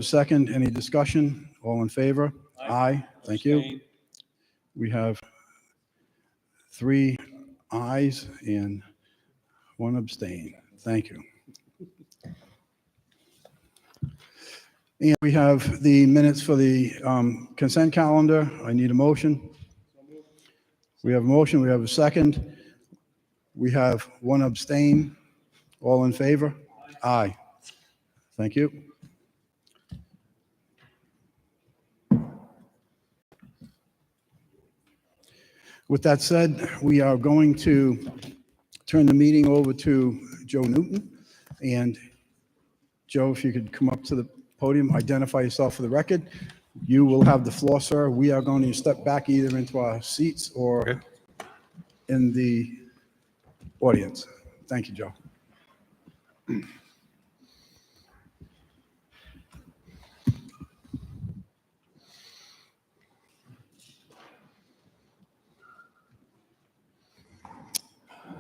Second, any discussion? All in favor? Aye. Thank you. We have 3 ayes and 1 abstain. Thank you. And we have the minutes for the consent calendar. I need a motion. We have a motion. We have a second. We have 1 abstain. All in favor? Aye. Thank you. With that said, we are going to turn the meeting over to Joe Newton. And Joe, if you could come up to the podium, identify yourself for the record. You will have the floor, sir. We are going to step back either into our seats or in the audience. Thank you, Joe.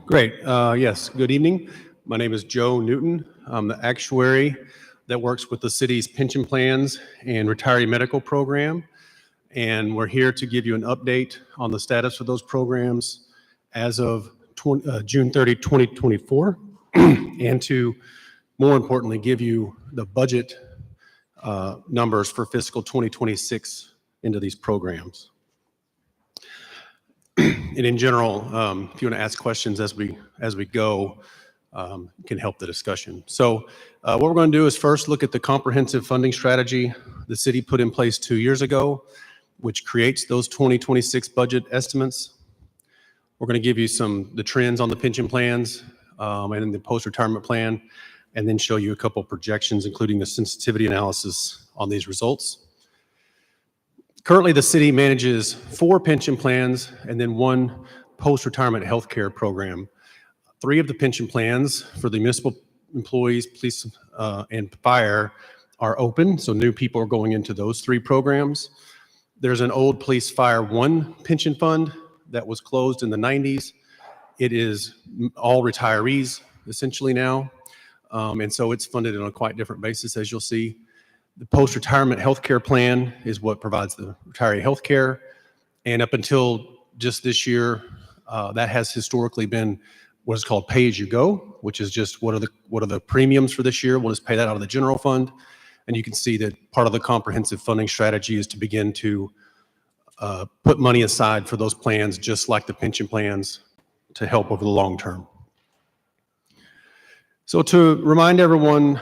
Great. Yes, good evening. My name is Joe Newton. I'm the actuary that works with the city's pension plans and retiree medical program. And we're here to give you an update on the status of those programs as of June 30, 2024, and to, more importantly, give you the budget numbers for fiscal 2026 into these programs. And in general, if you want to ask questions as we go, can help the discussion. So what we're going to do is first look at the comprehensive funding strategy the city put in place 2 years ago, which creates those 2026 budget estimates. We're going to give you the trends on the pension plans and the post-retirement plan, and then show you a couple projections, including the sensitivity analysis on these results. Currently, the city manages 4 pension plans and then 1 post-retirement healthcare program. 3 of the pension plans for the municipal employees, police, and fire are open, so new people are going into those 3 programs. There's an old police fire 1 pension fund that was closed in the 90s. It is all retirees essentially now, and so it's funded on a quite different basis, as you'll see. The post-retirement healthcare plan is what provides the retiree healthcare, and up until just this year, that has historically been what is called pay-as-you-go, which is just what are the premiums for this year. We'll just pay that out of the general fund, and you can see that part of the comprehensive funding strategy is to begin to put money aside for those plans, just like the pension plans, to help over the long term. So to remind everyone,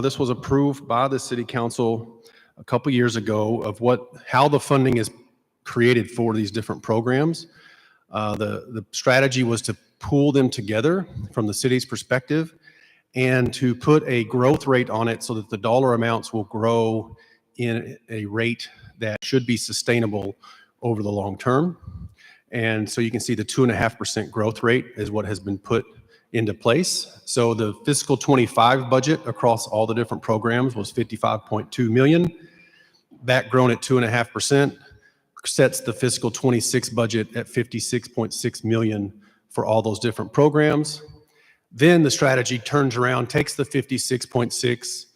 this was approved by the City Council a couple years ago of how the funding is created for these different programs. The strategy was to pool them together from the city's perspective and to put a growth rate on it so that the dollar amounts will grow in a rate that should be sustainable over the long term. And so you can see the 2.5% growth rate is what has been put into place. So the fiscal 25 budget across all the different programs was $55.2 million. That grown at 2.5% sets the fiscal 26 budget at $56.6 million for all those different programs. Then the strategy turns around, takes the 56.6,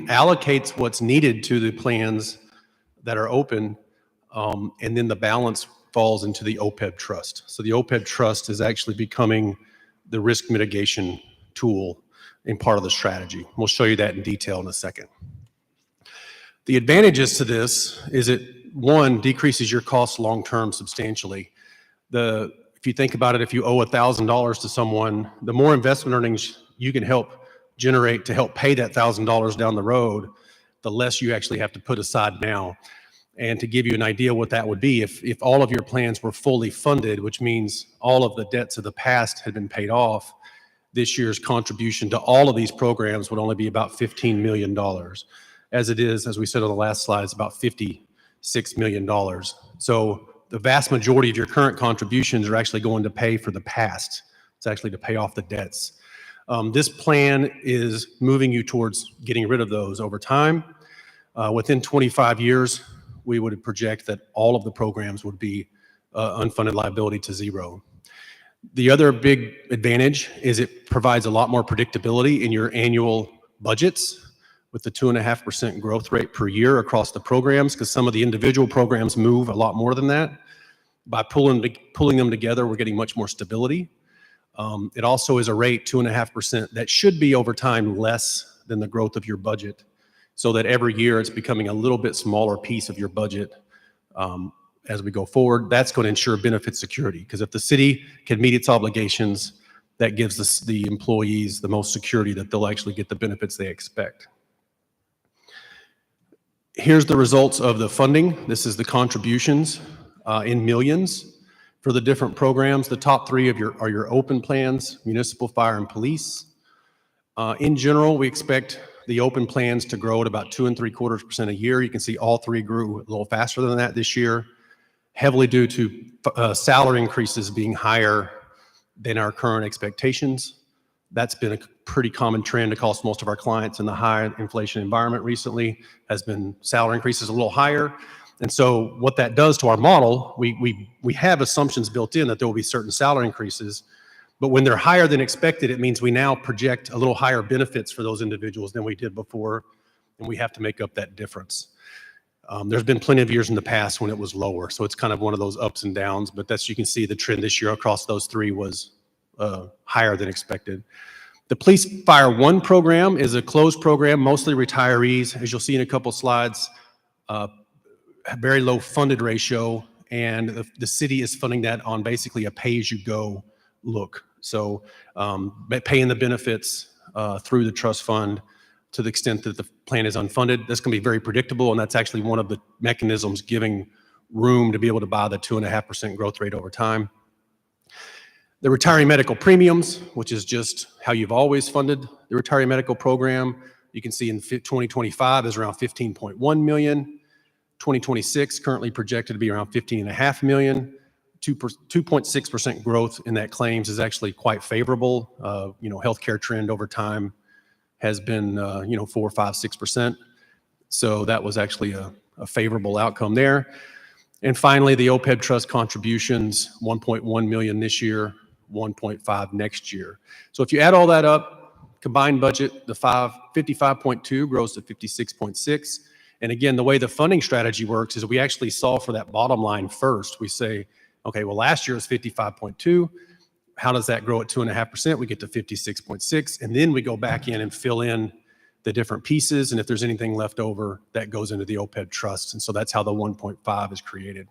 allocates what's needed to the plans that are open, and then the balance falls into the OPEB trust. So the OPEB trust is actually becoming the risk mitigation tool in part of the strategy. We'll show you that in detail in a second. The advantages to this is it, 1, decreases your costs long-term substantially. If you think about it, if you owe $1,000 to someone, the more investment earnings you can help generate to help pay that $1,000 down the road, the less you actually have to put aside now. And to give you an idea what that would be, if all of your plans were fully funded, which means all of the debts of the past had been paid off, this year's contribution to all of these programs would only be about $15 million. As it is, as we said on the last slide, it's about $56 million. So the vast majority of your current contributions are actually going to pay for the past. It's actually to pay off the debts. This plan is moving you towards getting rid of those over time. Within 25 years, we would project that all of the programs would be unfunded liability to zero. The other big advantage is it provides a lot more predictability in your annual budgets. with the 2.5% growth rate per year across the programs, because some of the individual programs move a lot more than that. By pulling them together, we're getting much more stability. It also is a rate, 2.5%, that should be over time less than the growth of your budget, so that every year it's becoming a little bit smaller piece of your budget as we go forward. That's going to ensure benefit security, because if the city can meet its obligations, that gives the employees the most security that they'll actually get the benefits they expect. Here's the results of the funding. This is the contributions in millions for the different programs. The top three are your open plans: municipal, fire, and police. In general, we expect the open plans to grow at about 2.75% a year. You can see all three grew a little faster than that this year, heavily due to salary increases being higher than our current expectations. That's been a pretty common trend across most of our clients in the high inflation environment recently, has been salary increases a little higher. And so what that does to our model, we have assumptions built in that there will be certain salary increases, but when they're higher than expected, it means we now project a little higher benefits for those individuals than we did before, and we have to make up that difference. There's been plenty of years in the past when it was lower, so it's kind of one of those ups and downs, but you can see the trend this year across those three was higher than expected. The Police Fire One program is a closed program, mostly retirees. As you'll see in a couple slides, very low funded ratio, and the city is funding that on basically a pay-as-you-go look. So paying the benefits through the trust fund to the extent that the plan is unfunded. That's going to be very predictable, and that's actually one of the mechanisms giving room to be able to buy the 2.5% growth rate over time. The retiree medical premiums, which is just how you've always funded the retiree medical program, you can see in 2025 is around 15.1 million. 2026 currently projected to be around 15.5 million. 2.6% growth in that claims is actually quite favorable. Healthcare trend over time has been 4, 5, 6%. So that was actually a favorable outcome there. And finally, the OPEB trust contributions, 1.1 million this year, 1.5 next year. So if you add all that up, combined budget, the 55.2 grows to 56.6. And again, the way the funding strategy works is we actually solve for that bottom line first. We say, okay, well, last year was 55.2. How does that grow at 2.5%? We get to 56.6, and then we go back in and fill in the different pieces, and if there's anything left over, that goes into the OPEB trust, and so that's how the 1.5 is created.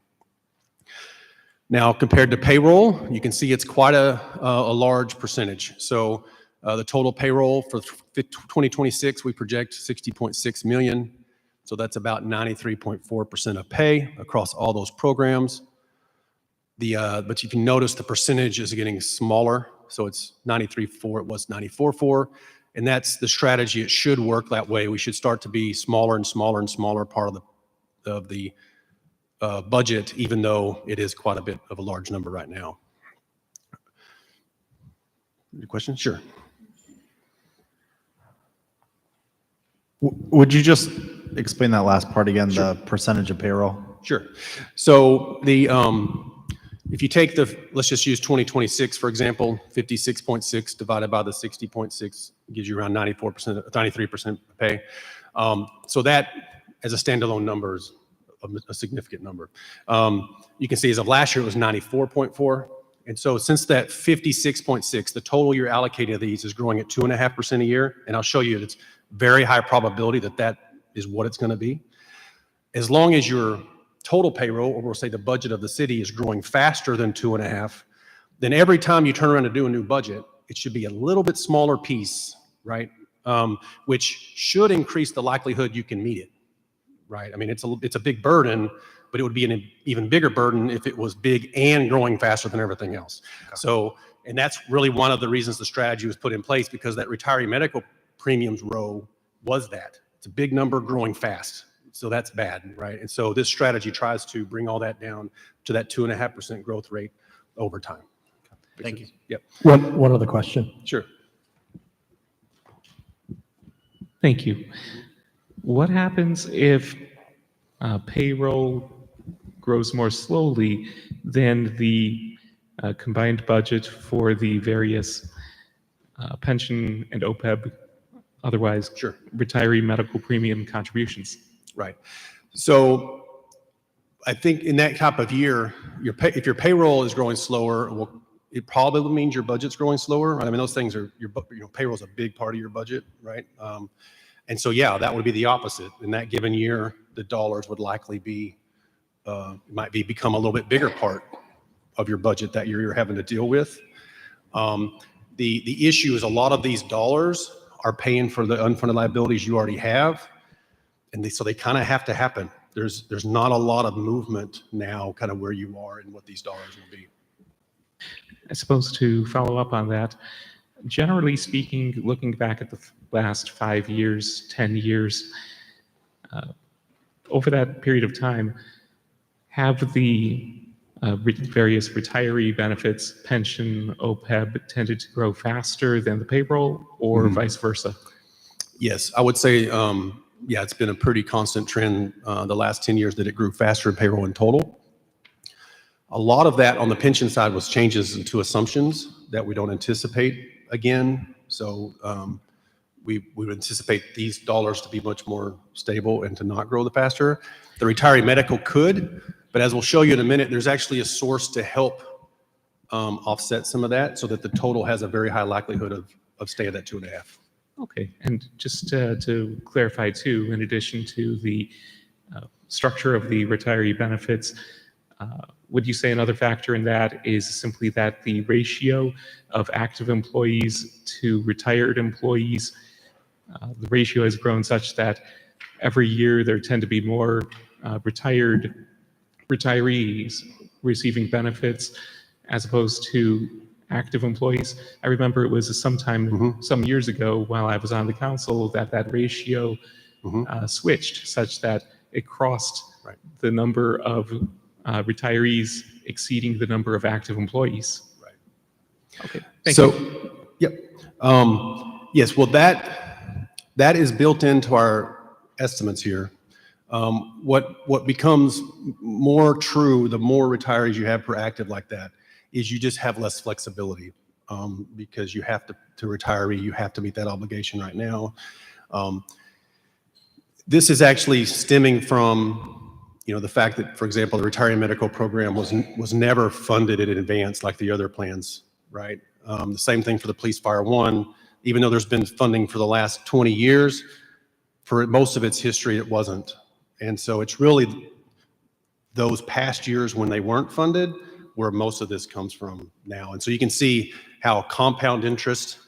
Now, compared to payroll, you can see it's quite a large percentage. So the total payroll for 2026, we project 60.6 million. So that's about 93.4% of pay across all those programs. But you can notice the percentage is getting smaller. So it's 93.4, it was 94.4. And that's the strategy. It should work that way. We should start to be smaller and smaller and smaller part of the budget, even though it is quite a bit of a large number right now. Any questions? Sure. Would you just explain that last part again, Sure. the percentage of payroll? Sure. So if you take let's just use 2026, for example, 56.6 divided by the 60.6 gives you around 93% pay. So that, as a standalone number, is a significant number. You can see as of last year, it was 94.4. And so since that 56.6, the total you're allocating of these is growing at 2.5% a year, and I'll show you it's very high probability that is what it's going to be. As long as your total payroll, or we'll say the budget of the city, is growing faster than 2.5, then every time you turn around to do a new budget, it should be a little bit smaller piece, right? Which should increase the likelihood you can meet it, right? I mean, it's a big burden, but it would be an even bigger burden if it was big and growing faster than everything else. Okay. So, and that's really one of the reasons the strategy was put in place, because that retiree medical premiums row was that. It's a big number growing fast. So that's bad, right? And so this strategy tries to bring all that down to that 2.5% growth rate over time. Thank you. Yep. One other question. Sure. Thank you. What happens if payroll grows more slowly than the combined budget for the various pension and OPEB otherwise Sure. retiree medical premium contributions. Right. So I think in that type of year, if your payroll is growing slower, well, it probably means your budget's growing slower. Right? I mean, those things are, payroll is a big part of your budget, right? And so, yeah, that would be the opposite. In that given year, the dollars would likely become a little bit bigger part of your budget that you're having to deal with. The issue is a lot of these dollars are paying for the unfunded liabilities you already have. And so they kind of have to happen. There's not a lot of movement now kind of where you are and what these dollars will be. I suppose to follow up on that, generally speaking, looking back at the last 5 years, 10 years, over that period of time, have the various retiree benefits, pension, OPEB, tended to grow faster than the payroll, or vice versa? Yes, I would say, yeah, it's been a pretty constant trend the last 10 years that it grew faster in payroll in total. A lot of that on the pension side was changes into assumptions that we don't anticipate again. So we would anticipate these dollars to be much more stable and to not grow the faster. The retiree medical could, but as we'll show you in a minute, there's actually a source to help offset some of that so that the total has a very high likelihood of staying at 2.5. Okay, and just to clarify too, in addition to the structure of the retiree benefits, would you say another factor in that is simply that the ratio of active employees to retired employees, the ratio has grown such that every year there tend to be more retirees receiving benefits as opposed to active employees? I remember it was some years ago while I was on the council that ratio switched such that it crossed the number of retirees exceeding the number of active employees. Right. Okay. Thank you. Yep. Yes. Well, that is built into our estimates here. What becomes more true the more retirees you have per active like that is you just have less flexibility because you have to retiree, you have to meet that obligation right now. This is actually stemming from the fact that, for example, the retiree medical program was never funded in advance like the other plans, right? The same thing for the police fire one, even though there's been funding for the last 20 years, for most of its history, it wasn't. And so it's really those past years when they weren't funded where most of this comes from now. And so you can see how compound interest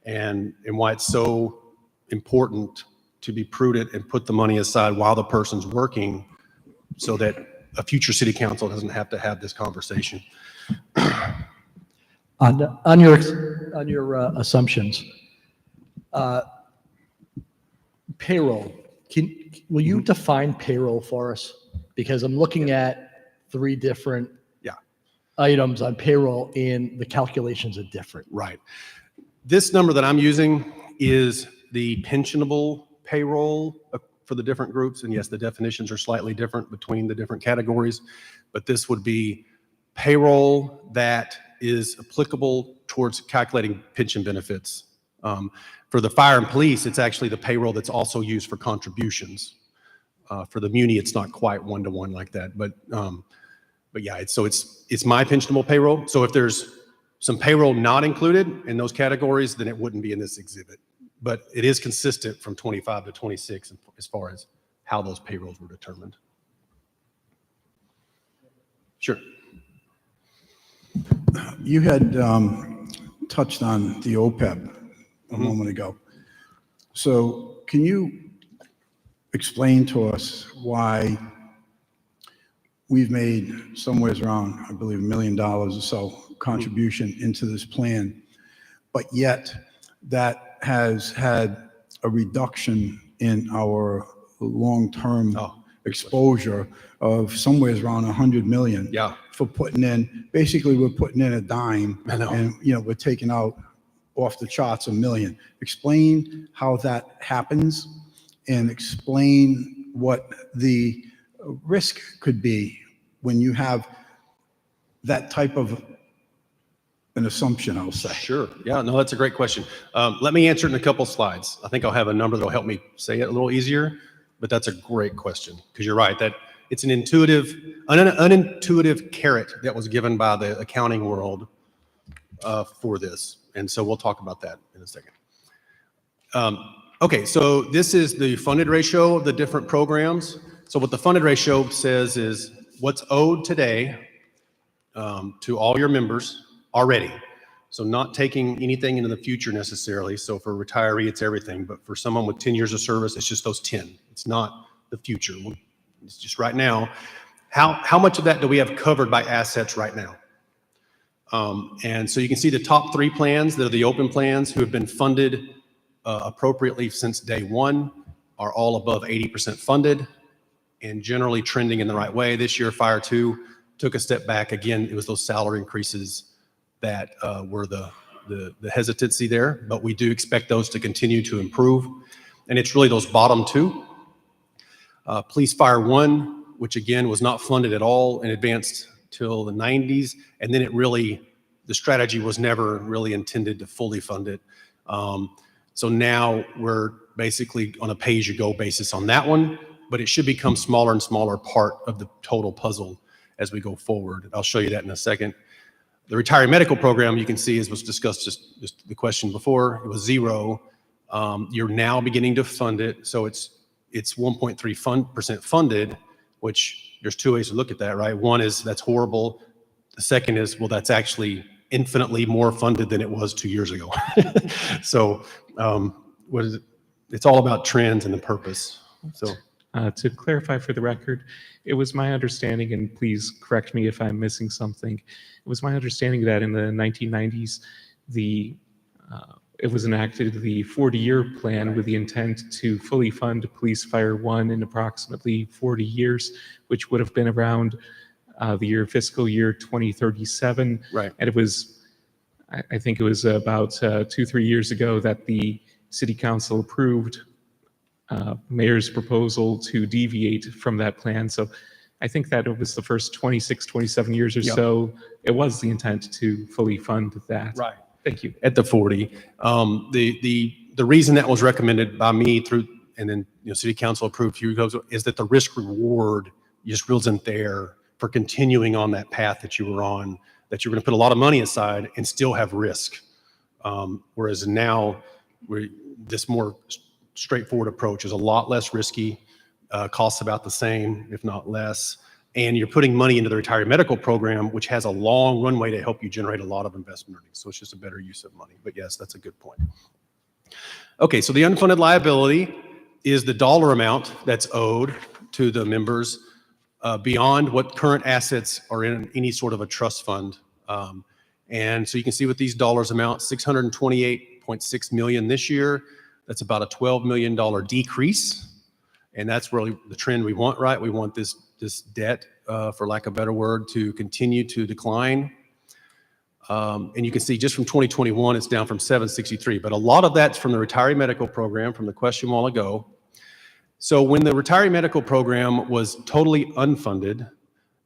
and why it's so important to be prudent and put the money aside while the person's working so that a future city council doesn't have to have this conversation. On your assumptions, payroll. Will you define payroll for us? Because I'm looking at 3 different items on payroll, and the calculations are different. Right. This number that I'm using is the pensionable payroll for the different groups. And yes, the definitions are slightly different between the different categories, but this would be payroll that is applicable towards calculating pension benefits. For the fire and police, it's actually the payroll that's also used for contributions. For the muni, it's not quite one-to-one like that, but yeah, it's my pensionable payroll. So if there's some payroll not included in those categories, then it wouldn't be in this exhibit. But it is consistent from 25 to 26 as far as how those payrolls were determined. Sure. You had touched on the OPEB a moment ago. So can you explain to us why we've made somewhere around, I believe, $1 million or so contribution into this plan, but yet that has had a reduction in our long-term exposure of somewhere around 100 million for putting in, basically we're putting in a dime and we're taking out off the charts $1 million. Explain how that happens and explain what the risk could be when you have that type of an assumption, I'll say. Sure. Yeah, no, that's a great question. Let me answer it in a couple slides. I think I'll have a number that'll help me say it a little easier, but that's a great question because you're right that it's an unintuitive carrot that was given by the accounting world for this. And so we'll talk about that in a second. Okay, so this is the funded ratio of the different programs. So what the funded ratio says is what's owed today to all your members already. So not taking anything into the future necessarily. So for a retiree, it's everything. But for someone with 10 years of service, it's just those 10. It's not the future. It's just right now. How much of that do we have covered by assets right now? And so you can see the top 3 plans that are the open plans who have been funded appropriately since day one are all above 80% funded and generally trending in the right way. This year, Fire 2 took a step back. Again, it was those salary increases that were the hesitancy there, but we do expect those to continue to improve. And it's really those bottom 2. Police Fire 1, which again was not funded at all in advance till the 90s. And then the strategy was never really intended to fully fund it. So now we're basically on a pay-as-you-go basis on that one, but it should become smaller and smaller part of the total puzzle as we go forward. I'll show you that in a second. The retiree medical program, you can see, as was discussed just the question before, it was 0. You're now beginning to fund it. So it's 1.3% funded, which there's 2 ways to look at that, right? One is that's horrible. The second is, well, that's actually infinitely more funded than it was 2 years ago. So what is it? It's all about trends and the purpose. So to clarify for the record, it was my understanding, and please correct me if I'm missing something, it was my understanding that in the 1990s, it was enacted the 40-year plan with the intent to fully fund Police Fire 1 in approximately 40 years, which would have been around the fiscal year 2037. Right. And it was, I think it was about 2-3 years ago that the City Council approved Mayor's proposal to deviate from that plan. So I think that it was the first 26, 27 years or Yep. so, it was the intent to fully fund that. Right. Thank you. At the 40. The reason that was recommended by me and then City Council approved a few years ago is that the risk reward just wasn't there for continuing on that path that you were on, that you're going to put a lot of money aside and still have risk. Whereas now this more straightforward approach is a lot less risky, costs about the same, if not less. And you're putting money into the retiree medical program, which has a long runway to help you generate a lot of investment earnings. So it's just a better use of money. But yes, that's a good point. Okay, so the unfunded liability is the dollar amount that's owed to the members beyond what current assets are in any sort of a trust fund. And so you can see with these dollars amount, $628.6 million this year. That's about a $12 million decrease. And that's really the trend we want, right? We want this debt, for lack of a better word, to continue to decline. And you can see just from 2021, it's down from 763. But a lot of that's from the retiree medical program from the question a while ago. So when the retiree medical program was totally unfunded,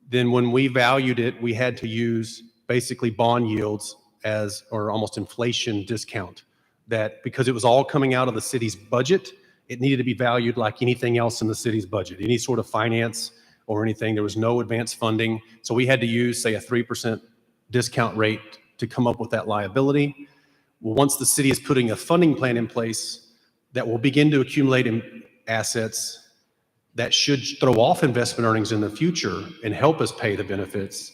then when we valued it, we had to use basically bond yields or almost inflation discount. That because it was all coming out of the city's budget, it needed to be valued like anything else in the city's budget, any sort of finance or anything. There was no advanced funding. So we had to use, say, a 3% discount rate to come up with that liability. Well, once the city is putting a funding plan in place that will begin to accumulate in assets that should throw off investment earnings in the future and help us pay the benefits,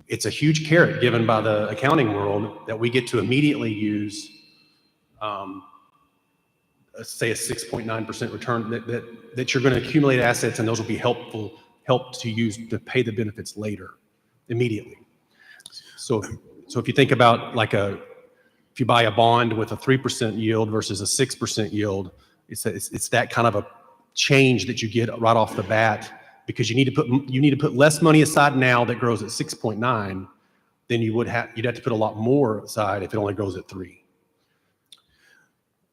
it's a huge carrot given by the accounting world that we get to immediately use say a 6.9% return that you're going to accumulate assets, and those will be help to use to pay the benefits later, immediately. So if you think about if you buy a bond with a 3% yield versus a 6% yield, it's that kind of a change that you get right off the bat, because you need to put less money aside now that grows at 6.9 than you'd have to put a lot more aside if it only grows at 3.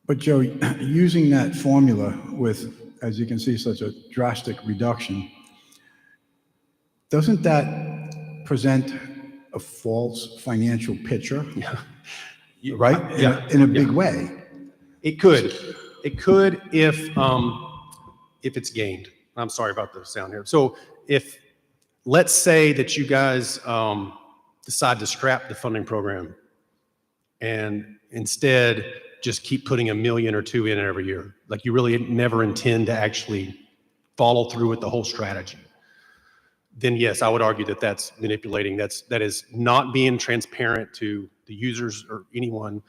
But Joe, using that formula with, as you can see, such a drastic reduction, doesn't that present a false financial picture, You- right? Yeah. In a big way. It could. It could if it's gained. I'm sorry about the sound here. So if, let's say that you guys decide to scrap the funding program and instead just keep putting $1 million or $2 million in every year. Like you really never intend to actually follow through with the whole strategy. Then yes, I would argue that that's manipulating. That is not being transparent to the users or anyone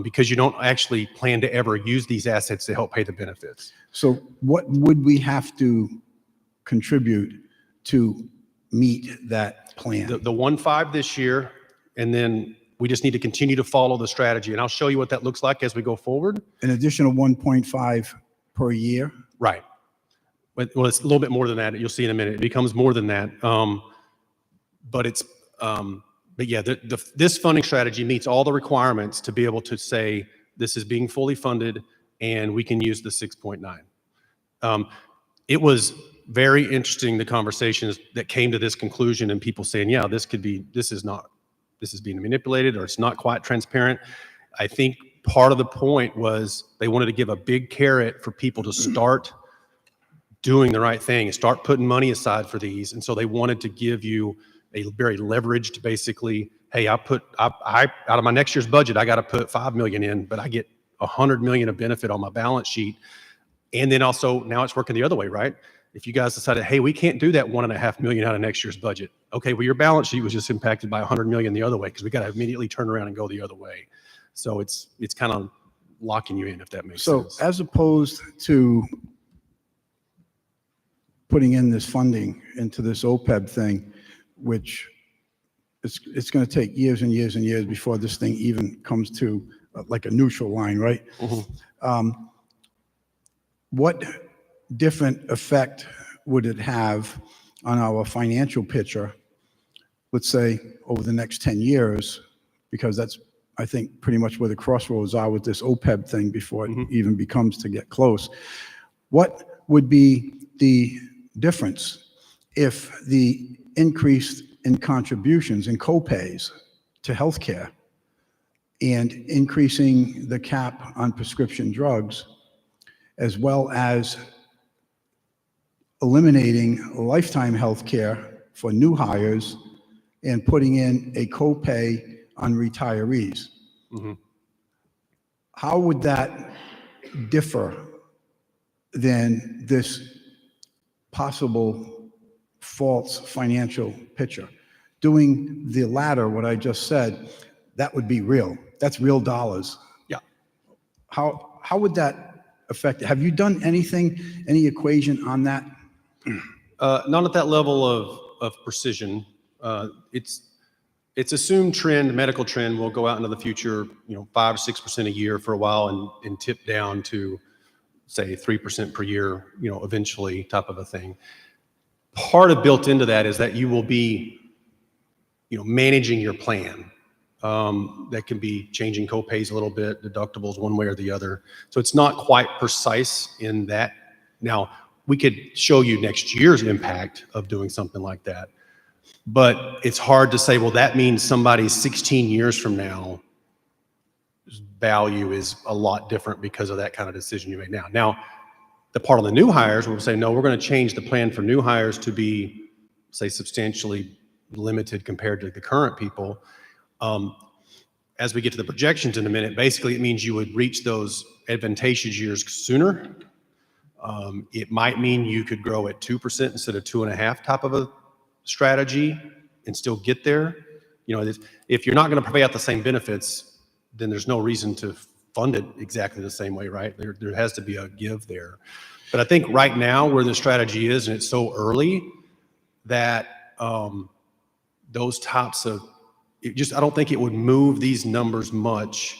because you don't actually plan to ever use these assets to help pay the benefits. So what would we have to contribute to meet that plan? The 1.5 this year, and then we just need to continue to follow the strategy. And I'll show you what that looks like as we go forward. An additional 1.5 per year? Right. Well, it's a little bit more than that. You'll see in a minute. It becomes more than that. But yeah, this funding strategy meets all the requirements to be able to say this is being fully funded and we can use the 6.9. It was very interesting, the conversations that came to this conclusion and people saying, yeah, this is being manipulated or it's not quite transparent. I think part of the point was they wanted to give a big carrot for people to start doing the right thing and start putting money aside for these. And so they wanted to give you a very leveraged, basically, hey, I out of my next year's budget, I got to put $5 million in, but I get $100 million of benefit on my balance sheet. And then also now it's working the other way, right? If you guys decided, hey, we can't do that $1.5 million out of next year's budget. Okay, well, your balance sheet was just impacted by $100 million the other way because we got to immediately turn around and go the other way. So it's kind of locking you in, if that makes sense. So as opposed to putting in this funding into this OPEB thing, which it's going to take years and years and years before this thing even comes to like a neutral line, right? Mm-hmm. What different effect would it have on our financial picture, let's say over the next 10 years, because that's, I think, pretty much where the crossroads are with this OPEB thing before it even becomes to get close. What would be the difference if the increase in contributions and co-pays to healthcare and increasing the cap on prescription drugs, as well as eliminating lifetime health care for new hires and putting in a copay on retirees? Mm-hmm. How would that differ than this possible false financial picture? Doing the latter, what I just said, that would be real. That's real dollars. Yeah. How would that affect it? Have you done anything, any equation on that? Not at that level of precision. It's assumed trend, medical trend will go out into the future, 5 or 6% a year for a while and tip down to, say, 3% per year, eventually type of a thing. Part of built into that is that you will be, managing your plan. That can be changing co-pays a little bit, deductibles one way or the other. So it's not quite precise in that. Now, we could show you next year's impact of doing something like that. But it's hard to say, well, that means somebody's 16 years from now value is a lot different because of that kind of decision you made now. Now, the part of the new hires, we'll say, no, we're going to change the plan for new hires to be, say, substantially limited compared to the current people. As we get to the projections in a minute, basically it means you would reach those advantageous years sooner. It might mean you could grow at 2% instead of 2.5% type of a strategy and still get there. If you're not going to pay out the same benefits, then there's no reason to fund it exactly the same way, right? There has to be a give there. But I think right now where the strategy is, and it's so early, that those types of, I don't think it would move these numbers much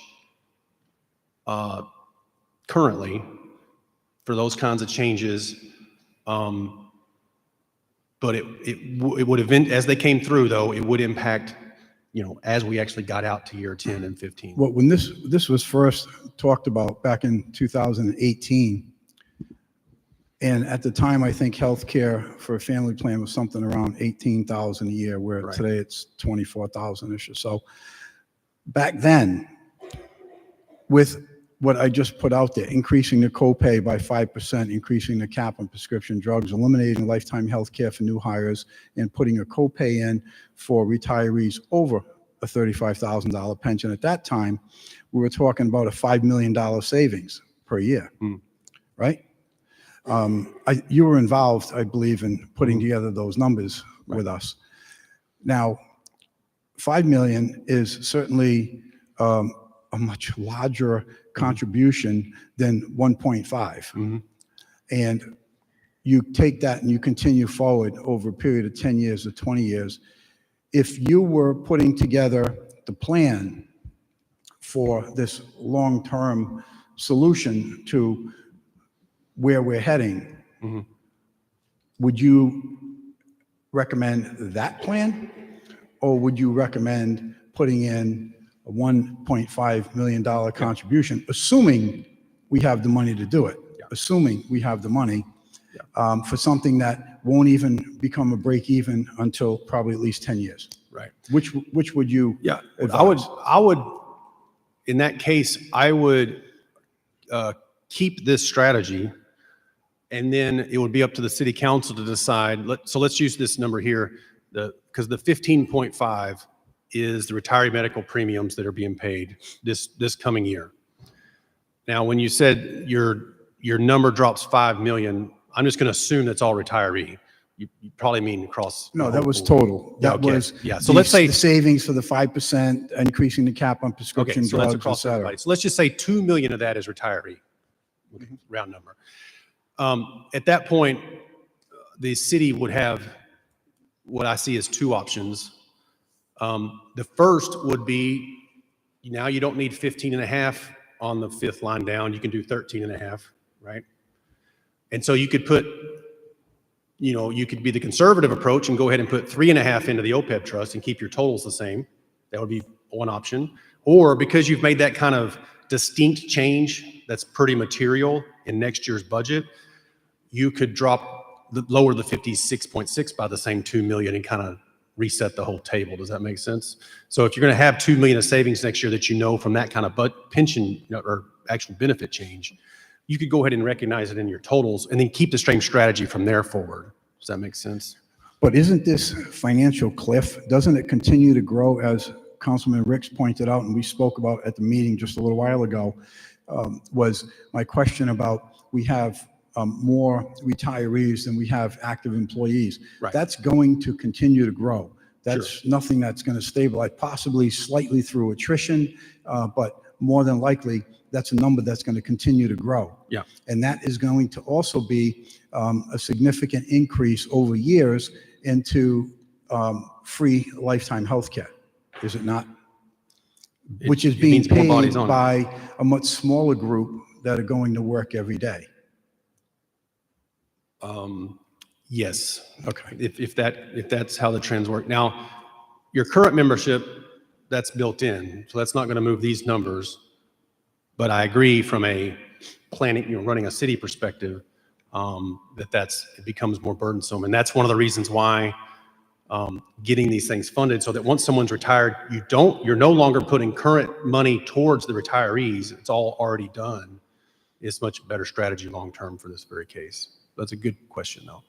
currently for those kinds of changes. But it would have, as they came through, though, it would impact, as we actually got out to year 10 and 15. Well, when this was first talked about back in 2018, And at the time, I think healthcare for a family plan was something around 18,000 a year, where Right. today it's 24,000-ish or so. Back then, with what I just put out there, increasing the copay by 5%, increasing the cap on prescription drugs, eliminating lifetime health care for new hires, and putting a copay in for retirees over a $35,000 pension. At that time, we were talking about a $5 million savings per year, right? You were involved, I believe, in putting together those numbers with us. Now, 5 million is certainly a much larger contribution than 1.5. And you take that and you continue forward over a period of 10 years or 20 years. If you were putting together the plan for this long-term solution to where we're heading, would you recommend that plan? Or would you recommend putting in a $1.5 million contribution, assuming we have the money to do it, assuming we have the money for something that won't even become a break even until probably at least 10 years? Right. Which would you advise? I would, in that case, I would keep this strategy, and then it would be up to the city council to decide. So let's use this number here, because the 15.5 is the retiree medical premiums that are being paid this coming year. Now, when you said your number drops 5 million, I'm just going to assume that's all retiree. You probably mean across. No, that was total. That was So let's say the savings for the 5%, increasing the cap on prescription so that's drugs, et across cetera. everybody. So let's just say 2 million of that is retiree, round number. At that point, the city would have what I see as two options. The first would be, now you don't need 15.5 on the fifth line down. You can do 13.5, right? And so you could put, you could be the conservative approach and go ahead and put 3.5 into the OPEB trust and keep your totals the same. That would be one option. Or because you've made that kind of distinct change that's pretty material in next year's budget, you could lower the 56.6 by the same 2 million and kind of reset the whole table. Does that make sense? So if you're going to have 2 million of savings next year that from that kind of pension or actual benefit change, you could go ahead and recognize it in your totals and then keep the same strategy from there forward. Does that make sense? But isn't this financial cliff, doesn't it continue to grow, as Councilman Ricks pointed out and we spoke about at the meeting just a little while ago, was my question about we have more retirees than we have active employees. Right. That's going to continue to grow. That's nothing that's going to stabilize, possibly slightly through attrition, but more than likely, that's a number that's going to continue to grow. Yeah. And that is going to also be a significant increase over years into free lifetime health care, is it not? Which is it being means more bodies paid on it. by a much smaller group that are going to work every day. Yes. Okay. If that's how the trends work. Now, your current membership, that's built in, so that's not going to move these numbers. But I agree from a planning, running a city perspective, it becomes more burdensome, and that's one of the reasons why getting these things funded, so that once someone's retired, you're no longer putting current money towards the retirees. It's all already done. It's much better strategy long term for this very case. That's a good question, though.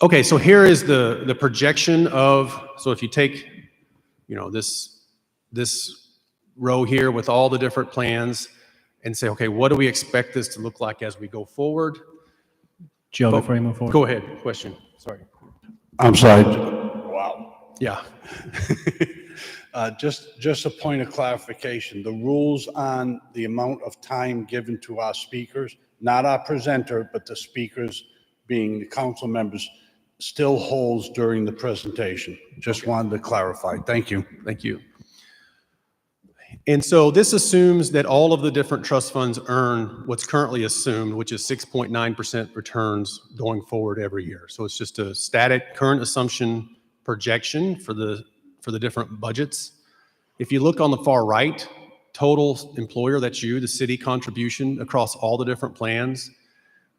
Okay, so here is the projection of, so if you take, this row here with all the different plans and say, okay, what do we expect this to look like as we go forward? Joe, before you move forward. Go ahead, question, sorry. I'm sorry. Wow. Yeah. Just a point of clarification. The rules on the amount of time given to our speakers, not our presenter, but the speakers being the council members, still holds during the presentation. Just wanted to clarify. Thank you. Thank you. And so this assumes that all of the different trust funds earn what's currently assumed, which is 6.9% returns going forward every year. So it's just a static current assumption projection for the different budgets. If you look on the far right, total employer, that's you, the city contribution across all the different plans,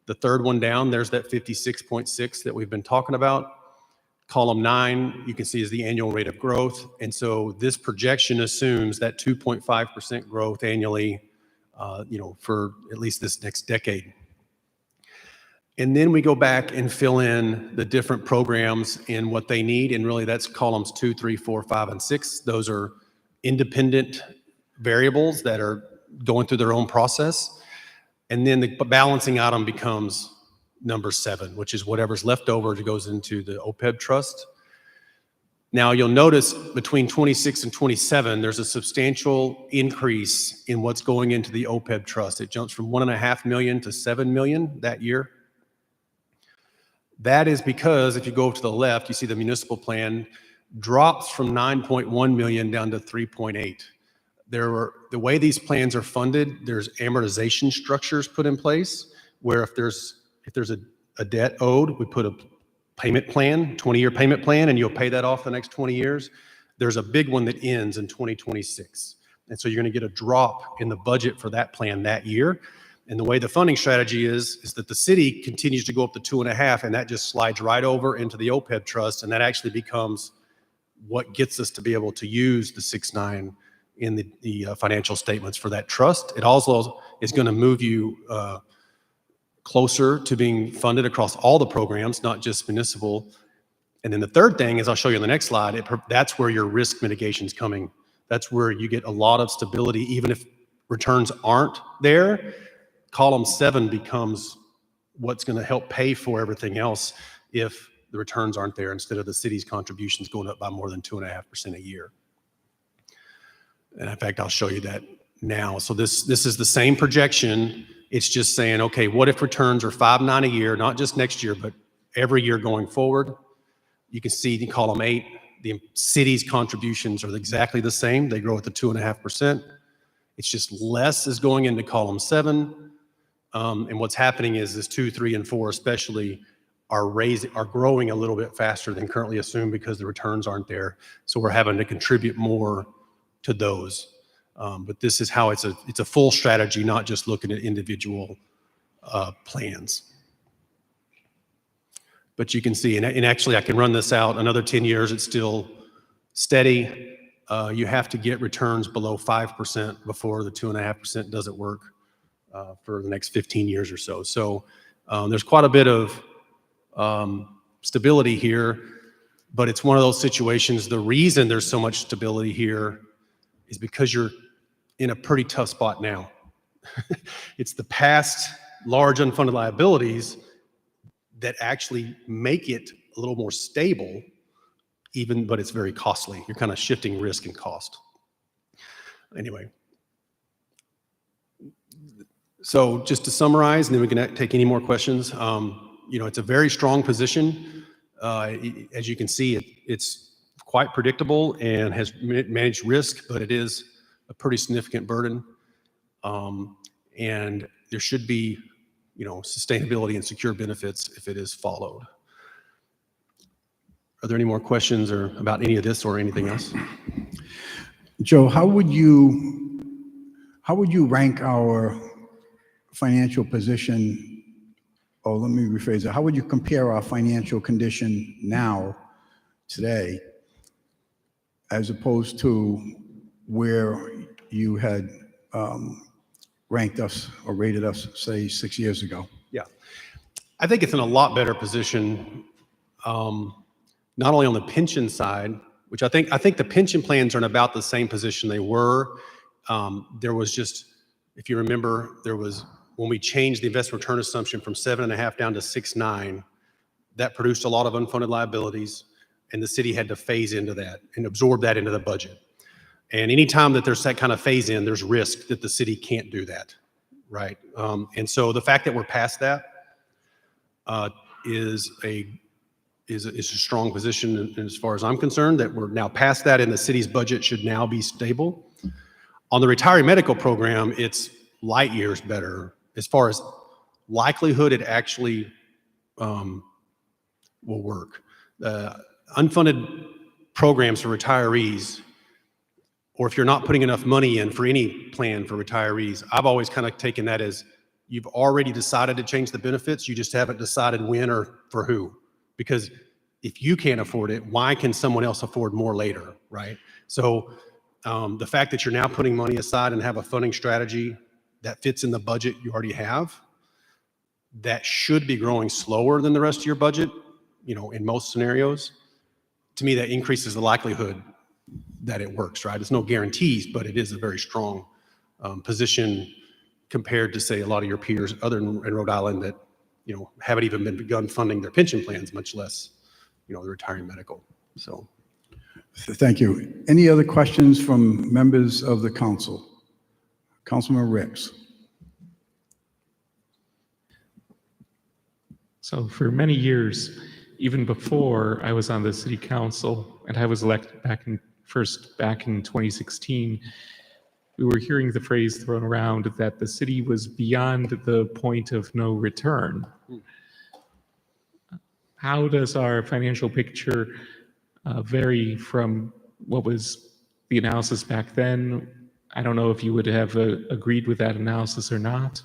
The third one down, there's that 56.6 that we've been talking about. Column 9, you can see is the annual rate of growth. And so this projection assumes that 2.5% growth annually, for at least this next decade. And then we go back and fill in the different programs and what they need. And really that's columns 2, 3, 4, 5, and 6. Those are independent variables that are going through their own process. And then the balancing item becomes number 7, which is whatever's left over that goes into the OPEB trust. Now you'll notice between 26 and 27, there's a substantial increase in what's going into the OPEB trust. It jumps from 1.5 million to 7 million that year. That is because if you go to the left, you see the municipal plan drops from 9.1 million down to 3.8. The way these plans are funded, there's amortization structures put in place where if there's a debt owed, we put a payment plan, 20-year payment plan, and you'll pay that off the next 20 years. There's a big one that ends in 2026. And so you're going to get a drop in the budget for that plan that year. And the way the funding strategy is that the city continues to go up to 2.5, and that just slides right over into the OPEB trust, and that actually becomes what gets us to be able to use the 6.9 in the financial statements for that trust. It also is going to move you closer to being funded across all the programs, not just municipal. And then the third thing is, I'll show you on the next slide, that's where your risk mitigation is coming. That's where you get a lot of stability, even if returns aren't there. Column 7 becomes what's going to help pay for everything else if the returns aren't there, instead of the city's contributions going up by more than 2.5% a year. And in fact, I'll show you that now. So this is the same projection. It's just saying, okay, what if returns are 5.9 a year, not just next year, but every year going forward? You can see in column 8, the city's contributions are exactly the same. They grow at the 2.5%. It's just less is going into column 7. And what's happening is this 2, 3, and 4 especially are growing a little bit faster than currently assumed because the returns aren't there. So we're having to contribute more to those. But this is how it's a full strategy, not just looking at individual plans. But you can see, and actually I can run this out another 10 years, it's still steady. You have to get returns below 5% before the 2.5% doesn't work for the next 15 years or so. So there's quite a bit of stability here, but it's one of those situations. The reason there's so much stability here is because you're in a pretty tough spot now. It's the past large unfunded liabilities that actually make it a little more stable, but it's very costly. You're kind of shifting risk and cost. Anyway. So just to summarize, and then we can take any more questions. It's a very strong position. As you can see, it's quite predictable and has managed risk, but it is a pretty significant burden. And there should be, sustainability and secure benefits if it is followed. Are there any more questions or about any of this or anything else? Joe, how would you rank our financial position? Oh, let me rephrase it. How would you compare our financial condition now, today, as opposed to where you had ranked us or rated us, say, 6 years ago? Yeah, I think it's in a lot better position, not only on the pension side, which I think the pension plans are in about the same position they were. There was just, if you remember, when we changed the investment return assumption from 7.5 down to 6.9, that produced a lot of unfunded liabilities, and the city had to phase into that and absorb that into the budget. And anytime that there's that kind of phase in, there's risk that the city can't do that, right? And so the fact that we're past that is a strong position as far as I'm concerned, that we're now past that and the city's budget should now be stable. On the retiree medical program, it's light years better as far as likelihood it actually will work. Unfunded programs for retirees, or if you're not putting enough money in for any plan for retirees, I've always kind of taken that as you've already decided to change the benefits. You just haven't decided when or for who. Because if you can't afford it, why can someone else afford more later, right? So the fact that you're now putting money aside and have a funding strategy that fits in the budget you already have, that should be growing slower than the rest of your budget, in most scenarios. To me, that increases the likelihood that it works, right? It's no guarantees, but it is a very strong position compared to, say, a lot of your peers other in Rhode Island that, haven't even begun funding their pension plans, much less, the retiring medical. So. Thank you. Any other questions from members of the council? Councilman Ricks. So for many years, even before I was on the city council and I was elected back in 2016, we were hearing the phrase thrown around that the city was beyond the point of no return. How does our financial picture vary from what was the analysis back then? I don't know if you would have agreed with that analysis or not.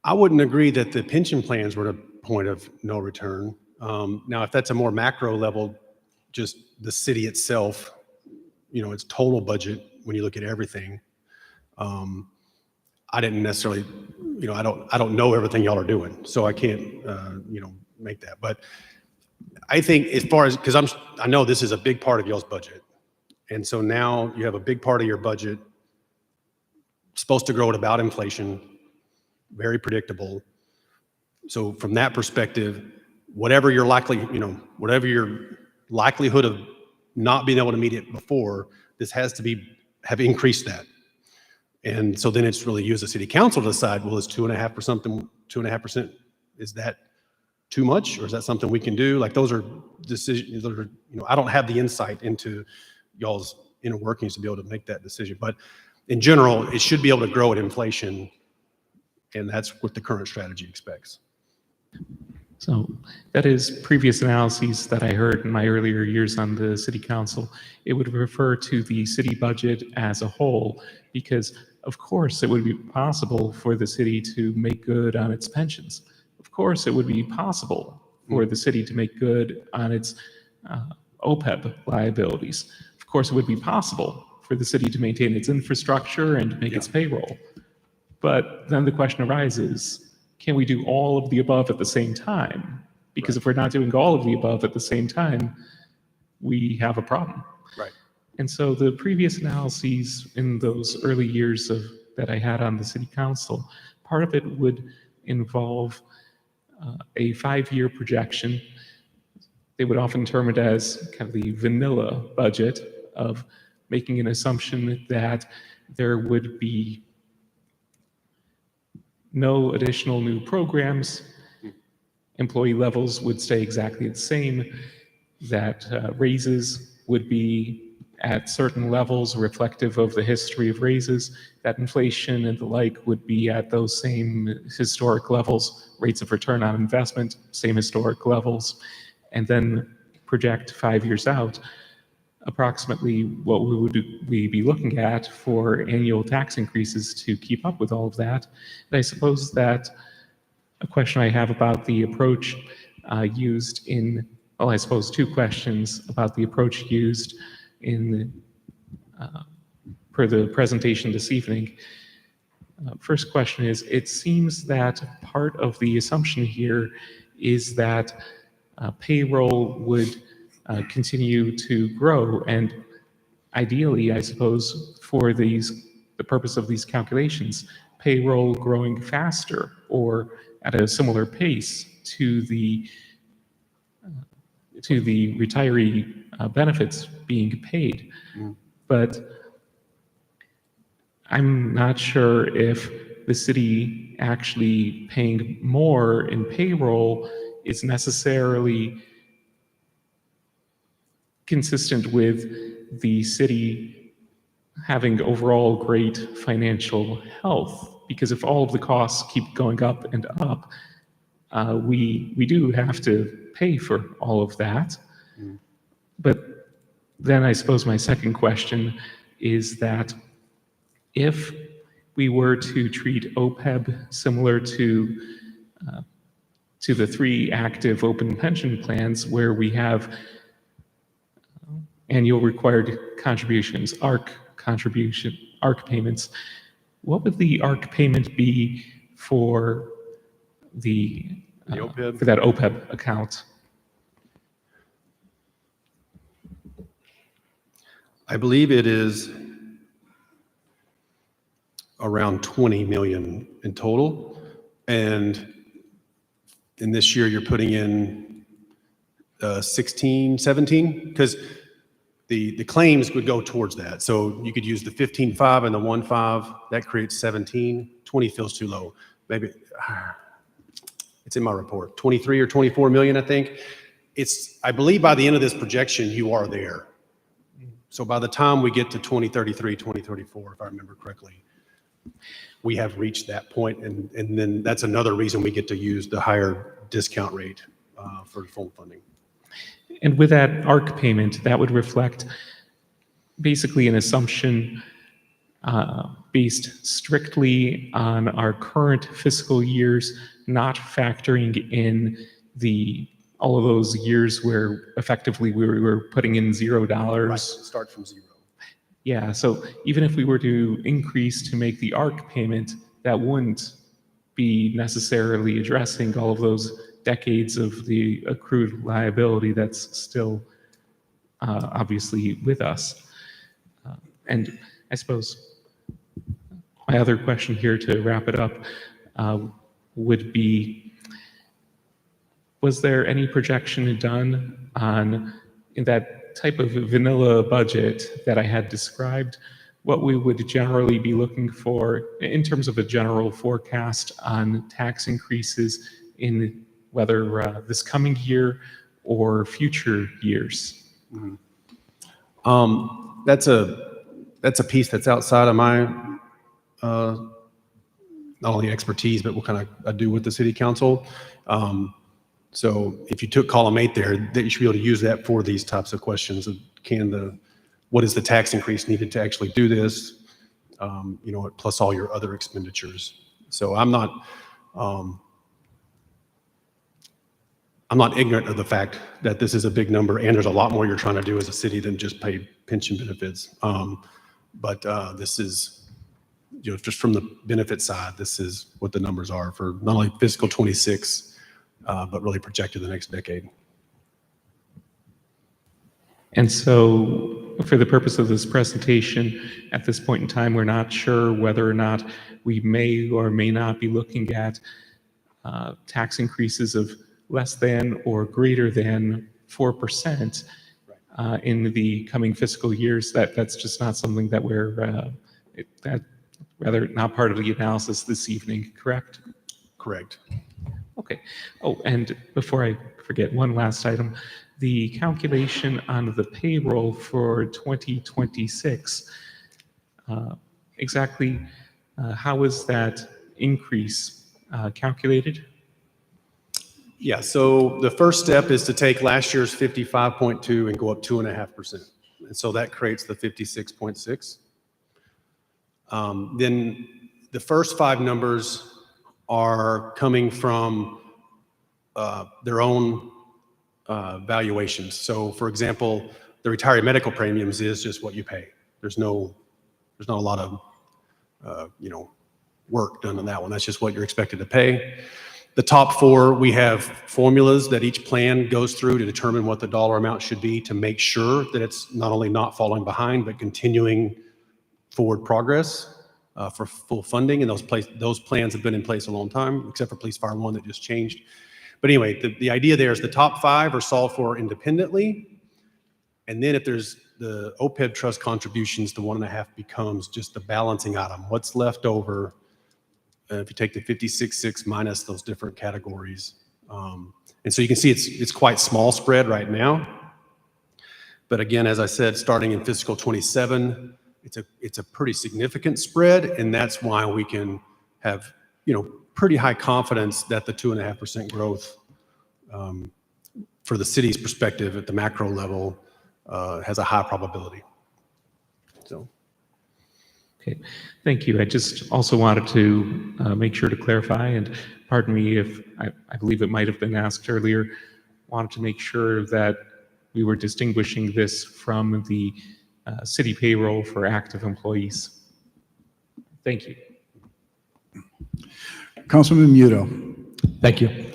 I wouldn't agree that the pension plans were at a point of no return. Now, if that's a more macro level, just the city itself, its total budget, when you look at everything, I didn't necessarily, I don't know everything y'all are doing, so I can't, make that. But I think as far as, because I know this is a big part of y'all's budget. And so now you have a big part of your budget supposed to grow at about inflation, very predictable. So from that perspective, whatever your whatever your likelihood of not being able to meet it before, this has to have increased that. And so then it's really you as a city council to decide, well, is 2.5%, is that too much? Or is that something we can do? Like those are decisions, I don't have the insight into y'all's inner workings to be able to make that decision. But in general, it should be able to grow at inflation. And that's what the current strategy expects. So that is previous analyses that I heard in my earlier years on the city council. It would refer to the city budget as a whole, because of course it would be possible for the city to make good on its pensions. Of course it would be possible for the city to make good on its OPEB liabilities. Of course it would be possible for the city to maintain its infrastructure and make its payroll. But then the question arises, can we do all of the above at the same time? Because if we're not doing all of the above at the same time, we have a problem. Right. And so the previous analyses in those early years that I had on the city council, part of it would involve a 5-year projection. They would often term it as kind of the vanilla budget of making an assumption that there would be no additional new programs, employee levels would stay exactly the same, that raises would be at certain levels reflective of the history of raises, that inflation and the like would be at those same historic levels, rates of return on investment, same historic levels, and then project 5 years out approximately what would we be looking at for annual tax increases to keep up with all of that. And I suppose that a question I have about the approach used in, well, I suppose 2 questions about the approach used in per the presentation this evening. First question is, it seems that part of the assumption here is that payroll would continue to grow, and ideally, I suppose, for the purpose of these calculations, payroll growing faster or at a similar pace to the retiree benefits being paid. But I'm not sure if the city actually paying more in payroll is necessarily consistent with the city having overall great financial health. Because if all of the costs keep going up and up, we do have to pay for all of that. But then I suppose my second question is that if we were to treat OPEB similar to the 3 active open pension plans where we have annual required contributions, ARC payments, what would the ARC payment be for OPEB? for that OPEB account? I believe it is around 20 million in total. And in this year, you're putting in 16, 17, because the claims would go towards that. So you could use the 15.5 and the 1.5. That creates 17. 20 feels too low. Maybe it's in my report. 23 or 24 million, I think. I believe by the end of this projection, you are there. So by the time we get to 2033, 2034, if I remember correctly, we have reached that point, and then that's another reason we get to use the higher discount rate for full funding. And with that ARC payment, that would reflect basically an assumption based strictly on our current fiscal years, not factoring in all of those years where effectively we were putting in $0. Right, start from zero. Yeah, so even if we were to increase to make the ARC payment, that wouldn't be necessarily addressing all of those decades of the accrued liability that's still obviously with us. And I suppose my other question here to wrap it up would be, was there any projection done on in that type of vanilla budget that I had described, what we would generally be looking for in terms of a general forecast on tax increases in whether this coming year or future years? Mm-hmm. That's a piece that's outside of my not only expertise, but what kind of I do with the city council. So if you took column 8 there, that you should be able to use that for these types of questions of what is the tax increase needed to actually do this, plus all your other expenditures. So I'm not ignorant of the fact that this is a big number and there's a lot more you're trying to do as a city than just pay pension benefits. But this is, just from the benefit side, this is what the numbers are for not only fiscal 26, but really projected the next decade. And so for the purpose of this presentation, at this point in time, we're not sure whether or not we may or may not be looking at tax increases of less than or greater than 4% in the coming fiscal years. That's just not something that rather not part of the analysis this evening, correct? Correct. Okay. Oh, and before I forget, one last item. The calculation on the payroll for 2026, exactly how is that increase calculated? Yeah, so the first step is to take last year's 55.2 and go up 2.5%. And so that creates the 56.6. Then the first 5 numbers are coming from their own valuations. So for example, the retiree medical premiums is just what you pay. There's not a lot of work done on that one. That's just what you're expected to pay. The top 4, we have formulas that each plan goes through to determine what the dollar amount should be to make sure that it's not only not falling behind, but continuing forward progress for full funding. And those plans have been in place a long time, except for Police Fire 1 that just changed. But anyway, the idea there is the top 5 are solved for independently. And then if there's the OPEB trust contributions, the 1.5 becomes just the balancing item. What's left over if you take the 56.6 minus those different categories. And so you can see it's quite small spread right now. But again, as I said, starting in fiscal 27, it's a pretty significant spread. And that's why we can have, pretty high confidence that the 2.5% growth for the city's perspective at the macro level has a high probability. So. Okay, thank you. I just also wanted to make sure to clarify, and pardon me if I believe it might have been asked earlier, wanted to make sure that we were distinguishing this from the city payroll for active employees. Thank you. Councilman Muto. Thank you.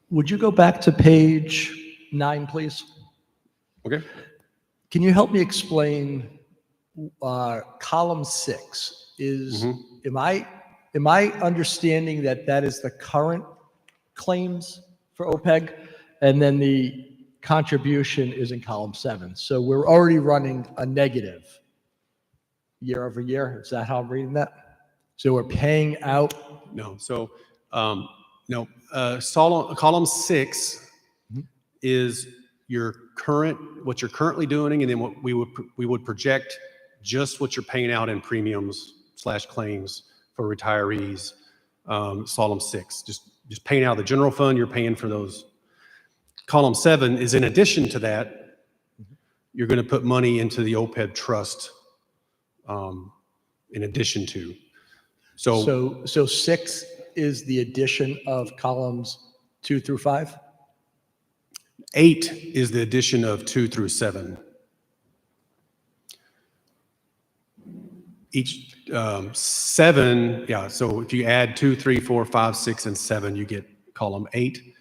Would you go back to page 9, please? Okay. Can you help me explain column 6 is, am I understanding that that is the current claims for OPEB, and then the contribution is in column 7? So we're already running a negative year over year. Is that how I'm reading that? So we're paying out. No. So, no. Column 6 is your current, what you're currently doing, and then what we would project just what you're paying out in premiums / claims for retirees. Column 6, just paying out of the general fund. You're paying for those. Column 7 is in addition to that. You're going to put money into the OPEB trust. In addition to, so 6 is the addition of columns 2 through 5. 8 is the addition of 2 through 7. Each 7, yeah. So if you add 2, 3, 4, 5, 6, and 7, you get column 8.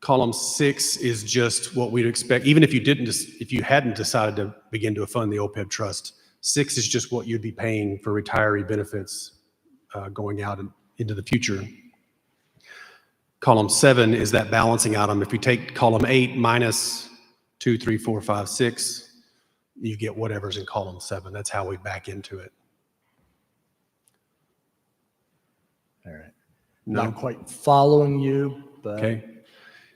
Column 6 is just what we'd expect, even if you hadn't decided to begin to fund the OPEB trust. 6 is just what you'd be paying for retiree benefits going out into the future. Column 7 is that balancing item. If you take column 8 minus 2, 3, 4, 5, 6, you get whatever's in column 7. That's how we back into it. All right. No? Not quite following you, but Okay.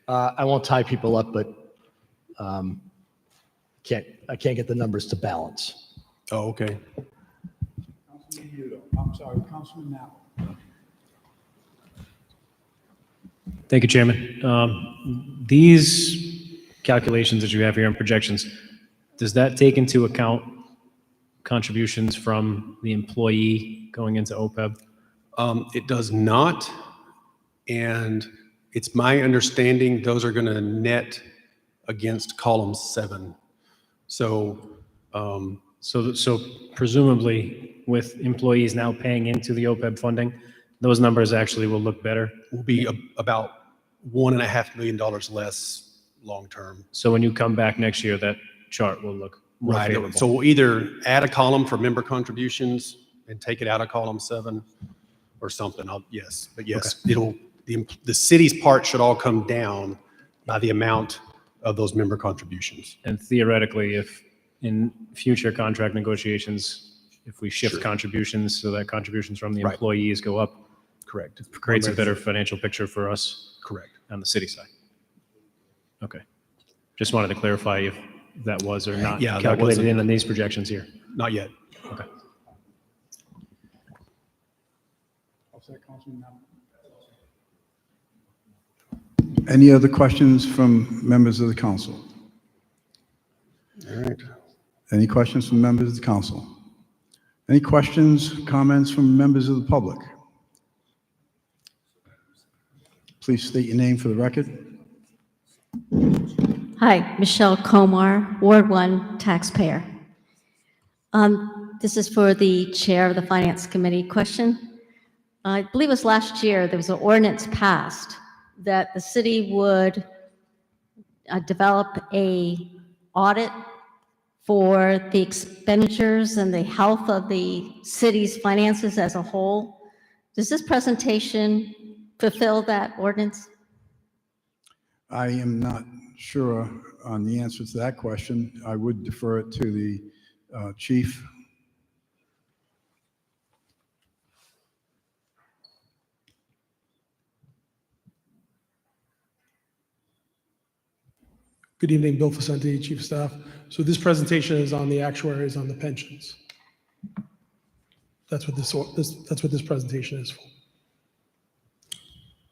I won't tie people up, but I can't get the numbers to balance. Oh, okay. Councilman Muto. I'm sorry, Councilman Knapp. Thank you, Chairman. These calculations that you have here and projections, does that take into account contributions from the employee going into OPEB? It does not, and it's my understanding those are going to net against column 7. So, So presumably, with employees now paying into the OPEB funding, those numbers actually will look better. will be about $1.5 million less long-term. So when you come back next year, that chart will look more Right. favorable. So we'll either add a column for member contributions and take it out of column 7 or something. Yes, the city's part should all come down by the amount of those member contributions. And theoretically, if in future contract negotiations, if we shift Sure. contributions so that contributions from the Right. employees go up, Correct. it creates a better financial picture for us Correct. on the city side. Okay. Just wanted to clarify if that was or not Yeah, that calculated wasn't- in these projections here. Not yet. Okay. Any other questions from members of the council? All right. Any questions from members of the council? Any questions, comments from members of the public? Please state your name for the record. Hi, Michelle Komar, Ward 1 taxpayer. This is for the chair of the Finance Committee question. I believe it was last year, there was an ordinance passed that the city would develop a audit for the expenditures and the health of the city's finances as a whole. Does this presentation fulfill that ordinance? I am not sure on the answer to that question. I would defer it to the chief. Good evening, Bill Facenti, Chief of Staff. So this presentation is on the actuaries on the pensions. That's what this presentation is for.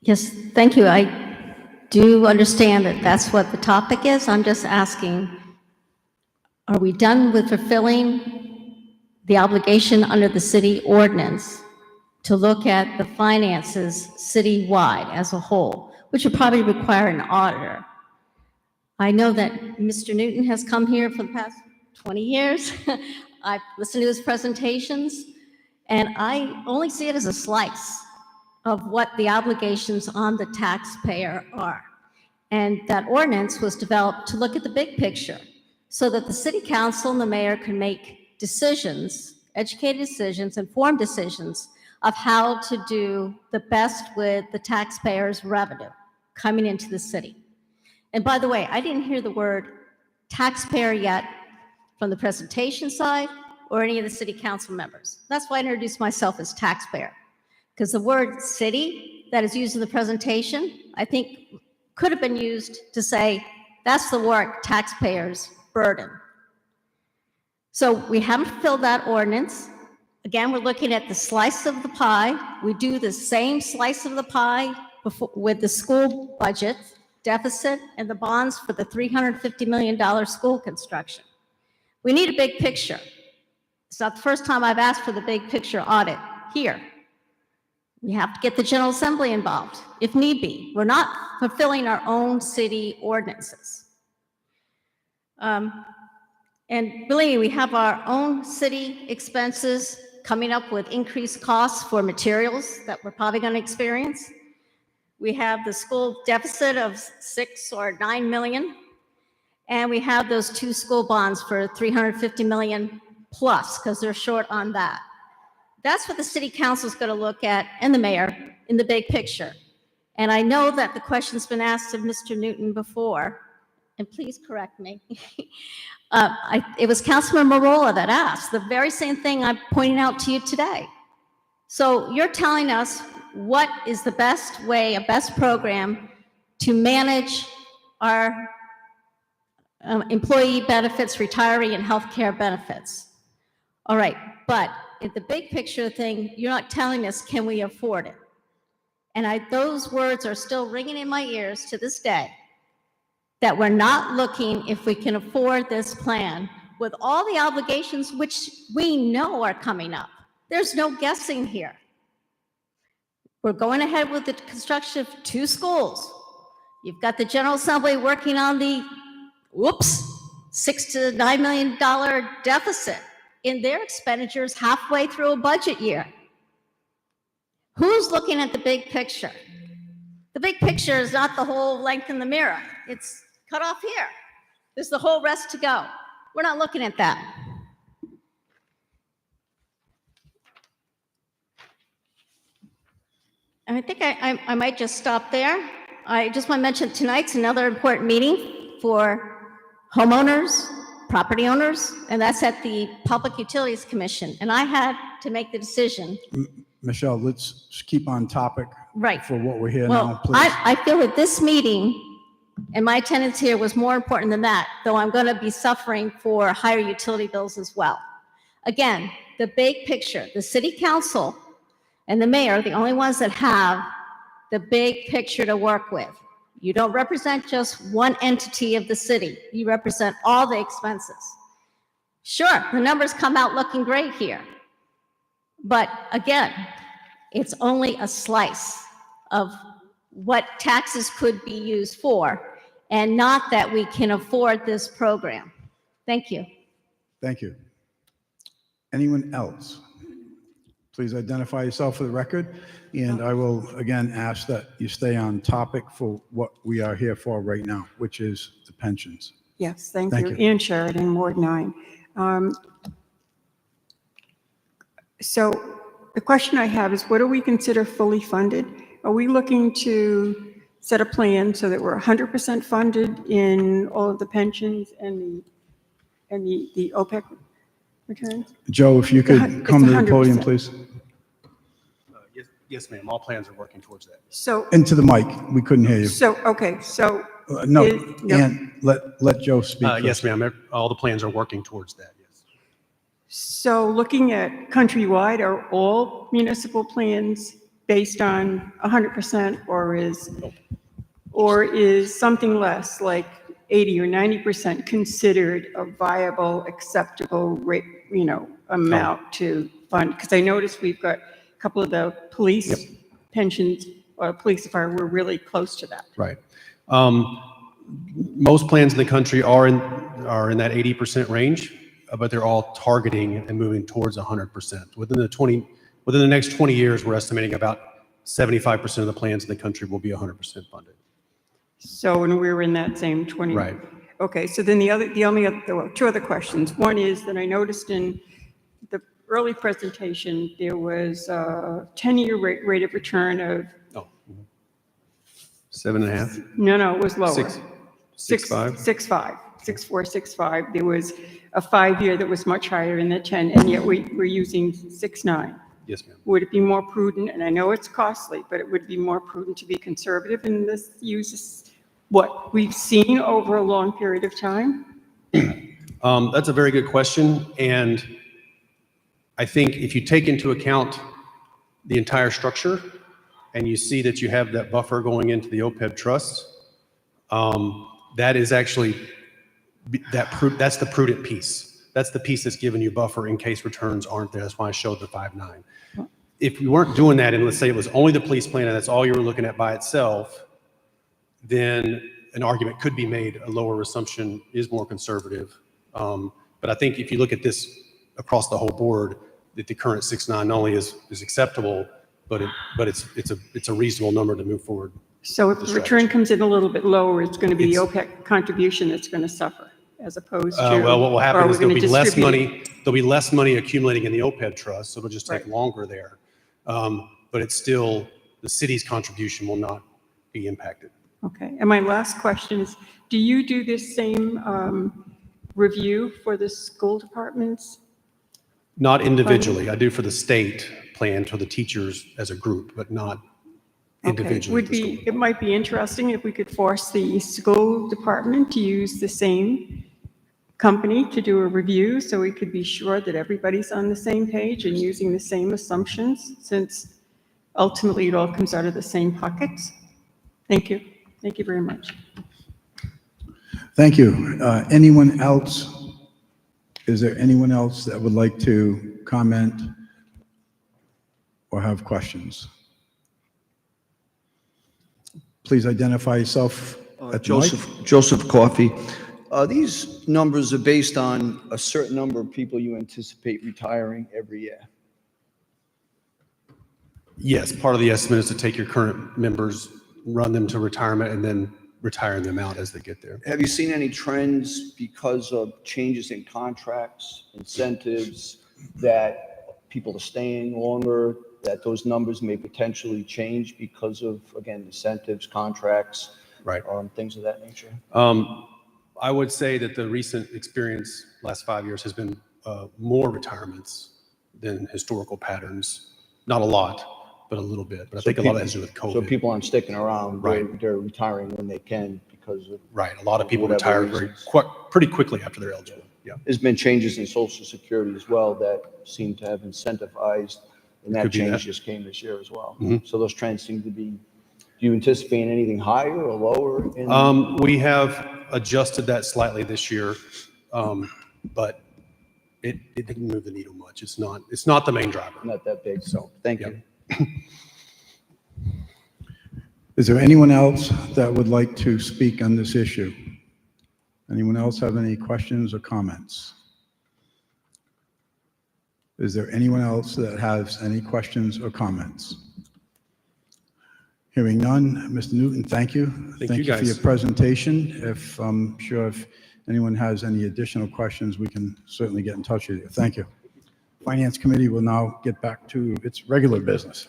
Yes, thank you. I do understand that that's what the topic is. I'm just asking, are we done with fulfilling the obligation under the city ordinance to look at the finances citywide as a whole, which would probably require an auditor. I know that Mr. Newton has come here for the past 20 years. I've listened to his presentations, and I only see it as a slice of what the obligations on the taxpayer are. And that ordinance was developed to look at the big picture so that the city council and the mayor can make decisions, educated decisions, informed decisions of how to do the best with the taxpayers' revenue coming into the city. And by the way, I didn't hear the word taxpayer yet from the presentation side or any of the city council members. That's why I introduced myself as taxpayer, because the word city that is used in the presentation, I think could have been used to say, that's the word taxpayers' burden. So we haven't fulfilled that ordinance. Again, we're looking at the slice of the pie. We do the same slice of the pie with the school budget deficit and the bonds for the $350 million school construction. We need a big picture. It's not the first time I've asked for the big picture audit here. We have to get the General Assembly involved, if need be. We're not fulfilling our own city ordinances. And believe me, we have our own city expenses coming up with increased costs for materials that we're probably going to experience. We have the school deficit of 6 or 9 million, and we have those 2 school bonds for 350 million plus, because they're short on that. That's what the city council is going to look at, and the mayor, in the big picture. And I know that the question's been asked of Mr. Newton before, and please correct me. It was Councilman Marola that asked the very same thing I'm pointing out to you today. So you're telling us what is the best way, a best program to manage our employee benefits, retiree, and healthcare benefits. All right, but in the big picture thing, you're not telling us, can we afford it? And those words are still ringing in my ears to this day, that we're not looking if we can afford this plan with all the obligations which we know are coming up. There's no guessing here. We're going ahead with the construction of 2 schools. You've got the General Assembly working on the, $6 to $9 million deficit in their expenditures halfway through a budget year. Who's looking at the big picture? The big picture is not the whole length in the mirror. It's cut off here. There's the whole rest to go. We're not looking at that. And I think I might just stop there. I just want to mention tonight's another important meeting for homeowners, property owners, and that's at the Public Utilities Commission. And I had to make the decision. Michelle, let's just keep on topic. Right. For what we're here Well, now, please. I feel that this meeting and my attendance here was more important than that, though I'm going to be suffering for higher utility bills as well. Again, the big picture, the city council and the mayor are the only ones that have the big picture to work with. You don't represent just one entity of the city. You represent all the expenses. Sure, the numbers come out looking great here. But again, it's only a slice of what taxes could be used for, and not that we can afford this program. Thank you. Thank you. Anyone else? Please identify yourself for the record, and I will again ask that you stay on topic for what we are here for right now, which is the pensions. Yes, thank Thank you. you. Ann Sheridan, Ward 9. So the question I have is, what do we consider fully funded? Are we looking to set a plan so that we're 100% funded in all of the pensions and the OPEC returns? Joe, if you could It's come to the podium, 100%. please. Yes, ma'am. All plans are working towards that. So, Into the mic. We couldn't hear you. okay, so, No, no. and let Joe speak. Yes, first. ma'am. All the plans are working towards that, yes. so looking at countrywide, are all municipal plans based on 100%, or is something less, like 80 or 90% considered a viable, acceptable rate, amount to fund? Because I noticed we've got a couple of the police pensions, or police fire, we're really close to that. Right. Most plans in the country are in that 80% range, but they're all targeting and moving towards 100%. Within the next 20 years, we're estimating about 75% of the plans in the country will be 100% funded. So when we were in that same 20. Right. Okay, so then well, two other questions. One is that I noticed in the early presentation, there was a 10-year rate of return of, 7.5? no, it was lower. 6.5? 6.465. There was a 5-year that was much higher in the 10, and yet we're using 6.9. Yes, ma'am. Would it be more prudent, and I know it's costly, but it would be more prudent to be conservative in this, use what we've seen over a long period of time? That's a very good question. And I think if you take into account the entire structure and you see that you have that buffer going into the OPEB trust, that is actually, that's the prudent piece. That's the piece that's giving you buffer in case returns aren't there. That's why I showed the 5.9. If you weren't doing that, and let's say it was only the police plan and that's all you were looking at by itself, then an argument could be made a lower assumption is more conservative. But I think if you look at this across the whole board, that the current 6.9 not only is acceptable, but it's a reasonable number to move forward. So if the return comes in a little bit lower, it's going to be the OPEC contribution that's going to suffer, as opposed to. Well, what will happen is there'll be less distribute money. There'll be less money accumulating in the OPEB trust, so it'll just take longer there. But it's still, the city's contribution will not be impacted. Okay, and my last question is, do you do this same review for the school departments? Not individually. I do for the state plan for the teachers as a group, but not individually. Okay, it might be interesting if we could force the school department to use the same company to do a review, so we could be sure that everybody's on the same page and using the same assumptions, since ultimately it all comes out of the same pockets. Thank you. Thank you very much. Thank you. Anyone else? Is there anyone else that would like to comment or have questions? Please identify yourself at the mic. Joseph Coffey. These numbers are based on a certain number of people you anticipate retiring every year. Yes, part of the estimate is to take your current members, run them to retirement, and then retire them out as they get there. Have you seen any trends because of changes in contracts, incentives, that people are staying longer, that those numbers may potentially change because of, again, incentives, contracts, right, things of that nature? I would say that the recent experience, last 5 years, has been more retirements than historical patterns. Not a lot, but a little bit. But I think a lot of that has to do with COVID. So people aren't sticking around. Right. They're retiring when they can because of. Right. A lot of people whatever retire reasons. pretty quickly after they're eligible. Yeah. There's been changes in Social Security as well that seem to have incentivized, and that Could be change that. just came this year as well. Mhm. So those trends seem to be, do you anticipate anything higher or lower? We have adjusted that slightly this year, but it didn't move the needle much. It's not the main driver. Not that big, so thank Yeah. you. Is there anyone else that would like to speak on this issue? Anyone else have any questions or comments? Is there anyone else that has any questions or comments? Hearing none, Mr. Newton, thank you. Thank you, for your guys. presentation. I'm sure if anyone has any additional questions, we can certainly get in touch with you. Thank you. Finance Committee will now get back to its regular business.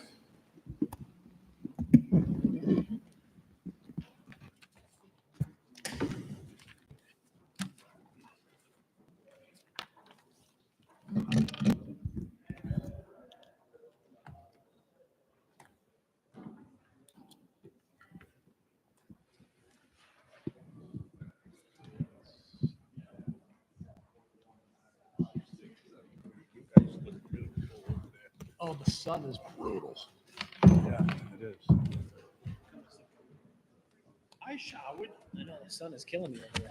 Oh, the sun is brutal. Yeah, it is. I showered. I know, the sun is killing me over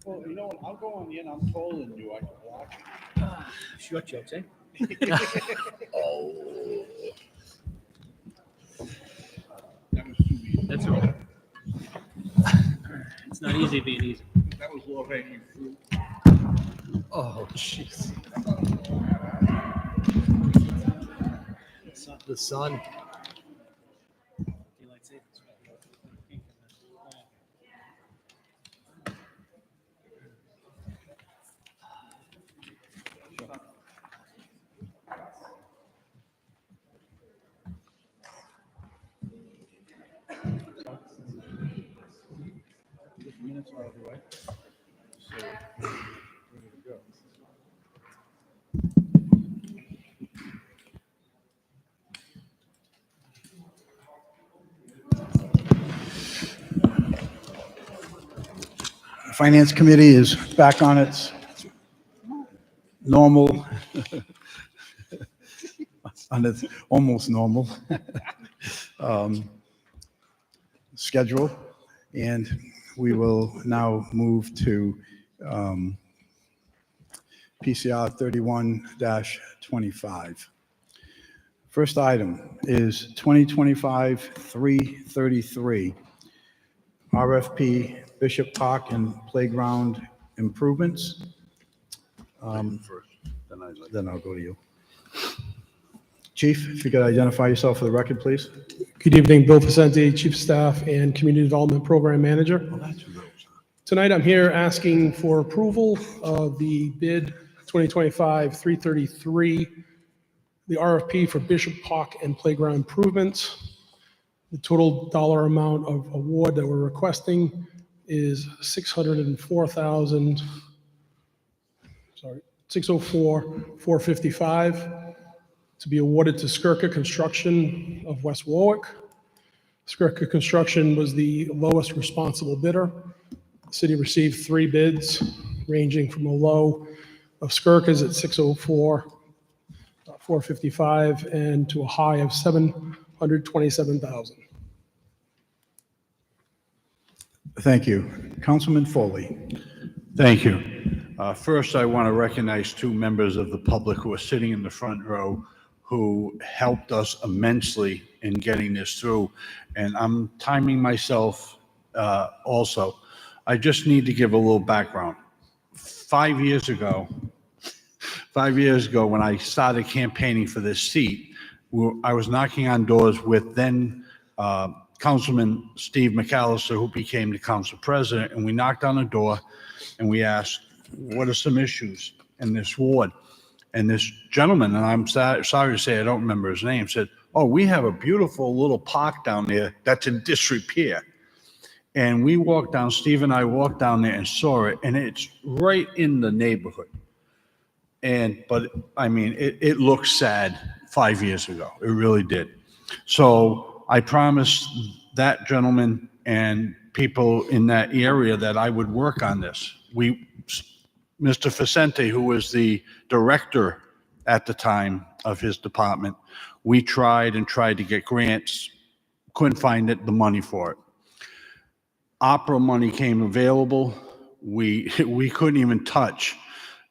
there. You know what, I'll go on the end, I'm taller than you, I can watch. Short jokes, eh? That was too easy. That's all right. It's not easy being easy. That was low hanging fruit. Oh, jeez. The sun. Minutes out of the way. So, ready to go. Finance Committee is back on its normal, on its almost normal schedule. And we will now move to PCR 31-25. First item is 2025-333, RFP Bishop Park and Playground Improvements. Then I'll go to you. Chief, if you could identify yourself for the record, please. Good evening, Bill Facente, Chief of Staff and Community Development Program Manager. Tonight, I'm here asking for approval of the bid 2025-333, the RFP for Bishop Park and Playground Improvements. The total dollar amount of award that we're requesting is $604,455 to be awarded to Skirka Construction of West Warwick. Skirka Construction was the lowest responsible bidder. The city received 3 bids, ranging from a low of Skirka's at $604,455 and to a high of $727,000. Thank you. Councilman Foley. Thank you. First, I want to recognize 2 members of the public who are sitting in the front row who helped us immensely in getting this through. And I'm timing myself also. I just need to give a little background. 5 years ago, when I started campaigning for this seat, I was knocking on doors with then Councilman Steve McAllister, who became the council president, and we knocked on the door and we asked, what are some issues in this ward? And this gentleman, and I'm sorry to say I don't remember his name, said, oh, we have a beautiful little park down there that's in disrepair. And we walked down, Steve and I walked down there and saw it, and it's right in the neighborhood. But I mean, it looked sad 5 years ago. It really did. So I promised that gentleman and people in that area that I would work on this. Mr. Facente, who was the director at the time of his department, we tried to get grants, couldn't find the money for it. Opera money came available. We couldn't even touch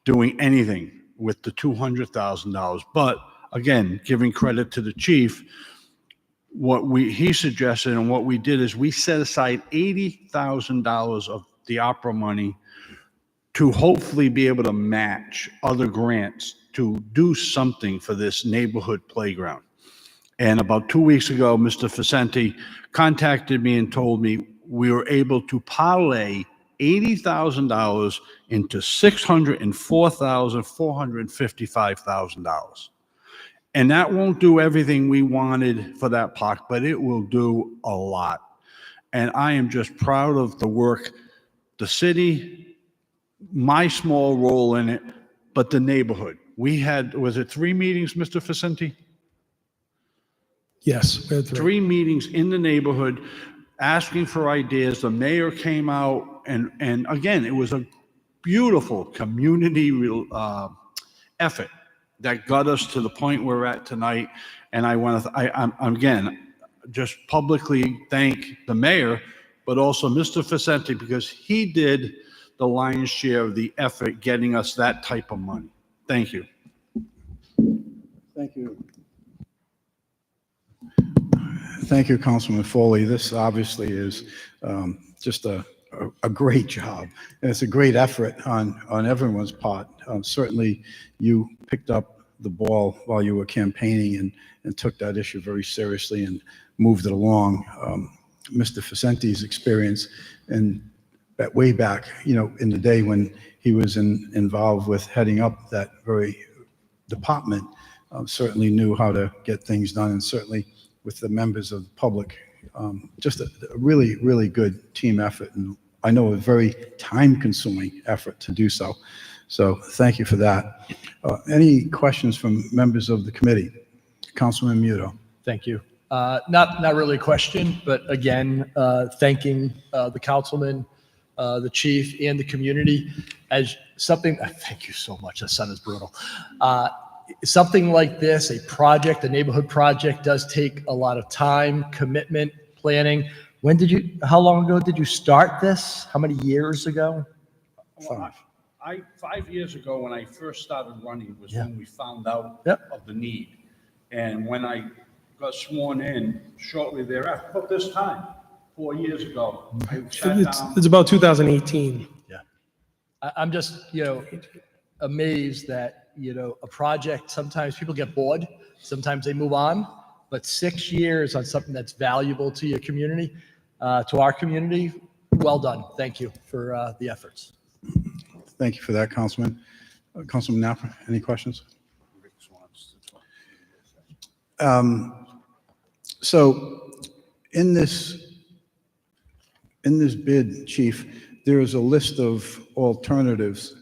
doing anything with the $200,000. But again, giving credit to the chief, he suggested and what we did is we set aside $80,000 of the opera money to hopefully be able to match other grants to do something for this neighborhood playground. And about 2 weeks ago, Mr. Facente contacted me and told me we were able to parlay $80,000 into $604,455,000. And that won't do everything we wanted for that park, but it will do a lot. And I am just proud of the work, the city, my small role in it, but the neighborhood. We had, was it 3 meetings, Mr. Facente? Yes, we had 3. 3 meetings in the neighborhood asking for ideas. The mayor came out and again, it was a beautiful community effort that got us to the point we're at tonight. And I want to, I'm again, just publicly thank the mayor, but also Mr. Facente, because he did the lion's share of the effort getting us that type of money. Thank you. Thank you. Thank you, Councilman Foley. This obviously is just a great job, and it's a great effort on everyone's part. Certainly, you picked up the ball while you were campaigning and took that issue very seriously and moved it along. Mr. Facenti's experience and that way back, in the day when he was involved with heading up that very department, certainly knew how to get things done, and certainly with the members of the public, just a really, really good team effort, and I know a very time-consuming effort to do so. So thank you for that. Any questions from members of the committee? Councilman Muto. Thank you. Not really a question, but again, thanking the councilman, the chief, and the community as something. Thank you so much. The sun is brutal. Something like this, a project, a neighborhood project, does take a lot of time, commitment, planning. How long ago did you start this? How many years ago? Well, 5 years ago, when I first started running, was when we found out Yep. of the need. And when I got sworn in shortly thereafter, about this time, 4 years ago, I sat down. It's about 2018. I'm just, amazed that, a project, sometimes people get bored, sometimes they move on, but 6 years on something that's valuable to your community, to our community, well done. Thank you for the efforts. Thank you for that, Councilman. Councilman Napper, any questions? So in this bid, Chief, there is a list of alternatives.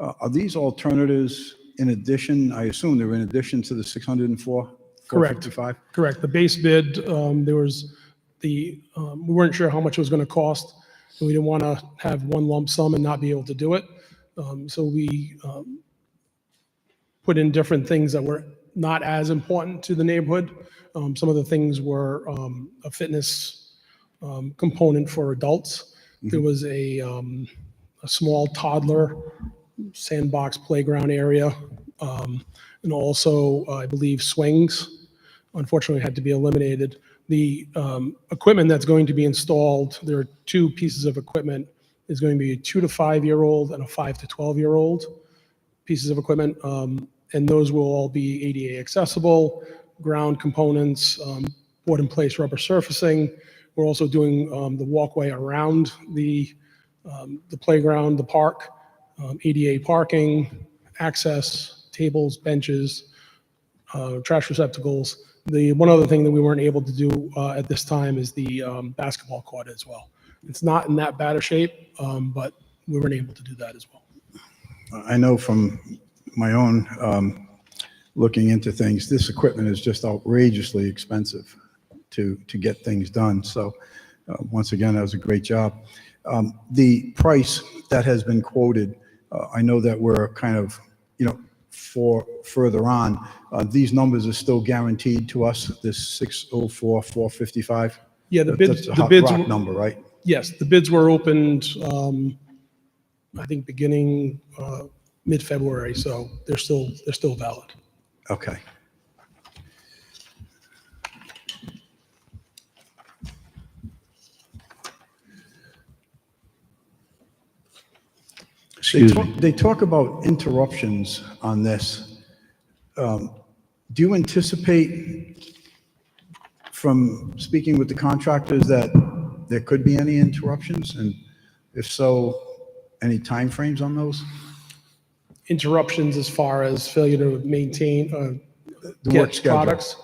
Are these alternatives in addition? I assume they're in addition to the 604, Correct. 455? Correct. The base bid, there was we weren't sure how much it was going to cost, and we didn't want to have one lump sum and not be able to do it. So we put in different things that were not as important to the neighborhood. Some of the things were a fitness component for adults. There was a small toddler sandbox playground area, and also, I believe, swings. Unfortunately, had to be eliminated. The equipment that's going to be installed, there are two pieces of equipment. There's going to be a 2 to 5 year old and a 5 to 12 year old pieces of equipment, and those will all be ADA accessible, ground components, board in place rubber surfacing. We're also doing the walkway around the playground, the park, ADA parking, access, tables, benches, trash receptacles. The one other thing that we weren't able to do at this time is the basketball court as well. It's not in that bad a shape, but we weren't able to do that as well. I know from my own looking into things, this equipment is just outrageously expensive to get things done. So once again, that was a great job. The price that has been quoted, I know that we're kind of, for further on, these numbers are still guaranteed to us, this 604, 455? Yeah, the bids, That's a the bids, rock number, right? yes, the bids were opened, I think beginning mid-February, so they're still valid. Okay. They talk about interruptions on this. Do you anticipate, from speaking with the contractors, that there could be any interruptions? And if so, any timeframes on those? Interruptions as far as failure to maintain, The work get schedule. products?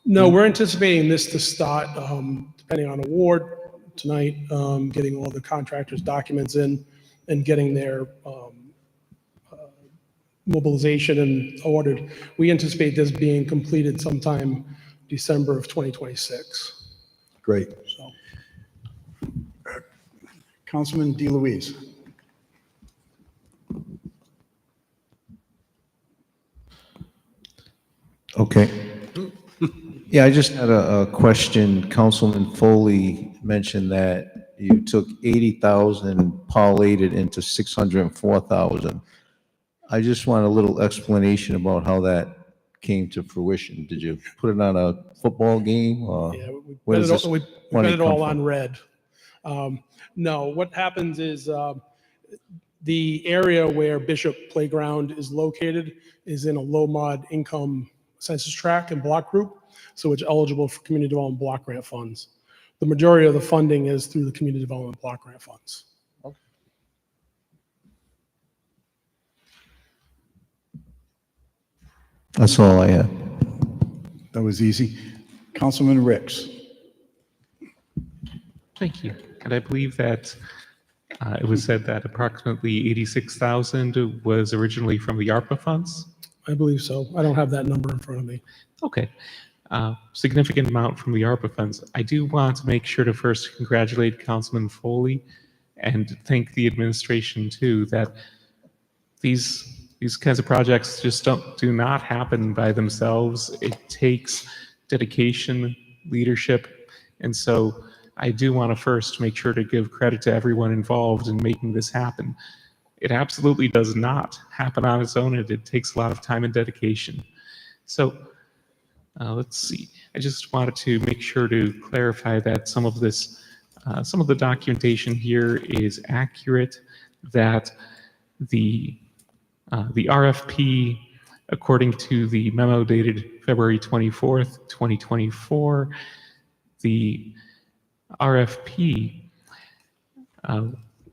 No, we're anticipating this to start, depending on award tonight, getting all the contractors' documents in and getting their mobilization and ordered. We anticipate this being completed sometime December of 2026. Great. So, Councilman DeLuise. Okay. Yeah, I just had a question. Councilman Foley mentioned that you took 80,000 and parlayed it into 604,000. I just want a little explanation about how that came to fruition. Did you put it on a football game or Yeah, we where bet does it this all, we money bet it come all on from? red. No, what happens is the area where Bishop Playground is located is in a low mod income census tract and block group, so it's eligible for community development block grant funds. The majority of the funding is through the community development block grant funds. That's all I have. That was easy. Councilman Ricks. Thank you. And I believe that it was said that approximately 86,000 was originally from the ARPA funds. I believe so. I don't have that number in front of me. Okay. Significant amount from the ARPA funds. I do want to make sure to first congratulate Councilman Foley and thank the administration too, that these kinds of projects just do not happen by themselves. It takes dedication, leadership, and so I do want to first make sure to give credit to everyone involved in making this happen. It absolutely does not happen on its own, and it takes a lot of time and dedication. So let's see. I just wanted to make sure to clarify that some of the documentation here is accurate, that the RFP, according to the memo dated February 24th, 2024, the RFP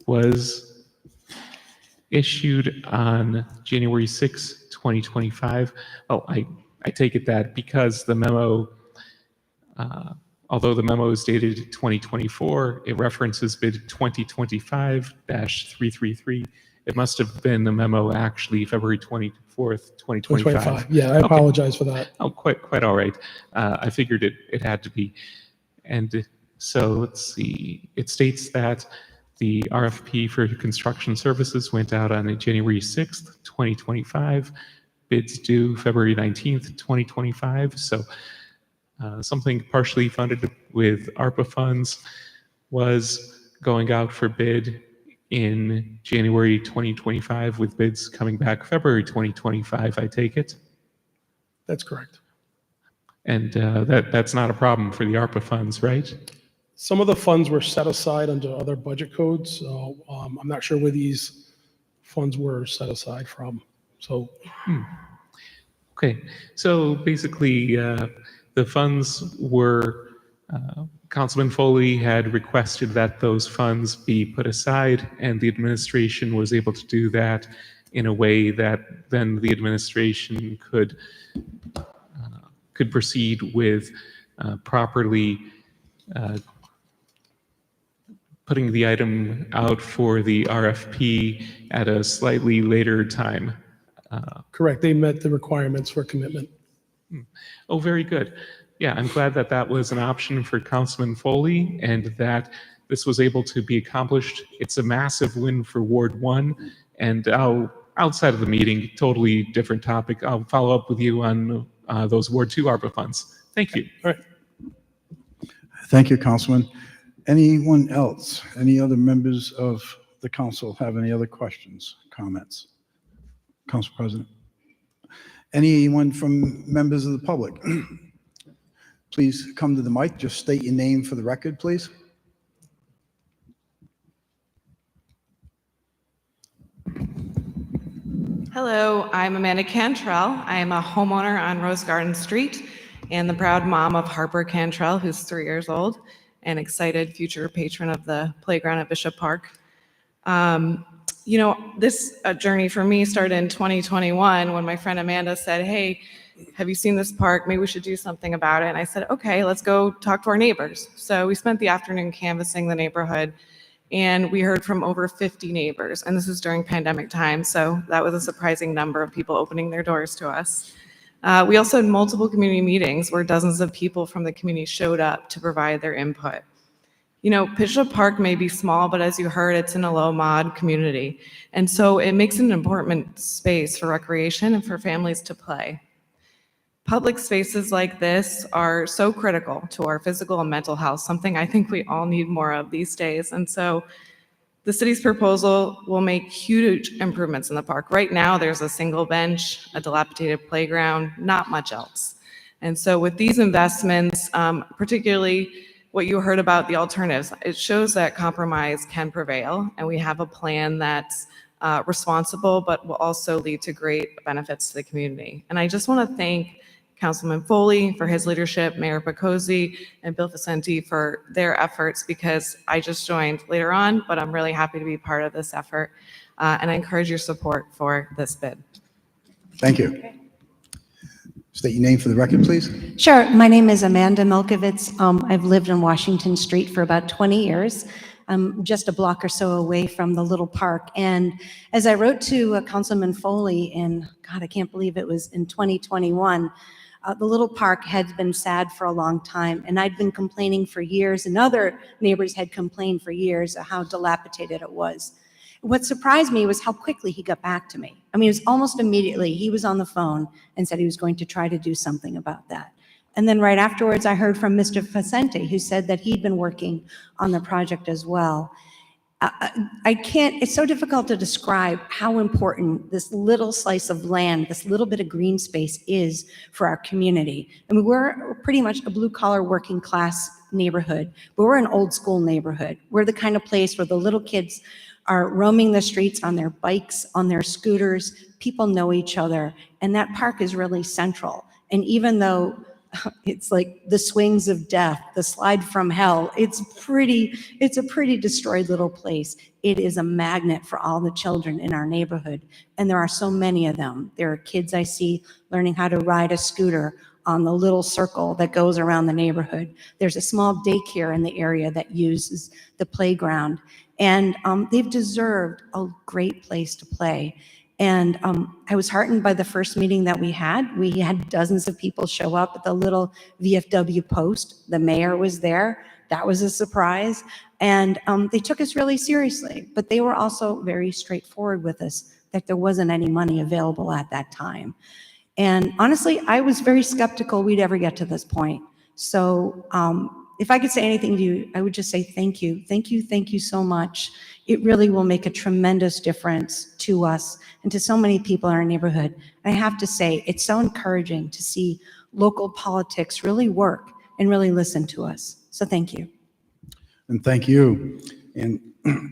was issued on January 6, 2025. Oh, I take it that because the memo, although the memo is dated 2024, it references bid 2025-333. It must have been the memo actually February 24th, 2025. Yeah, I apologize for that. Oh, quite all right. I figured it had to be. And so let's see. It states that the RFP for construction services went out on January 6th, 2025. Bids due February 19th, 2025. So something partially funded with ARPA funds was going out for bid in January 2025 with bids coming back February 2025, I take it? That's correct. And that's not a problem for the ARPA funds, right? Some of the funds were set aside under other budget codes, so I'm not sure where these funds were set aside from. So, Okay, so basically the funds were, Councilman Foley had requested that those funds be put aside, and the administration was able to do that in a way that then the administration could proceed with properly putting the item out for the RFP at a slightly later time. correct, they met the requirements for commitment. Oh, very good. Yeah, I'm glad that that was an option for Councilman Foley and that this was able to be accomplished. It's a massive win for Ward 1, and outside of the meeting, totally different topic. I'll follow up with you on those Ward 2 ARPA funds. Thank you. All right. Thank you, Councilman. Anyone else? Any other members of the council have any other questions, comments? Council President. Anyone from members of the public? Please come to the mic. Just state your name for the record, please. Hello, I'm Amanda Cantrell. I am a homeowner on Rose Garden Street and the proud mom of Harper Cantrell, who's 3 years old, and excited future patron of the playground at Bishop Park. You know, this journey for me started in 2021 when my friend Amanda said, hey, have you seen this park? Maybe we should do something about it. And I said, okay, let's go talk to our neighbors. So we spent the afternoon canvassing the neighborhood, and we heard from over 50 neighbors. And this is during pandemic time, so that was a surprising number of people opening their doors to us. We also had multiple community meetings where dozens of people from the community showed up to provide their input. You know, Bishop Park may be small, but as you heard, it's in a low mod community. And so it makes an important space for recreation and for families to play. Public spaces like this are so critical to our physical and mental health, something I think we all need more of these days. And so the city's proposal will make huge improvements in the park. Right now, there's a single bench, a dilapidated playground, not much else. And so with these investments, particularly what you heard about the alternatives, it shows that compromise can prevail, and we have a plan that's responsible, but will also lead to great benefits to the community. And I just want to thank Councilman Foley for his leadership, Mayor Picozzi, and Bill Vicente for their efforts, because I just joined later on, but I'm really happy to be part of this effort. And I encourage your support for this bid. Thank you. State your name for the record, please. Sure. My name is Amanda Milkovich. I've lived on Washington Street for about 20 years. I'm just a block or so away from the little park. And as I wrote to Councilman Foley in, God, I can't believe it was in 2021, the little park had been sad for a long time. And I'd been complaining for years, and other neighbors had complained for years of how dilapidated it was. What surprised me was how quickly he got back to me. I mean, it was almost immediately. He was on the phone and said he was going to try to do something about that. And then right afterwards, I heard from Mr. Vicente, who said that he'd been working on the project as well. It's so difficult to describe how important this little slice of land, this little bit of green space is for our community. I mean, we're pretty much a blue-collar working class neighborhood, but we're an old school neighborhood. We're the kind of place where the little kids are roaming the streets on their bikes, on their scooters. People know each other, and that park is really central. And even though it's like the swings of death, the slide from hell, it's a pretty destroyed little place. It is a magnet for all the children in our neighborhood, and there are so many of them. There are kids I see learning how to ride a scooter on the little circle that goes around the neighborhood. There's a small daycare in the area that uses the playground, and they've deserved a great place to play. And I was heartened by the first meeting that we had. We had dozens of people show up at the little VFW post. The mayor was there. That was a surprise. And they took us really seriously, but they were also very straightforward with us that there wasn't any money available at that time. And honestly, I was very skeptical we'd ever get to this point. So if I could say anything to you, I would just say thank you. Thank you, thank you so much. It really will make a tremendous difference to us and to so many people in our neighborhood. I have to say, it's so encouraging to see local politics really work and really listen to us. So thank you. And thank you. And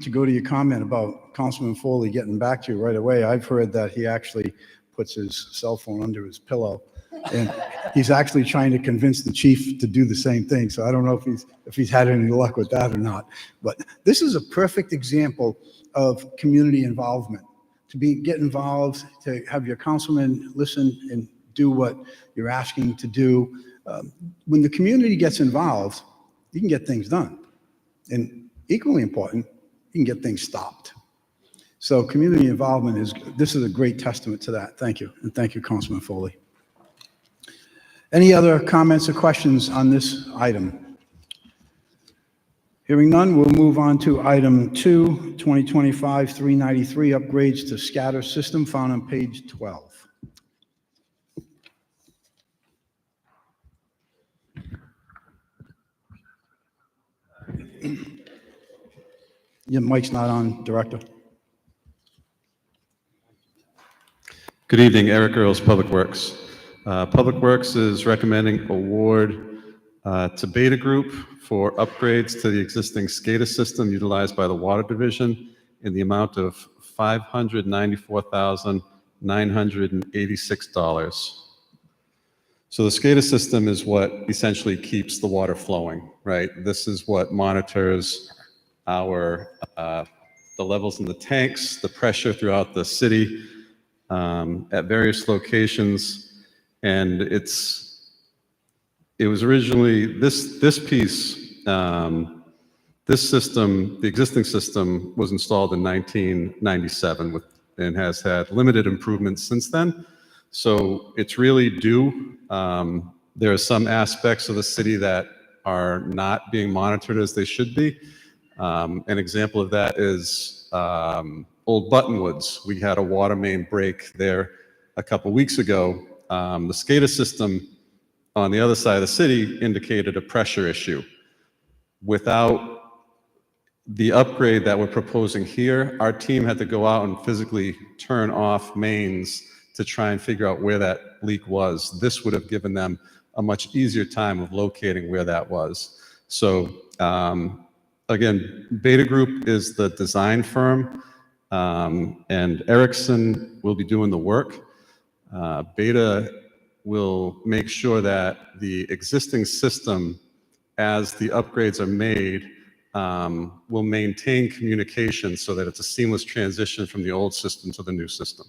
to go to your comment about Councilman Foley getting back to you right away, I've heard that he actually puts his cell phone under his pillow, and he's actually trying to convince the chief to do the same thing. So I don't know if he's had any luck with that or not. But this is a perfect example of community involvement. To get involved, to have your councilman listen and do what you're asking to do. When the community gets involved, you can get things done. And equally important, you can get things stopped. So community involvement this is a great testament to that. Thank you. And thank you, Councilman Foley. Any other comments or questions on this item? Hearing none, we'll move on to item 2, 2025-393, upgrades to scatter system, found on page 12. Your mic's not on, Director. Good evening, Eric Earls, Public Works. Public Works is recommending award to Beta Group for upgrades to the existing SCADA system utilized by the Water Division in the amount of $594,986. So the SCADA system is what essentially keeps the water flowing, right? This is what monitors the levels in the tanks, the pressure throughout the city at various locations. And it was originally, this piece, this system, the existing system was installed in 1997 and has had limited improvements since then. So it's really due. There are some aspects of the city that are not being monitored as they should be. An example of that is Old Buttonwoods. We had a water main break there a couple weeks ago. The SCADA system on the other side of the city indicated a pressure issue. Without the upgrade that we're proposing here, our team had to go out and physically turn off mains to try and figure out where that leak was. This would have given them a much easier time of locating where that was. So again, Beta Group is the design firm, and Ericsson will be doing the work. Beta will make sure that the existing system, as the upgrades are made, will maintain communication so that it's a seamless transition from the old system to the new system.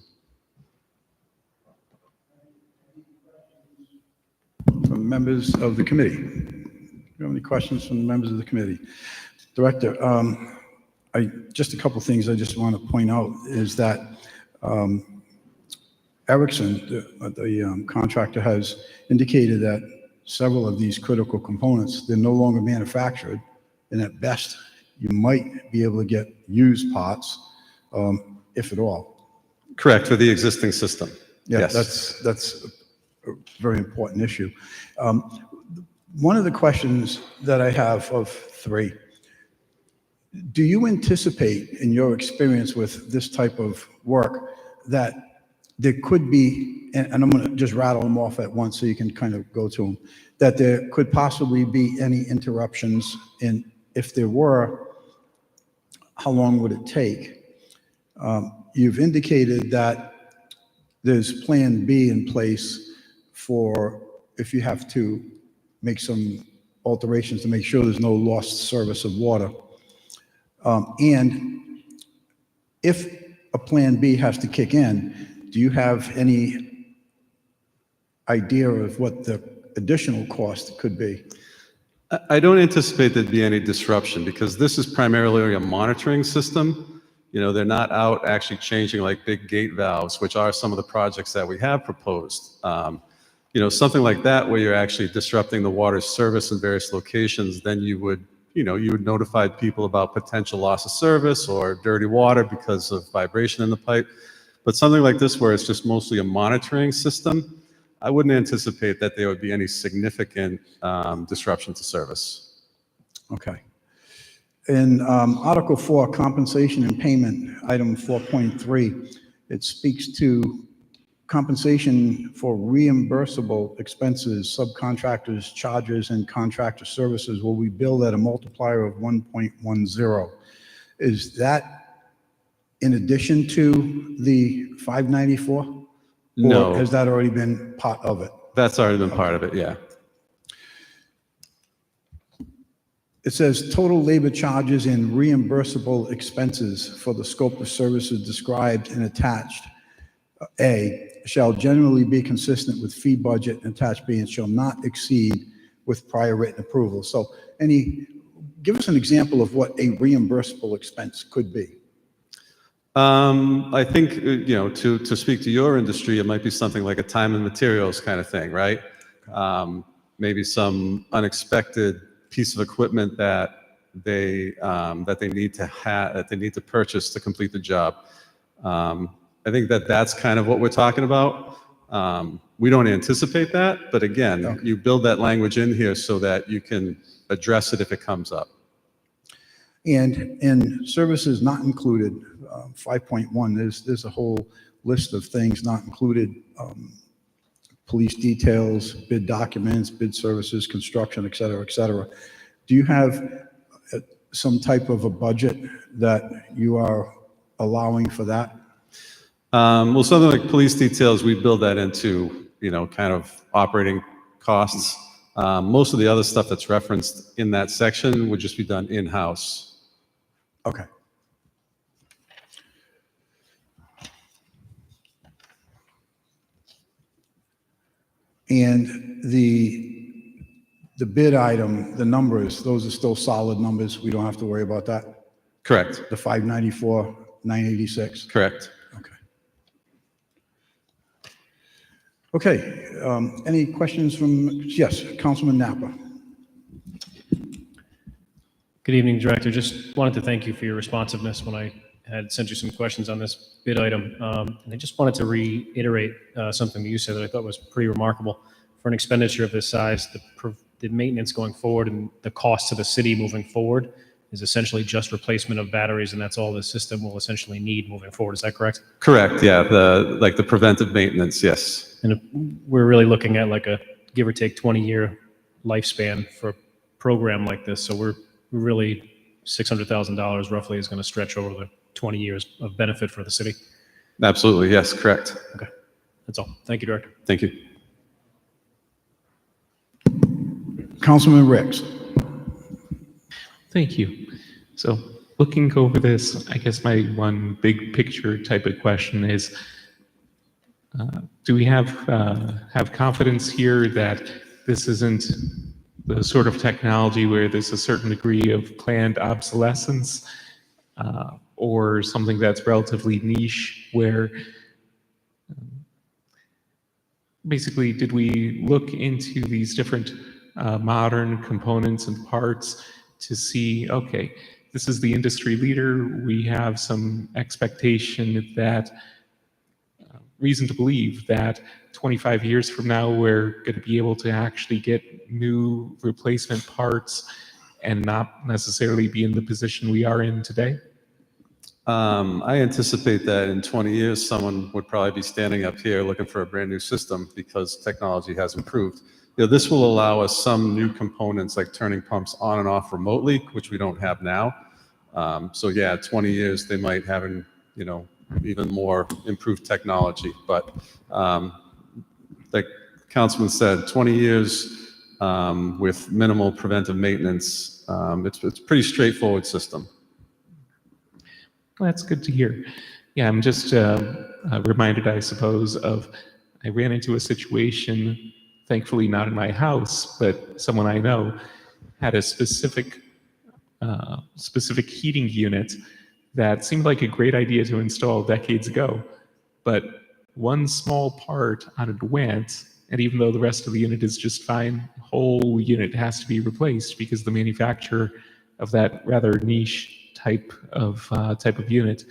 From members of the committee. Do you have any questions from the members of the committee? Director, just a couple things I just want to point out is that Ericsson, the contractor, has indicated that several of these critical components, they're no longer manufactured, and at best, you might be able to get used parts, if at all. Correct, for the existing system. Yeah, Yes. that's a very important issue. One of the questions that I have of three, do you anticipate, in your experience with this type of work, that there could be, and I'm going to just rattle them off at once so you can kind of go to them, that there could possibly be any interruptions, and if there were, how long would it take? You've indicated that there's Plan B in place for if you have to make some alterations to make sure there's no lost service of water. And if a Plan B has to kick in, do you have any idea of what the additional cost could be? I don't anticipate there'd be any disruption because this is primarily a monitoring system. You know, they're not out actually changing like big gate valves, which are some of the projects that we have proposed. You know, something like that where you're actually disrupting the water service in various locations, then you would notify people about potential loss of service or dirty water because of vibration in the pipe. But something like this where it's just mostly a monitoring system, I wouldn't anticipate that there would be any significant disruption to service. Okay. In Article 4, compensation and payment, item 4.3, it speaks to compensation for reimbursable expenses, subcontractors, charges, and contractor services will be billed at a multiplier of 1.10. Is that in addition to the 594? No. Or has that already been part of it? That's already been part of it, yeah. It says total labor charges and reimbursable expenses for the scope of services described and attached A shall generally be consistent with fee budget, and attached B, and shall not exceed with prior written approval. So give us an example of what a reimbursable expense could be. I think, to speak to your industry, it might be something like a time and materials kind of thing, right? Maybe some unexpected piece of equipment that they need to purchase to complete the job. I think that's kind of what we're talking about. We don't anticipate that, but again, okay, you build that language in here so that you can address it if it comes up. And in services not included, 5.1, there's a whole list of things not included. Police details, bid documents, bid services, construction, et cetera, et cetera. Do you have some type of a budget that you are allowing for that? Well, something like police details, we build that into, kind of operating costs. Most of the other stuff that's referenced in that section would just be done in-house. Okay. And the bid item, the numbers, those are still solid numbers. We don't have to worry about that? Correct. The 594, 986? Correct. Okay, any questions from, yes, Councilman Napa. Good evening, Director. Just wanted to thank you for your responsiveness when I had sent you some questions on this bid item. And I just wanted to reiterate something that you said that I thought was pretty remarkable. For an expenditure of this size, the maintenance going forward and the cost to the city moving forward is essentially just replacement of batteries, and that's all the system will essentially need moving forward. Is that correct? Correct, yeah, the preventive maintenance, yes. And we're really looking at like a give or take 20-year lifespan for a program like this. So we're really $600,000 roughly is going to stretch over the 20 years of benefit for the city. Absolutely, yes, correct. Okay, that's all. Thank you, Director. Thank you. Councilman Ricks. Thank you. So looking over this, I guess my one big picture type of question is, do we have confidence here that this isn't the sort of technology where there's a certain degree of planned obsolescence, or something that's relatively niche where basically did we look into these different modern components and parts to see, okay, this is the industry leader, we have some expectation that, reason to believe that 25 years from now, we're going to be able to actually get new replacement parts and not necessarily be in the position we are in today? I anticipate that in 20 years, someone would probably be standing up here looking for a brand new system because technology has improved. This will allow us some new components like turning pumps on and off remotely, which we don't have now. So yeah, 20 years, they might have even more improved technology. But like Councilman said, 20 years with minimal preventive maintenance, it's a pretty straightforward system. Well, that's good to hear. Yeah, I'm just reminded, I suppose, I ran into a situation, thankfully not in my house, but someone I know had a specific heating unit that seemed like a great idea to install decades ago, but one small part on it went, and even though the rest of the unit is just fine, the whole unit has to be replaced because the manufacturer of that rather niche type of unit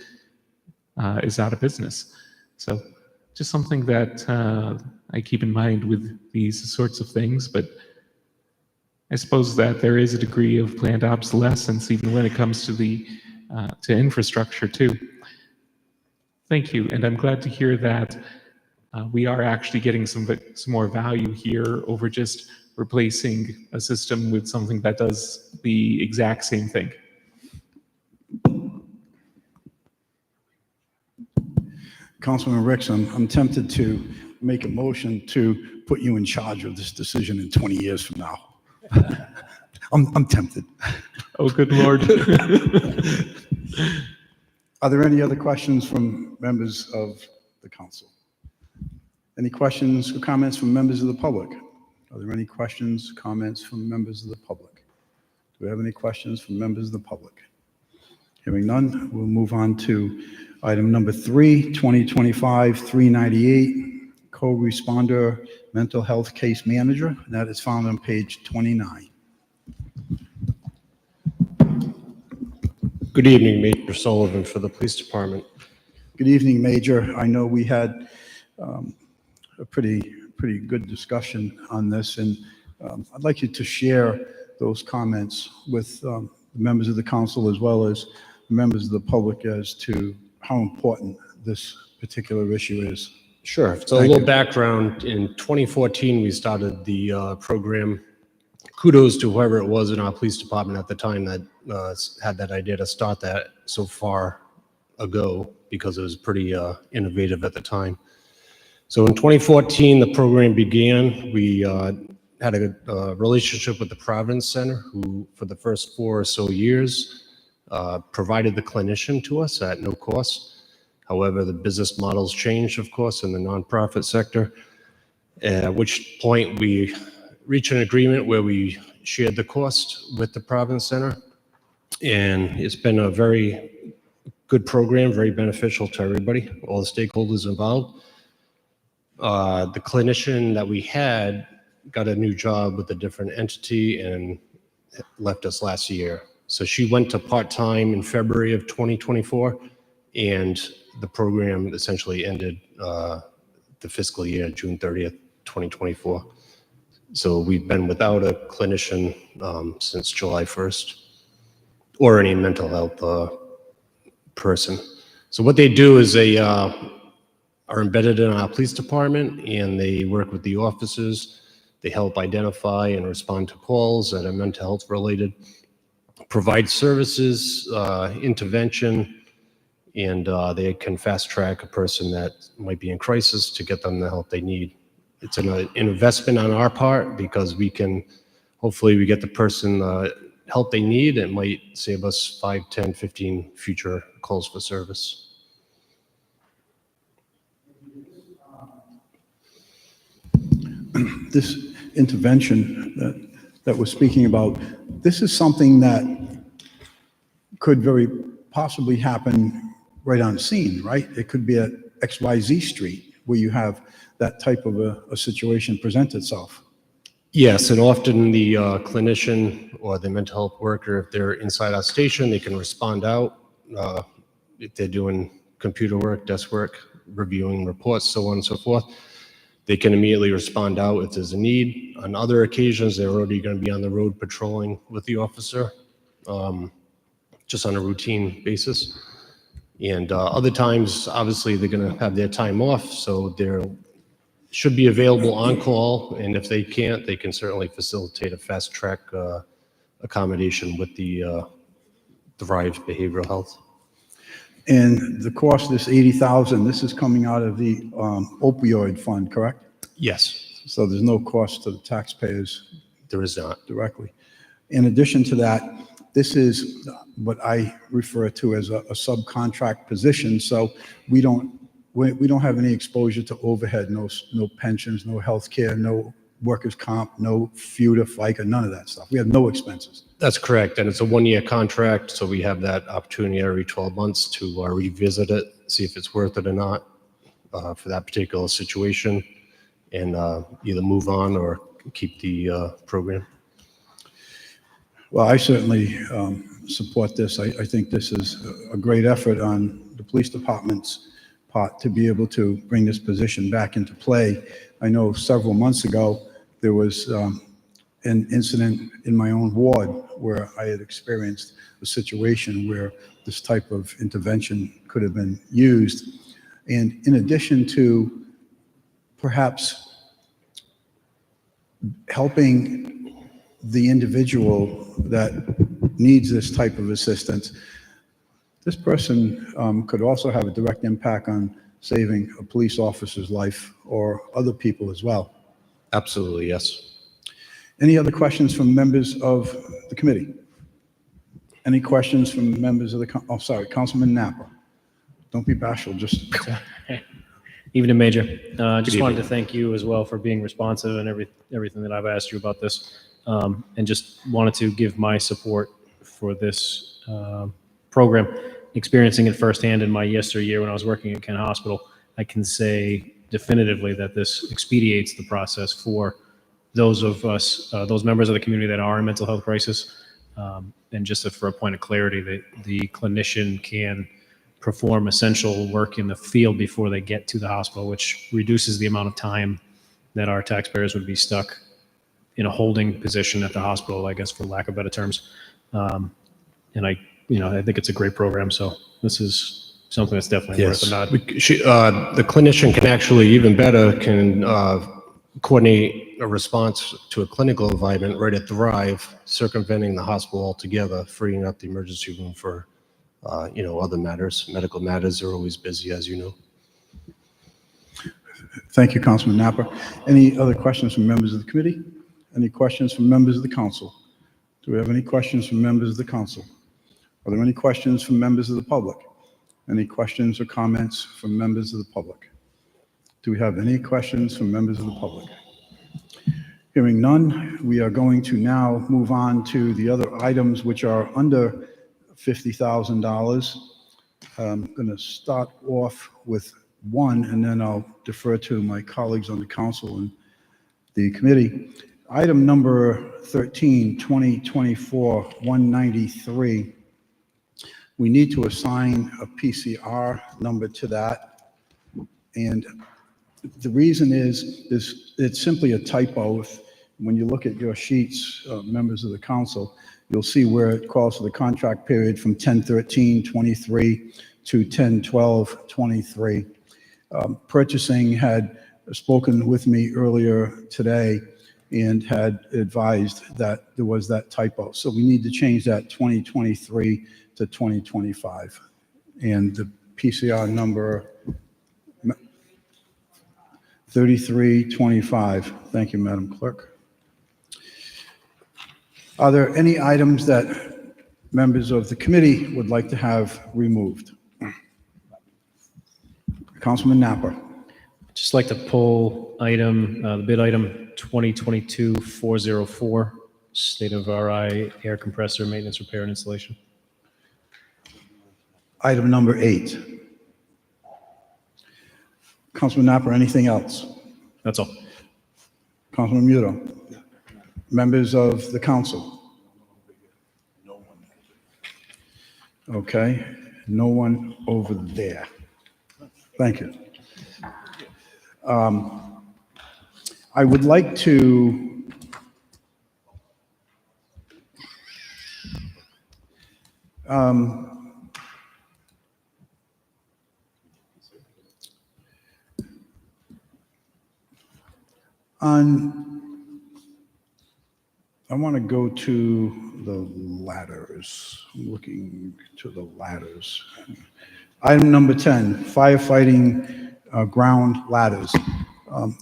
is out of business. So just something that I keep in mind with these sorts of things, but I suppose that there is a degree of planned obsolescence even when it comes to the to infrastructure too. Thank you, and I'm glad to hear that we are actually getting some more value here over just replacing a system with something that does the exact same thing. Councilman Ricks, I'm tempted to make a motion to put you in charge of this decision in 20 years from now. I'm tempted. Oh, good Lord. Are there any other questions from members of the council? Any questions or comments from members of the public? Are there any questions, comments from members of the public? Do we have any questions from members of the public? Hearing none, we'll move on to item number 3, 2025-398, co-responder mental health case manager. And that is found on page 29. Good evening, Major Sullivan for the Police Department. Good evening, Major. I know we had a pretty good discussion on this, and I'd like you to share those comments with the members of the council as well as members of the public as to how important this particular issue is. Sure. So a little background. In 2014, we started the program. Kudos to whoever it was in our police department at the time that had that idea to start that so far ago, because it was pretty innovative at the time. So in 2014, the program began. We had a relationship with the Providence Center, who for the first 4 or so years provided the clinician to us at no cost. However, the business models changed, of course, in the nonprofit sector, at which point we reached an agreement where we shared the cost with the Providence Center. And it's been a very good program, very beneficial to everybody, all the stakeholders involved. The clinician that we had got a new job with a different entity and left us last year. So she went to part-time in February of 2024, And the program essentially ended the fiscal year, June 30th, 2024. So we've been without a clinician since July 1st, or any mental health person. So what they do is they are embedded in our police department, and they work with the officers. They help identify and respond to calls that are mental health related, provide services, intervention, and they can fast track a person that might be in crisis to get them the help they need. It's an investment on our part because hopefully we get the person help they need. It might save us 5, 10, 15 future calls for service. This intervention that we're speaking about, this is something that could very possibly happen right on scene, right? It could be at XYZ Street where you have that type of a situation present itself. Yes, and often the clinician or the mental health worker, if they're inside our station, they can respond out. If they're doing computer work, desk work, reviewing reports, so on and so forth, they can immediately respond out if there's a need. On other occasions, they're already going to be on the road patrolling with the officer, just on a routine basis. And other times, obviously, they're going to have their time off, so they're should be available on call, and if they can't, they can certainly facilitate a fast track accommodation with the Thrive Behavioral Health. And the cost, this $80,000, this is coming out of the opioid fund, correct? Yes. So there's no cost to the taxpayers. There is not. Directly. In addition to that, this is what I refer to as a subcontract position. So we don't have any exposure to overhead, no pensions, no health care, no workers' comp, no FUTA, FICA, none of that stuff. We have no expenses. That's correct, and it's a one-year contract, so we have that opportunity every 12 months to revisit it, see if it's worth it or not for that particular situation, and either move on or keep the program. Well, I certainly support this. I think this is a great effort on the police department's part to be able to bring this position back into play. I know several months ago, there was an incident in my own ward where I had experienced a situation where this type of intervention could have been used. And in addition to perhaps helping the individual that needs this type of assistance, this person could also have a direct impact on saving a police officer's life or other people as well. Absolutely, yes. Any other questions from members of the committee? Any questions from members of the, Councilman Napa. Don't be bashful, just. Evening, Major. Just wanted to thank you as well for being responsive and everything that I've asked you about this. And just wanted to give my support for this program. Experiencing it firsthand in my yesteryear when I was working at Kent Hospital, I can say definitively that this expedites the process for those of us, those members of the community that are in mental health crisis. And just for a point of clarity, the clinician can perform essential work in the field before they get to the hospital, which reduces the amount of time that our taxpayers would be stuck in a holding position at the hospital, I guess, for lack of better terms. And I think it's a great program. So this is something that's definitely worth a nod. The clinician can actually, even better, can coordinate a response to a clinical environment right at Thrive, circumventing the hospital altogether, freeing up the emergency room for, other matters. Medical matters are always busy, as you know. Thank you, Councilman Napa. Any other questions from members of the committee? Any questions from members of the council? Do we have any questions from members of the council? Are there any questions from members of the public? Any questions or comments from members of the public? Do we have any questions from members of the public? Hearing none, we are going to now move on to the other items which are under $50,000. I'm going to start off with one, and then I'll defer to my colleagues on the council and the committee. Item number 13, 2024-193. We need to assign a PCR number to that. And the reason is it's simply a typo. When you look at your sheets, members of the council, you'll see where it calls for the contract period from 10/13/23 to 10/12/23. Purchasing had spoken with me earlier today and had advised that there was that typo. So we need to change that 2023 to 2025. And the PCR number 3325. Thank you, Madam Clerk. Are there any items that members of the committee would like to have removed? Councilman Napper. Just like to pull the bid item 2022-404, state of RI air compressor maintenance, repair, and installation. Item number 8. Councilman Napper, anything else? That's all. Councilman Muto. Members of the council? Okay, no one over there. Thank you. I would like to I want to go to the ladders. I'm looking to the ladders. Item number 10, firefighting ground ladders.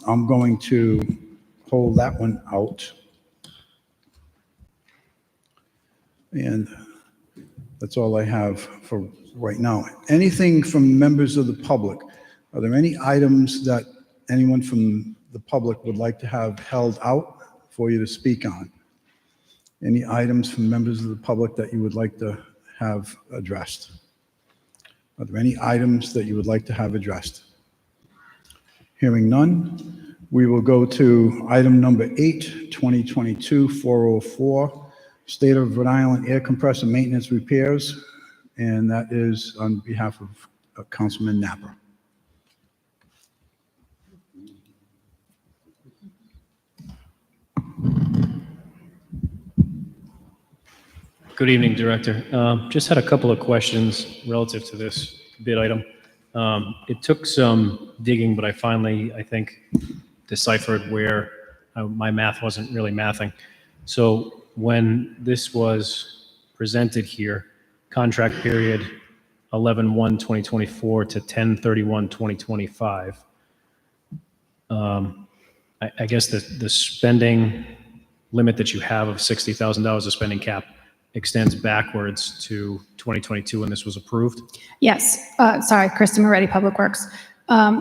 I'm going to hold that one out. And that's all I have for right now. Anything from members of the public? Are there any items that anyone from the public would like to have held out for you to speak on? Any items from members of the public that you would like to have addressed? Are there any items that you would like to have addressed? Hearing none, we will go to item number 8, 2022-404, State of Rhode Island Air Compressor Maintenance Repairs, and that is on behalf of Councilman Napper. Good evening, Director. Just had a couple of questions relative to this bid item. It took some digging, but I finally, I think, deciphered where my math wasn't really mathing. So when this was presented here, contract period 11/1/2024 to 10/31/2025, I guess the spending limit that you have of $60,000 of spending cap extends backwards to 2022 when this was approved? Yes, sorry, Kristen Moretti, Public Works.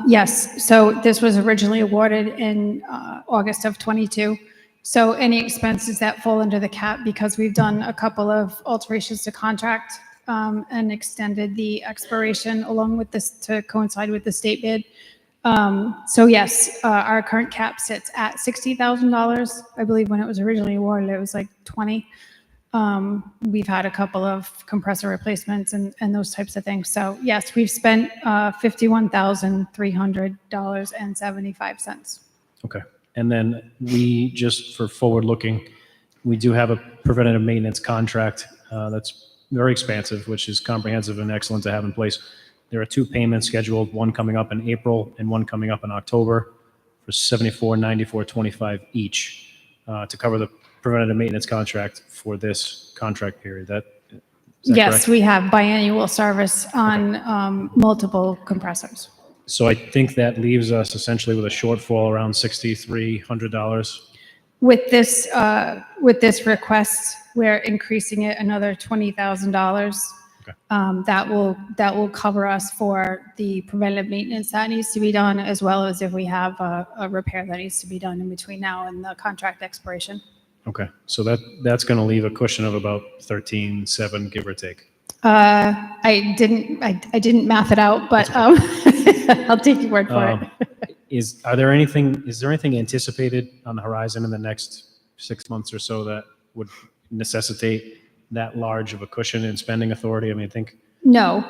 Yes, so this was originally awarded in August of '22. So any expenses that fall under the cap, because we've done a couple of alterations to contract and extended the expiration along with this to coincide with the state bid. So yes, our current cap sits at $60,000. I believe when it was originally awarded, it was like 20. We've had a couple of compressor replacements and those types of things. So yes, we've spent $51,300.75. Okay. And then we, just for forward looking, we do have a preventative maintenance contract that's very expansive, which is comprehensive and excellent to have in place. There are 2 payments scheduled, one coming up in April and one coming up in October for $74.94.25 each to cover the preventative maintenance contract for this contract period. Is that Yes, correct? we have biannual service on multiple compressors. So I think that leaves us essentially with a shortfall around $6,300. With this request, we're increasing it another $20,000. Okay. That will cover us for the preventative maintenance that needs to be done, as well as if we have a repair that needs to be done in between now and the contract expiration. Okay, so that's going to leave a cushion of about 13.7, give or take. I didn't math it out, but I'll take your word for it. Is there anything anticipated on the horizon in the next 6 months or so that would necessitate that large of a cushion in spending authority? I mean, I think, No,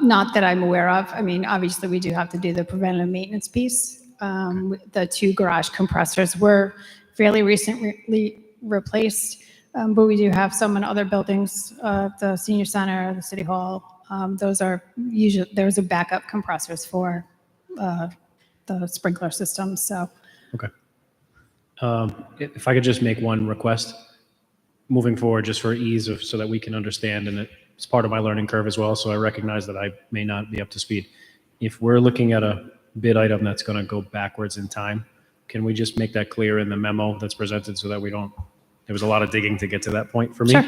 not that I'm aware of. I mean, obviously, we do have to do the preventative maintenance piece. The 2 garage compressors were fairly recently replaced, but we do have some in other buildings, the senior center, the city hall. Those are usually, there's a backup compressors for the sprinkler systems, so. okay. If I could just make one request, moving forward, just for ease of, so that we can understand, and it's part of my learning curve as well, so I recognize that I may not be up to speed. If we're looking at a bid item that's going to go backwards in time, can we just make that clear in the memo that's presented so that we don't, there was a lot of digging to get to that point for me. Sure.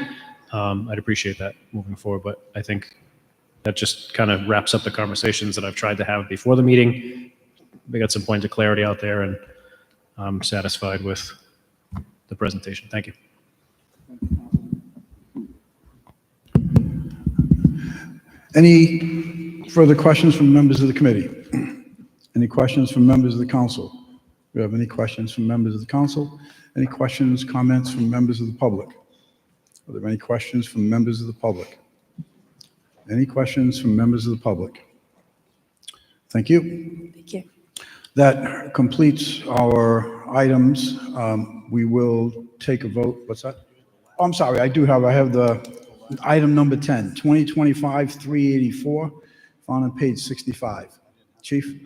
I'd appreciate that moving forward, but I think that just kind of wraps up the conversations that I've tried to have before the meeting. We got some points of clarity out there, and I'm satisfied with the presentation. Thank you. Any further questions from members of the committee? Any questions from members of the council? Do we have any questions from members of the council? Any questions, comments from members of the public? Are there any questions from members of the public? Any questions from members of the public? Thank you. Thank you. That completes our items. We will take a vote. What's that? Oh, I'm sorry, I have the item number 10, 2025-384, found on page 65. Chief?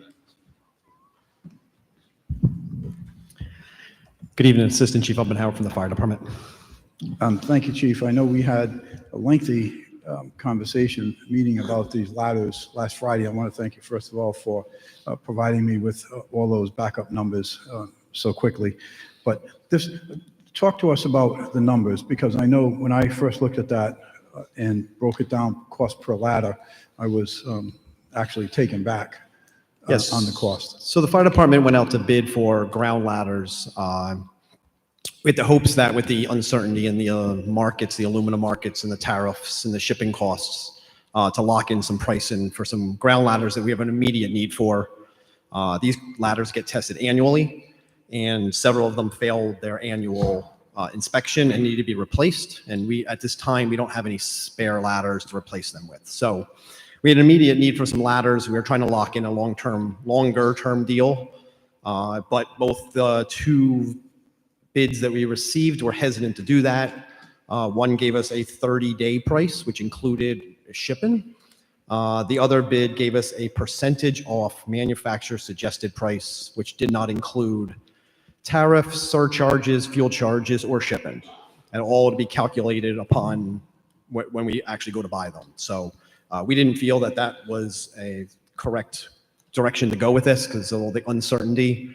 Good evening, Assistant Chief Uppenhauer from the Fire Department. Thank you, Chief. I know we had a lengthy conversation, meeting about these ladders last Friday. I want to thank you, first of all, for providing me with all those backup numbers so quickly. But talk to us about the numbers, because I know when I first looked at that and broke it down cost per ladder, I was actually taken back Yes. on the cost. So the fire department went out to bid for ground ladders with the hopes that with the uncertainty in the markets, the aluminum markets and the tariffs and the shipping costs, to lock in some pricing for some ground ladders that we have an immediate need for. These ladders get tested annually, and several of them failed their annual inspection and need to be replaced. And at this time, we don't have any spare ladders to replace them with. So we had an immediate need for some ladders. We were trying to lock in a longer term deal. But both the 2 bids that we received were hesitant to do that. One gave us a 30-day price, which included shipping. The other bid gave us a percentage off manufacturer suggested price, which did not include tariffs, surcharges, fuel charges, or shipping. And all would be calculated upon when we actually go to buy them. So we didn't feel that that was a correct direction to go with this because of all the uncertainty.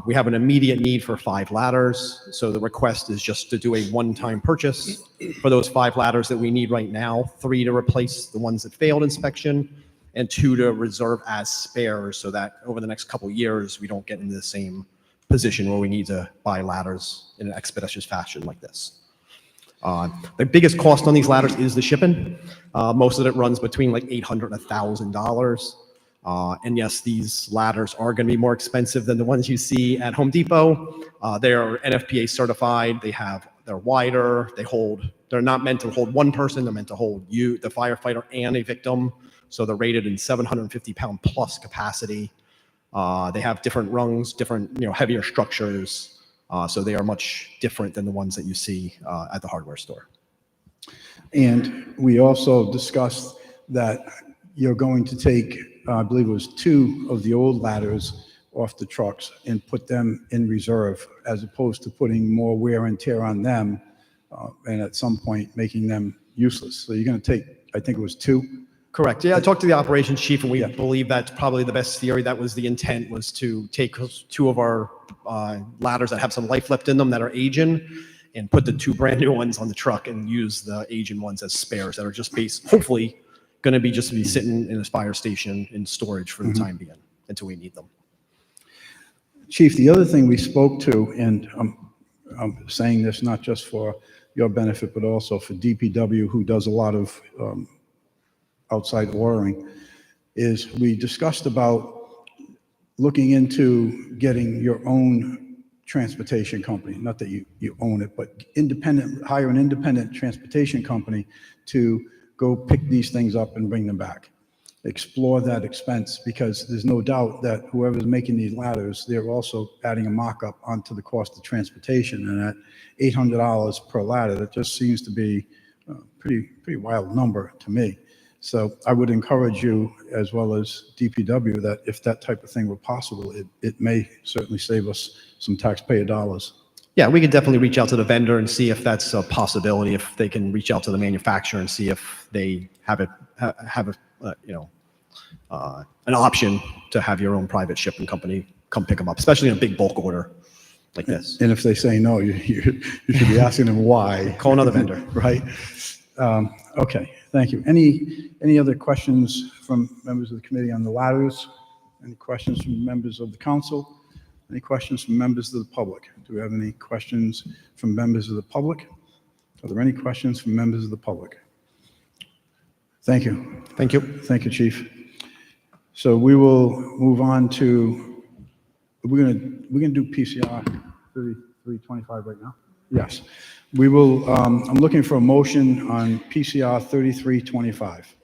We have an immediate need for 5 ladders. So the request is just to do a one-time purchase for those 5 ladders that we need right now, 3 to replace the ones that failed inspection, and 2 to reserve as spares so that over the next couple of years, we don't get into the same position where we need to buy ladders in an expeditious fashion like this. The biggest cost on these ladders is the shipping. Most of it runs between like $800 and $1,000. And yes, these ladders are going to be more expensive than the ones you see at Home Depot. They're NFPA certified. They're wider. They're not meant to hold one person. They're meant to hold you, the firefighter, and a victim. So they're rated in 750-pound plus capacity. They have different rungs, different, heavier structures. So they are much different than the ones that you see at the hardware store. And we also discussed that you're going to take, I believe it was 2 of the old ladders off the trucks and put them in reserve, as opposed to putting more wear and tear on them and at some point making them useless. So you're going to take, I think it was 2. Correct. Yeah, I talked to the operations chief, and we believe that's probably the best theory. That was the intent, was to take 2 of our ladders that have some life left in them that are aging, and put the 2 brand new ones on the truck and use the aging ones as spares that are just hopefully going to be sitting in a fire station in storage for the time being until we need them. Chief, the other thing we spoke to, and I'm saying this not just for your benefit, but also for DPW, who does a lot of outside ordering, is we discussed about looking into getting your own transportation company, not that you own it, but hire an independent transportation company to go pick these things up and bring them back. Explore that expense, because there's no doubt that whoever's making these ladders, they're also adding a markup onto the cost of transportation. And at $800 per ladder, that just seems to be a pretty wild number to me. So I would encourage you, as well as DPW, that if that type of thing were possible, it may certainly save us some taxpayer dollars. Yeah, we could definitely reach out to the vendor and see if that's a possibility, if they can reach out to the manufacturer and see if they have an option to have your own private shipping company come pick them up, especially in a big bulk order like this. And if they say no, you should be asking them why. Call another vendor. Right? Okay, thank you. Any other questions from members of the committee on the ladders? Any questions from members of the council? Any questions from members of the public? Do we have any questions from members of the public? Are there any questions from members of the public? Thank you. Thank you. Thank you, Chief. So we will move on to, we're gonna do PCR 3325 right now? Yes. We will, I'm looking for a motion on PCR 3325.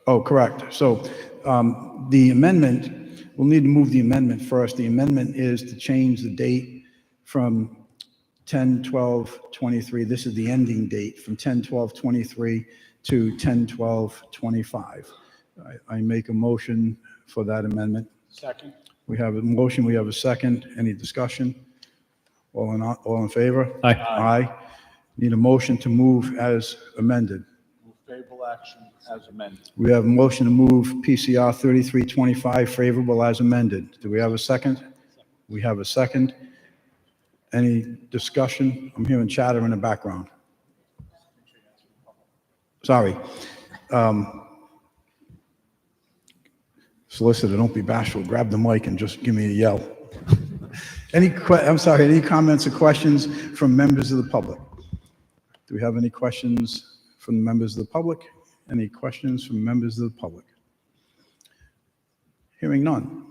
Oh, correct. So the amendment, we'll need to move the amendment first. The amendment is to change the date from 10/12/23. This is the ending date, from 10/12/23 to 10/12/25. I make a motion for that amendment. Second. We have a motion, we have a second. Any discussion? All in favor? Aye. Aye. Need a motion to move as amended. Move favorable action as amended. We have a motion to move PCR 3325 favorable as amended. Do we have a second? We have a second. Any discussion? I'm hearing chatter in the background. Sorry. Solicitor, don't be bashful. Grab the mic and just give me a yell. Any comments or questions from members of the public? Do we have any questions from the members of the public? Any questions from members of the public? Hearing none.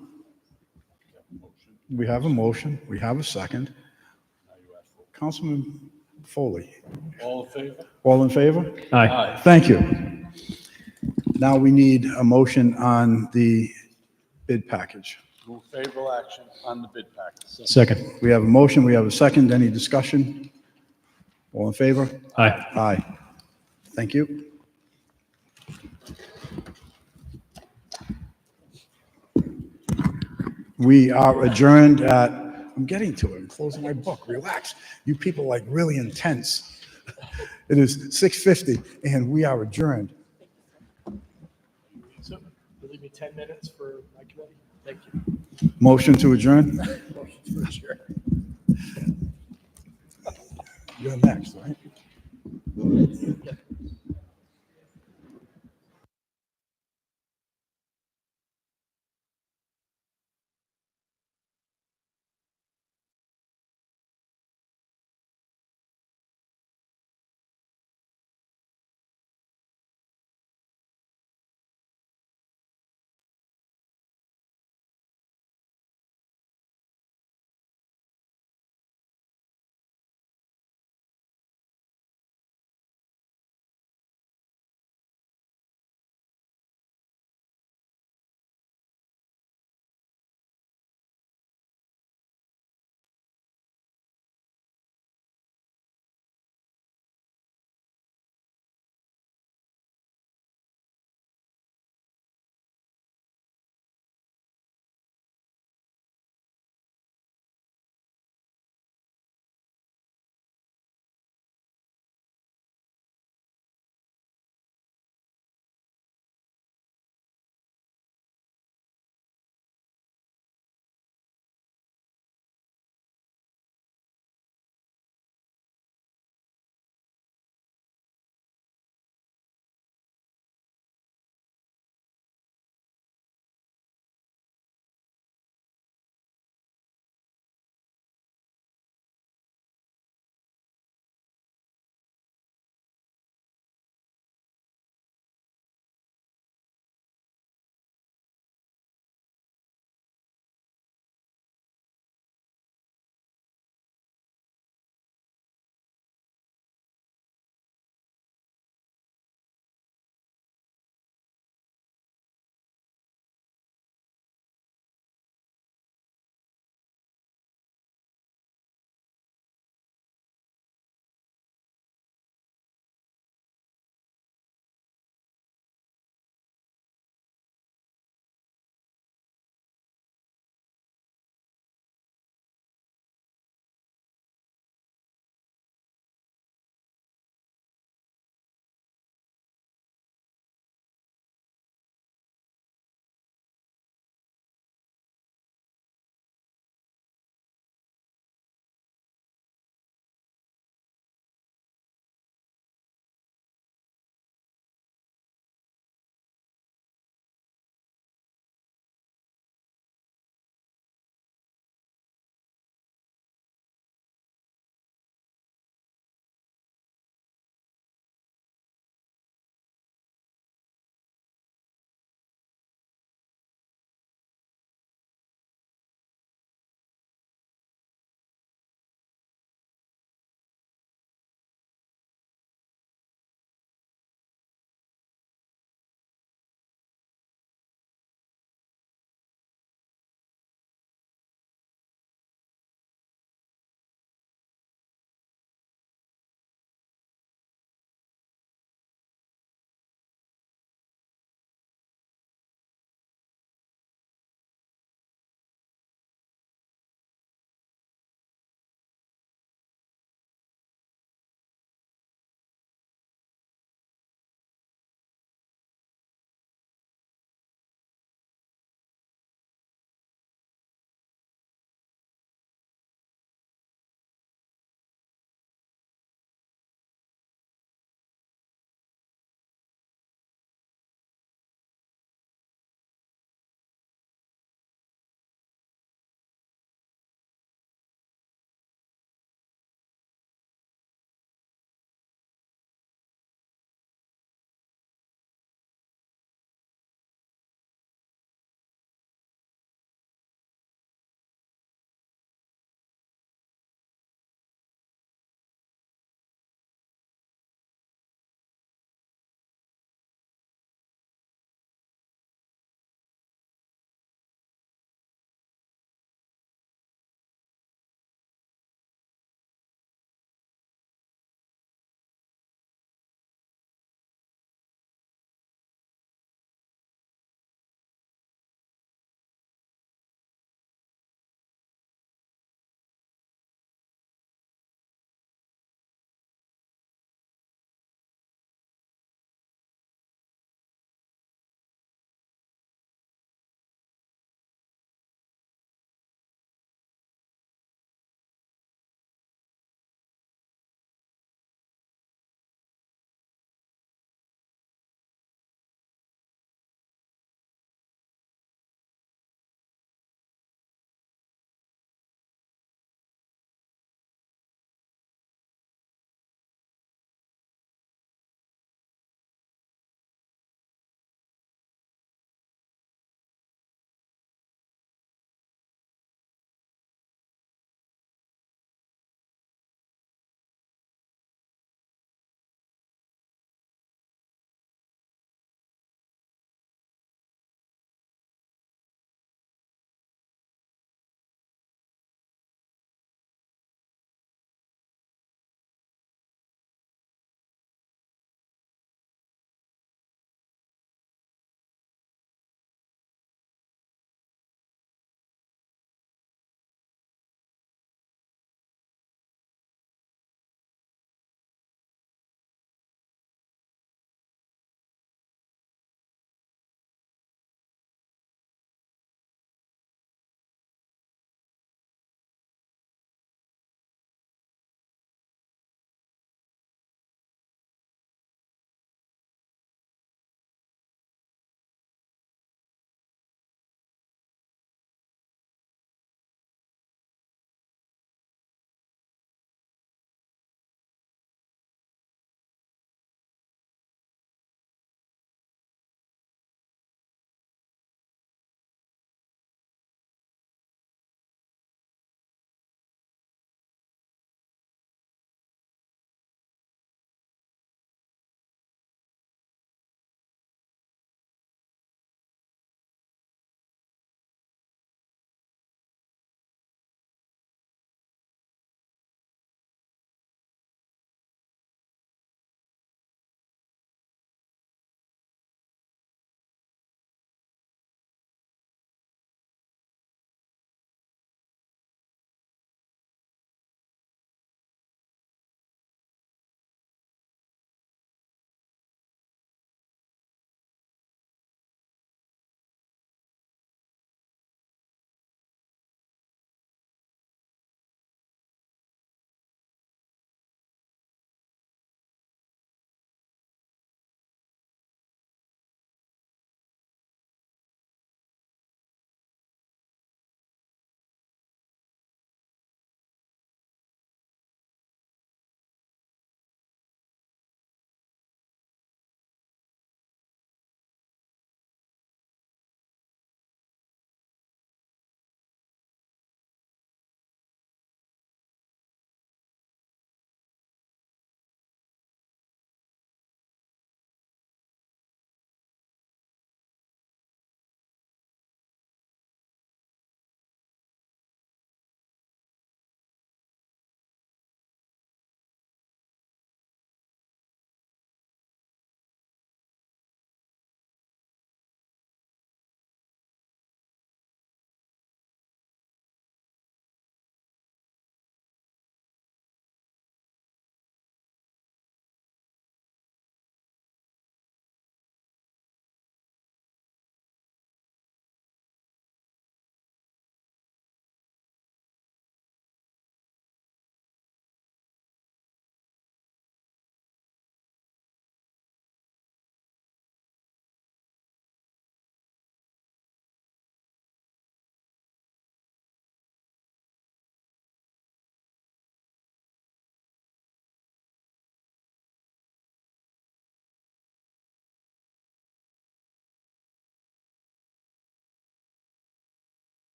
We have a motion. We have a second. Councilman Foley. All in favor? All in favor? Aye. Thank you. Now we need a motion on the bid package. Move favorable action on the bid package. Second. We have a motion, we have a second. Any discussion? All in favor? Aye. Aye. Thank you. We are adjourned at, I'm getting to it, I'm closing my book, relax. You people are like really intense. It is 6:50 and we are adjourned. So, leave me 10 minutes for my committee. Thank you. Motion to adjourn? Motion to adjourn. You're next, right?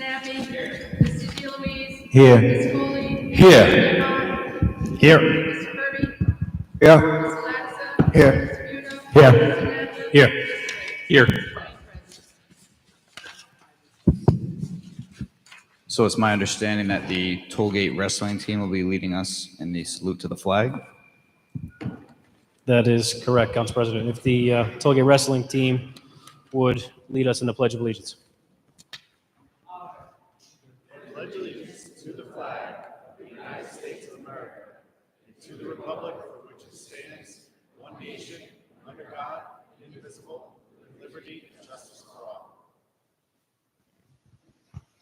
Nappi. Here. Mr. DeLuise. Here. Ms. Foley. Here. Mr. Hahn. Here. Mr. Kirby. Here. Mr. Lattiser. Here. Mr. Muno. Here. Mr. Nappi. Here. Here. So it's my understanding that the Tollgate Wrestling team will be leading us in the salute to the flag. That is correct, Council President. If the Tollgate Wrestling team would lead us in the Pledge of Allegiance. Pledge allegiance to the flag of the United States of America and to the republic for which it stands, one nation, under God, indivisible, with liberty and justice for all.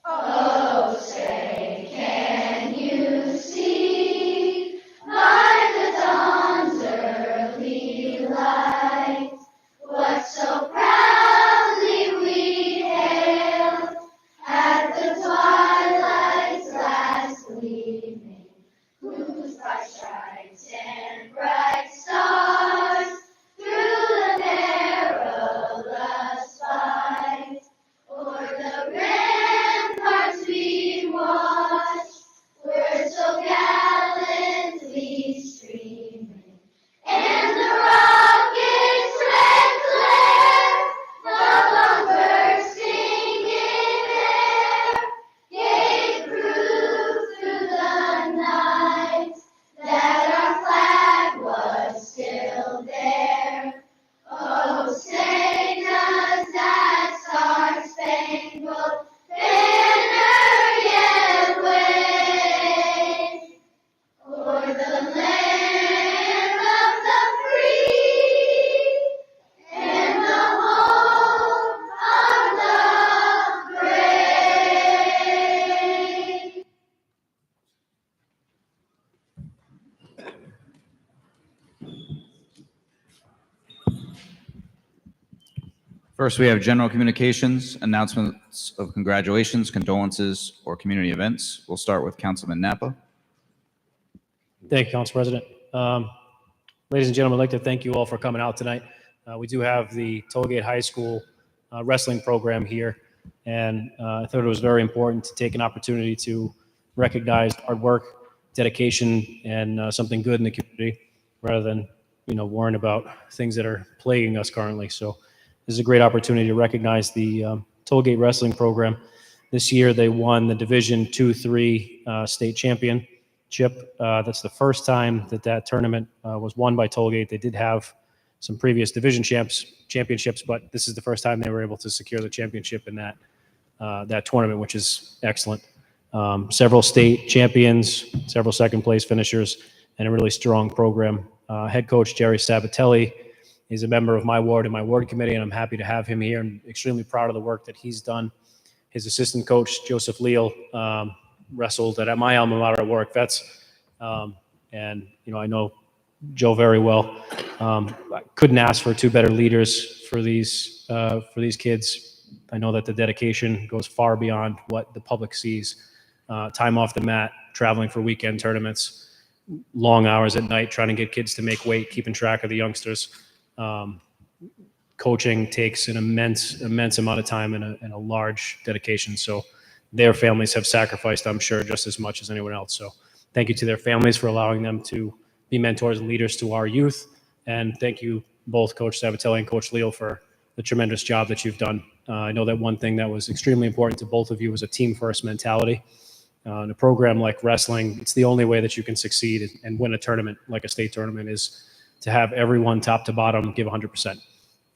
Oh, say, can you see by the dawn's early light what so proudly we hailed at the twilight's last gleaming, whose bright stripes and bright stars through the perilous fight o'er the ramparts we watched were so gallantly streaming, and the rocket's red glare, not long bursting in air, gave proof through the night that our flag was still there. Oh, say does that star-spangled banner yet wave o'er the land of the free and the home of the brave? First, we have general communications, announcements of congratulations, condolences, or community events. We'll start with Councilman Napa. Thank you, Council President. Ladies and gentlemen, I'd like to thank you all for coming out tonight. We do have the Tollgate High School wrestling program here, and I thought it was very important to take an opportunity to recognize hard work, dedication, and something good in the community, rather than worrying about things that are plaguing us currently. So this is a great opportunity to recognize the Tollgate wrestling program. This year, they won the Division 2-3 state championship. That's the first time that tournament was won by Tollgate. They did have some previous division championships, but this is the first time they were able to secure the championship in that tournament, which is excellent. Several state champions, several second place finishers, and a really strong program. Head coach Jerry Sabatelli is a member of my ward and my ward committee, and I'm happy to have him here and extremely proud of the work that he's done. His assistant coach, Joseph Leal, wrestled at my alma mater at Warwick Vets. And, I know Joe very well. I couldn't ask for two better leaders for these kids. I know that the dedication goes far beyond what the public sees. Time off the mat, traveling for weekend tournaments, long hours at night, trying to get kids to make weight, keeping track of the youngsters. Coaching takes an immense amount of time and a large dedication. So their families have sacrificed, I'm sure, just as much as anyone else. So thank you to their families for allowing them to be mentors and leaders to our youth. And thank you both, Coach Sabatelli and Coach Leal, for the tremendous job that you've done. I know that one thing that was extremely important to both of you was a team-first mentality. In a program like wrestling, it's the only way that you can succeed and win a tournament like a state tournament is to have everyone top to bottom give 100%.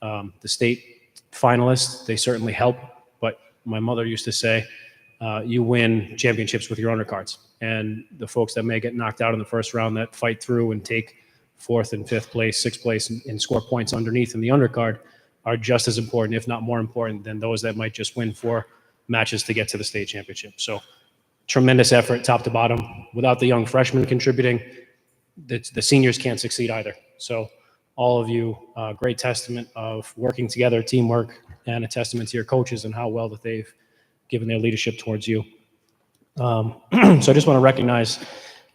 The state finalists, they certainly help, but my mother used to say, you win championships with your undercards. And the folks that may get knocked out in the first round that fight through and take 4th and 5th place, 6th place, and score points underneath in the undercard are just as important, if not more important, than those that might just win 4 matches to get to the state championship. So tremendous effort, top to bottom. Without the young freshmen contributing, the seniors can't succeed either. So all of you, great testament of working together, teamwork, and a testament to your coaches and how well that they've given their leadership towards you. So I just want to recognize,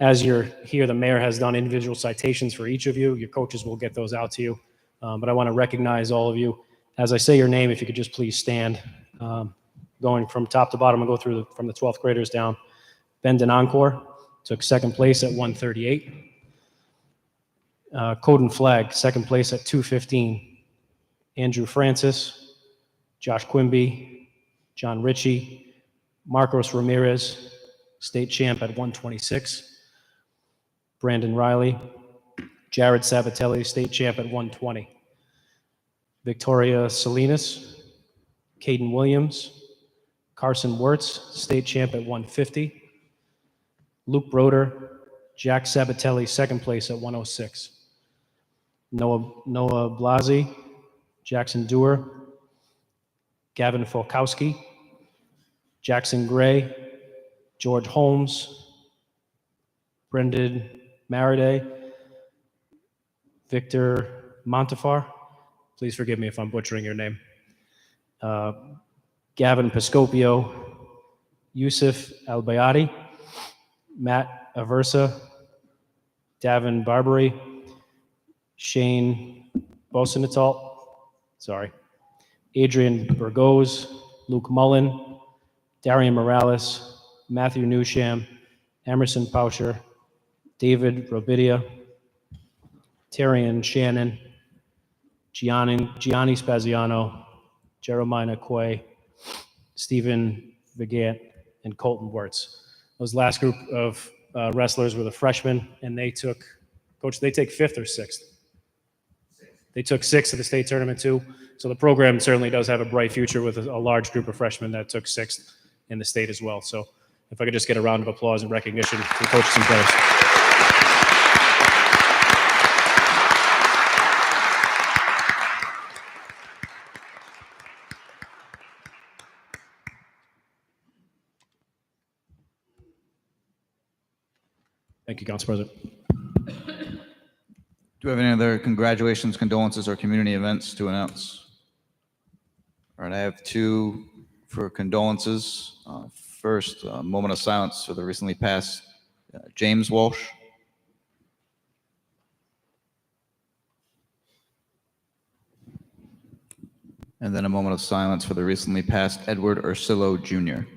as you're here, the mayor has done individual citations for each of you. Your coaches will get those out to you. But I want to recognize all of you. As I say your name, if you could just please stand. going from top to bottom, I'll go through from the 12th graders down. Bendon Encore took second place at 138. Code and Flag, second place at 215. Andrew Francis, Josh Quimby, John Ritchie, Marcos Ramirez, state champ at 126. Brandon Riley, Jared Sabatelli, state champ at 120. Victoria Salinas, Caden Williams, Carson Wirtz, state champ at 150. Luke Broder, Jack Sabatelli, second place at 106. Noah Blasi, Jackson Dewar, Gavin Folkowski, Jackson Gray, George Holmes, Brendan Mariday, Victor Montefar. Please forgive me if I'm butchering your name. Gavin Piscopio, Yusuf Albayati, Matt Aversa, Davin Barbary, Shane Bosinatal, Adrian Burgos, Luke Mullen, Darian Morales, Matthew Newsham, Emerson Poucher, David Robidia, Terrian Shannon, Gianni Spaziano, Jeremiah Quay, Stephen Vigant, and Colton Wirtz. Those last group of wrestlers were the freshmen, and they took, Coach, they take fifth or sixth? They took sixth at the state tournament too. So the program certainly does have a bright future with a large group of freshmen that took sixth in the state as well. So if I could just get a round of applause and recognition for coaches and players. Thank you, Council President. Do we have any other congratulations, condolences, or community events to announce? All right, I have two for condolences. First, a moment of silence for the recently passed James Walsh. And then a moment of silence for the recently passed Edward Ursillo Jr.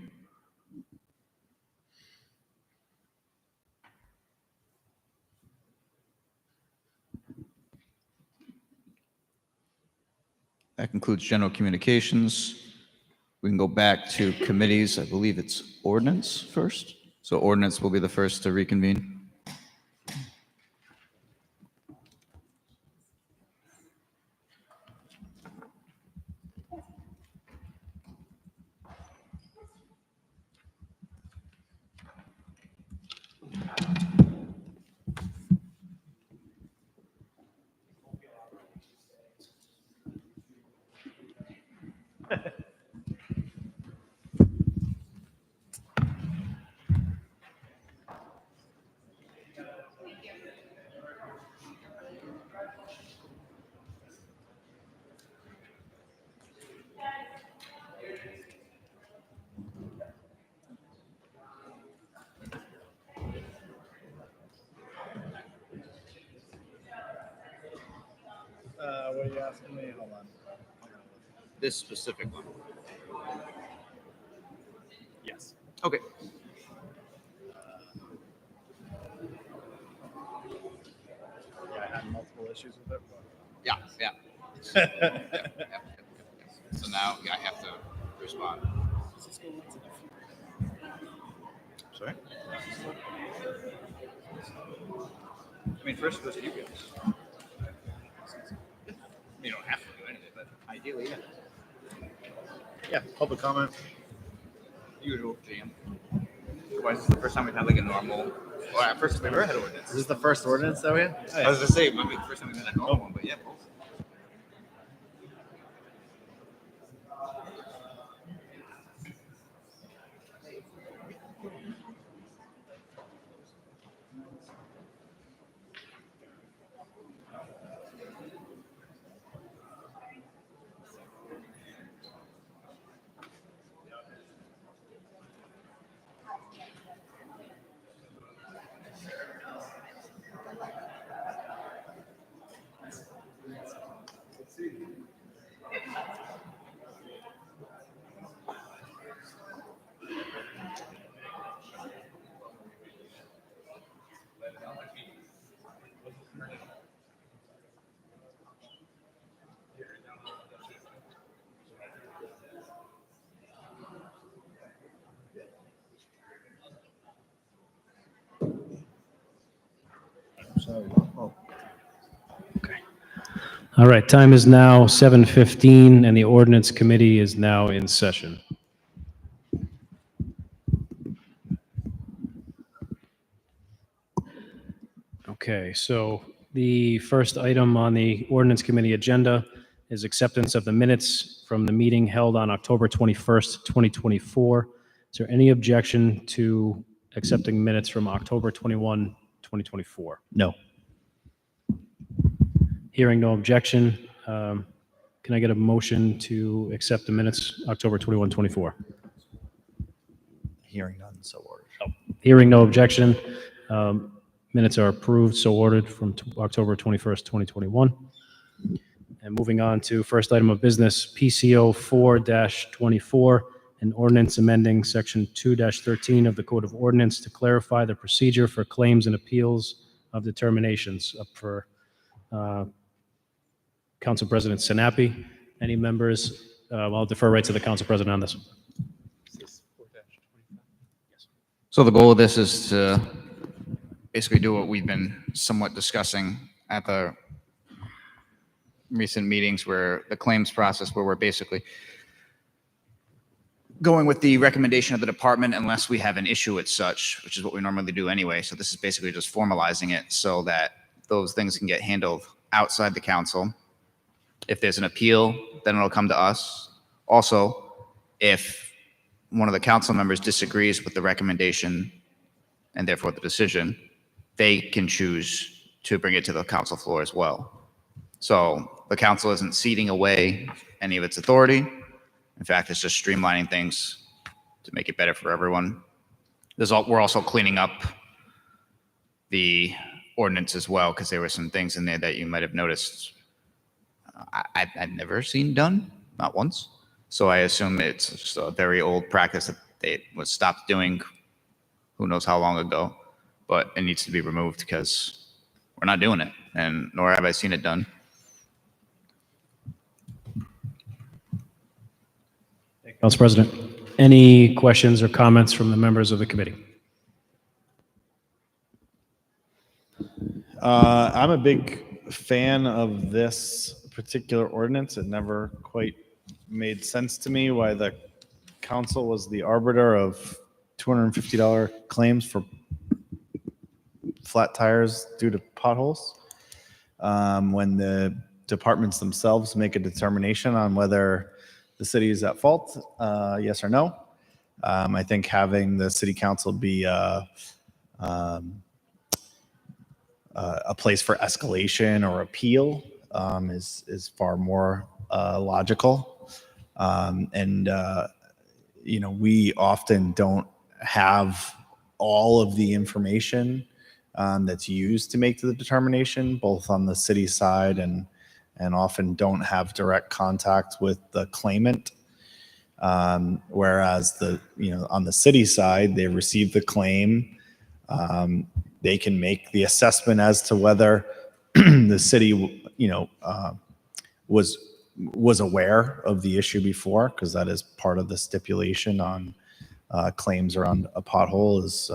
That concludes general communications. We can go back to committees. I believe it's ordinance first. So ordinance will be the first to reconvene. What are you asking me? Hold on. This specific one. Yes. Okay. Yeah, I had multiple issues with it. Yeah. So now I have to respond. Sorry? I mean, first goes to you guys. You don't have to do anything, but ideally, yeah. Yeah, public comment. Usual jam. Why is this the first time we've had like a normal? Well, first we've ever had ordinance. Is this the first ordinance that we had? Oh, yeah. I was gonna say, it might be the first time we've had a normal one, but yeah, both. All right, time is now 7:15, and the ordinance committee is now in session. Okay, so the first item on the ordinance committee agenda is acceptance of the minutes from the meeting held on October 21st, 2024. Is there any objection to accepting minutes from October 21, 2024? No. Hearing no objection, can I get a motion to accept the minutes October 21, 24? Hearing none, so ordered. Hearing no objection, minutes are approved, so ordered from October 21st, 2021. And moving on to first item of business, PCO 4-24, an ordinance amending section 2-13 of the Code of Ordinance to clarify the procedure for claims and appeals of determinations. Up for Council President Sinapi. Any members? I'll defer right to the Council President on this. So the goal of this is to basically do what we've been somewhat discussing at the recent meetings, where the claims process, where we're basically going with the recommendation of the department unless we have an issue as such, which is what we normally do anyway. So this is basically just formalizing it so that those things can get handled outside the council. If there's an appeal, then it'll come to us. Also, if one of the council members disagrees with the recommendation and therefore the decision, they can choose to bring it to the council floor as well. So the council isn't ceding away any of its authority. In fact, it's just streamlining things to make it better for everyone. We're also cleaning up the ordinance as well, because there were some things in there that you might have noticed I'd never seen done, not once. So I assume it's just a very old practice that it was stopped doing who knows how long ago, but it needs to be removed because we're not doing it, and nor have I seen it done. Council President, any questions or comments from the members of the committee? I'm a big fan of this particular ordinance. It never quite made sense to me why the council was the arbiter of $250 claims for flat tires due to potholes, when the departments themselves make a determination on whether the city is at fault, yes or no. I think having the city council be a place for escalation or appeal is far more logical. We often don't have all of the information that's used to make the determination, both on the city side and often don't have direct contact with the claimant. Whereas on the city side, they receive the claim. They can make the assessment as to whether the city, was aware of the issue before, because that is part of the stipulation on claims around a pothole is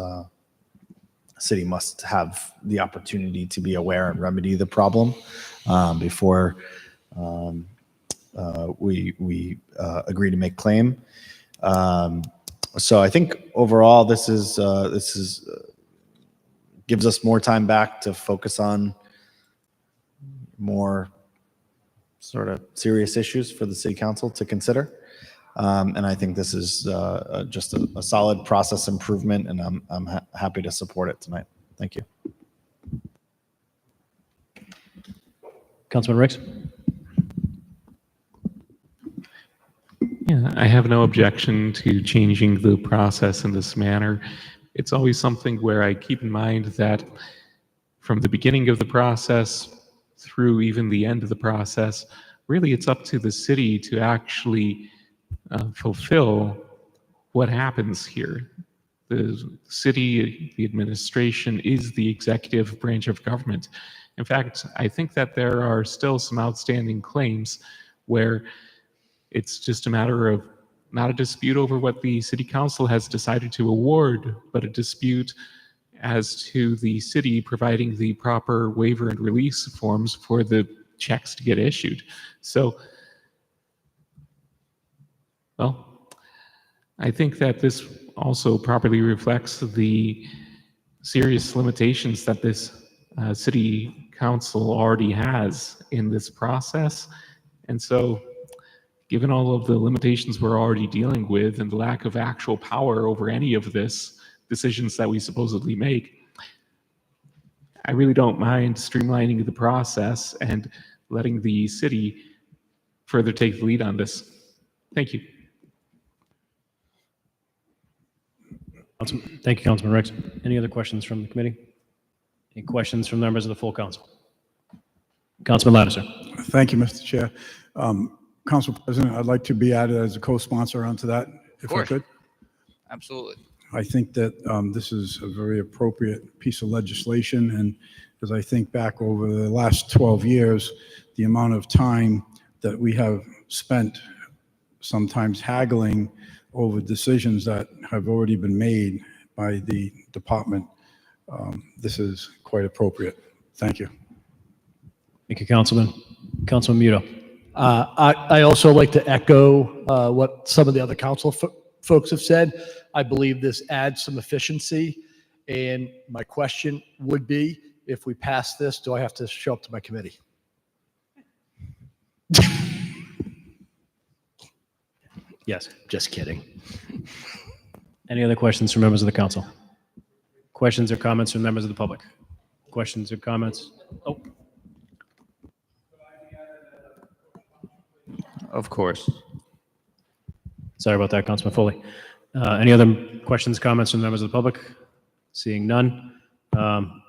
city must have the opportunity to be aware and remedy the problem before we agree to make claim. So I think overall this is gives us more time back to focus on more sort of serious issues for the city council to consider. And I think this is just a solid process improvement, and I'm happy to support it tonight. Thank you. Councilman Ricks? Yeah, I have no objection to changing the process in this manner. It's always something where I keep in mind that from the beginning of the process through even the end of the process, really it's up to the city to actually fulfill what happens here. The city, the administration is the executive branch of government. In fact, I think that there are still some outstanding claims where it's just a matter of not a dispute over what the city council has decided to award, but a dispute as to the city providing the proper waiver and release forms for the checks to get issued. So, well, I think that this also properly reflects the serious limitations that this city council already has in this process. And so, given all of the limitations we're already dealing with and the lack of actual power over any of this decisions that we supposedly make, I really don't mind streamlining the process and letting the city further take the lead on this. Thank you. Thank you, Councilman Rex. Any other questions from the committee? Any questions from members of the full council? Councilman Lattiser. Thank you, Mr. Chair. Council President, I'd like to be added as a co-sponsor onto that, if I could. Absolutely. I think that this is a very appropriate piece of legislation, and as I think back over the last 12 years, the amount of time that we have spent sometimes haggling over decisions that have already been made by the department, this is quite appropriate. Thank you. Thank you, Councilman. Councilman Muto. I also like to echo what some of the other council folks have said. I believe this adds some efficiency. And my question would be, if we pass this, do I have to show up to my committee? Yes. Just kidding. Any other questions from members of the council? Questions or comments from members of the public? Questions or comments? Oh. Of course. Sorry about that, Councilman Foley. Any other questions, comments from members of the public? Seeing none.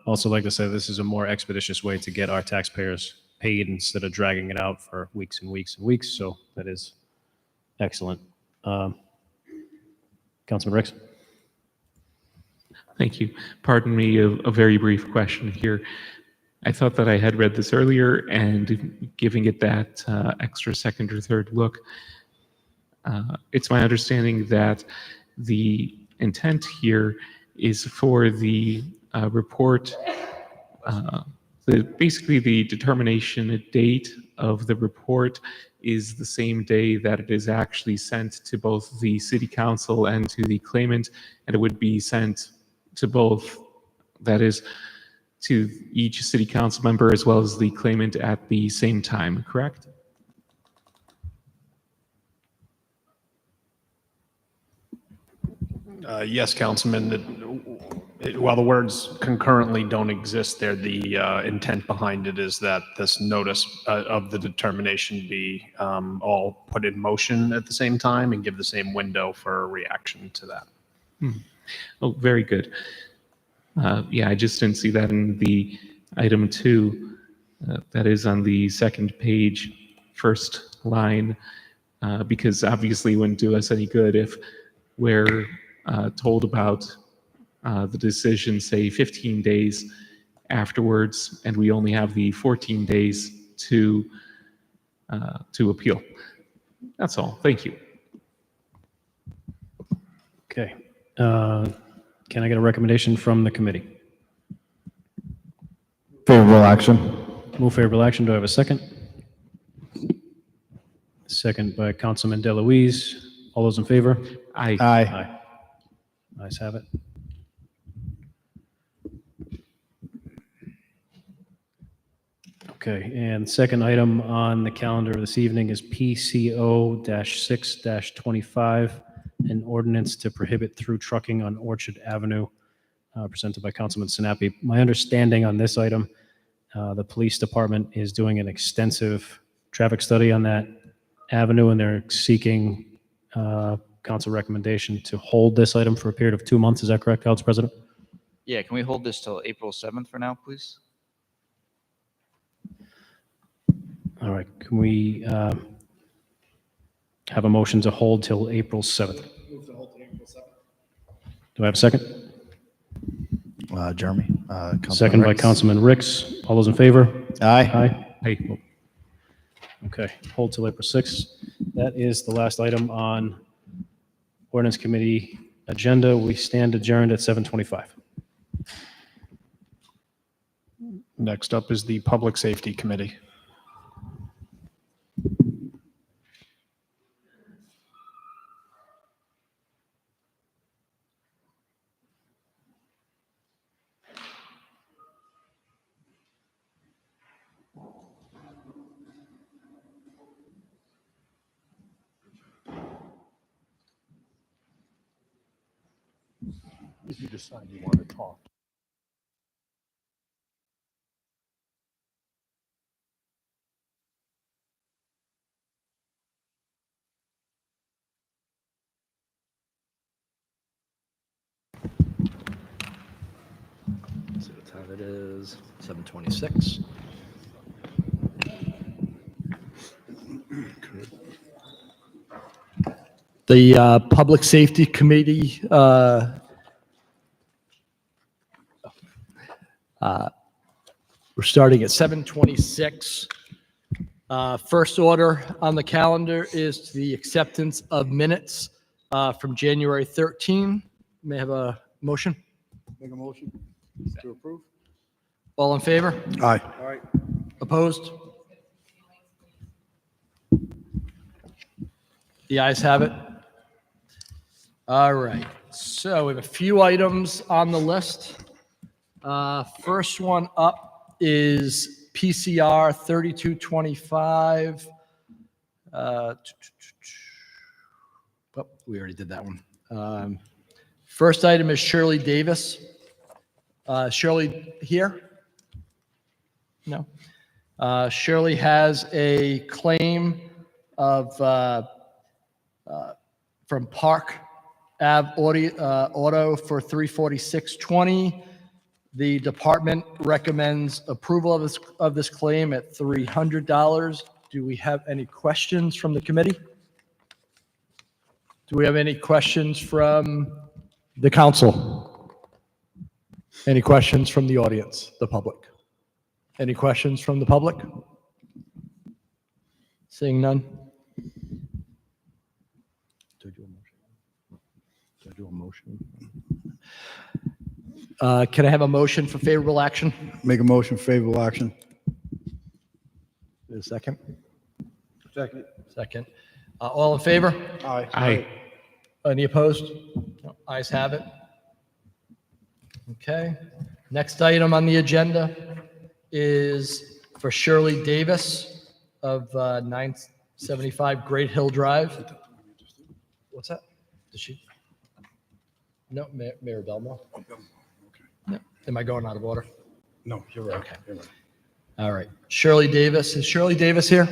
Also like to say this is a more expeditious way to get our taxpayers paid instead of dragging it out for weeks and weeks and weeks. So that is excellent. Councilman Ricks. Thank you. Pardon me, a very brief question here. I thought that I had read this earlier, and giving it that extra second or third look, it's my understanding that the intent here is for the report, basically the determination date of the report is the same day that it is actually sent to both the city council and to the claimant, and it would be sent to both, that is, to each city council member as well as the claimant at the same time, correct? Yes, Councilman. While the words concurrently don't exist there, the intent behind it is that this notice of the determination be all put in motion at the same time and give the same window for a reaction to that. Oh, very good. Yeah, I just didn't see that in the item 2. That is on the second page, first line, because obviously it wouldn't do us any good if we're told about the decision, say 15 days afterwards, and we only have the 14 days to appeal. That's all. Thank you. Okay. Can I get a recommendation from the committee? Favorable action. Move favorable action. Do I have a second? Second by Councilman DeLuise. All those in favor? Aye. Aye. Ayes have it. Okay, and second item on the calendar this evening is PCO-6-25, an ordinance to prohibit through trucking on Orchard Avenue, presented by Councilman Sinapi. My understanding on this item, the police department is doing an extensive traffic study on that avenue, and they're seeking council recommendation to hold this item for a period of 2 months. Is that correct, Council President? Yeah, can we hold this till April 7th for now, please? All right, can we have a motion to hold till April 7th? Do I have a second? Jeremy. Councilman Second by Ricks. Councilman Ricks. All those in favor? Aye. Aye. Okay, hold till April 6th. That is the last item on Ordinance Committee agenda. We stand adjourned at 7:25. Next up is the Public Safety Committee. If you decide you want to talk. See what time it is, 7:26. The Public Safety Committee, we're starting at 7:26. First order on the calendar is the acceptance of minutes from January 13. May I have a motion? Make a motion to approve? All in favor? Aye. All right. Opposed? The ayes have it. All right, so we have a few items on the list. First one up is PCR 3225. Oh, we already did that one. First item is Shirley Davis. Shirley here? No. Shirley has a claim of from Park Ave Auto for $346.20. The department recommends approval of this claim at $300. Do we have any questions from the committee? Do we have any questions from the council? Any questions from the audience, the public? Any questions from the public? Seeing none? Do I do a motion? Can I have a motion for favorable action? Make a motion for favorable action. A second? Second. Second. All in favor? Aye. Aye. Any opposed? No. Ayes have it. Okay. Next item on the agenda is for Shirley Davis of 975 Great Hill Drive. What's that? Does she? No, Mayor Belmore. No. Am I going out of order? No, you're right. Okay. You're right. All right. Shirley Davis. Is Shirley Davis here?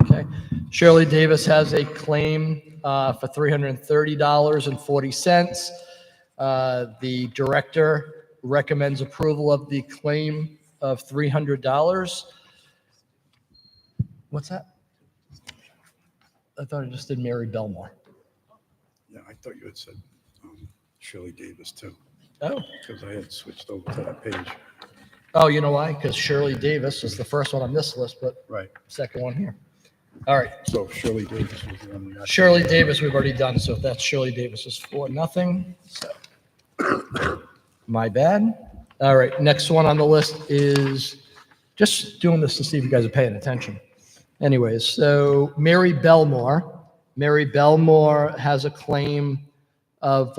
Okay. Shirley Davis has a claim for $330.40. The director recommends approval of the claim of $300. What's that? I thought I just did Mary Belmore. Yeah, I thought you had said Shirley Davis too. Oh. Because I had switched over to that page. Oh, you know why? Because Shirley Davis is the first one on this list, but Right. second one here. All right. So Shirley Davis was the one. Shirley Davis, we've already done, so if that's Shirley Davis is 4-0. So, my bad. All right, next one on the list is just doing this to see if you guys are paying attention. Anyways, so Mary Belmore. Mary Belmore has a claim of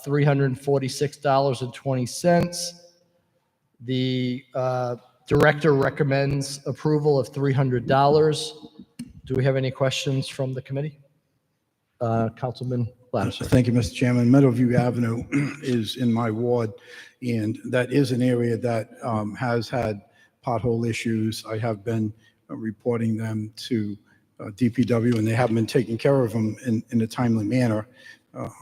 $346.20. The director recommends approval of $300. Do we have any questions from the committee? Councilman Lattiser. Thank you, Mr. Chairman. Meadowview Avenue is in my ward, and that is an area that has had pothole issues. I have been reporting them to DPW, and they haven't been taking care of them in a timely manner.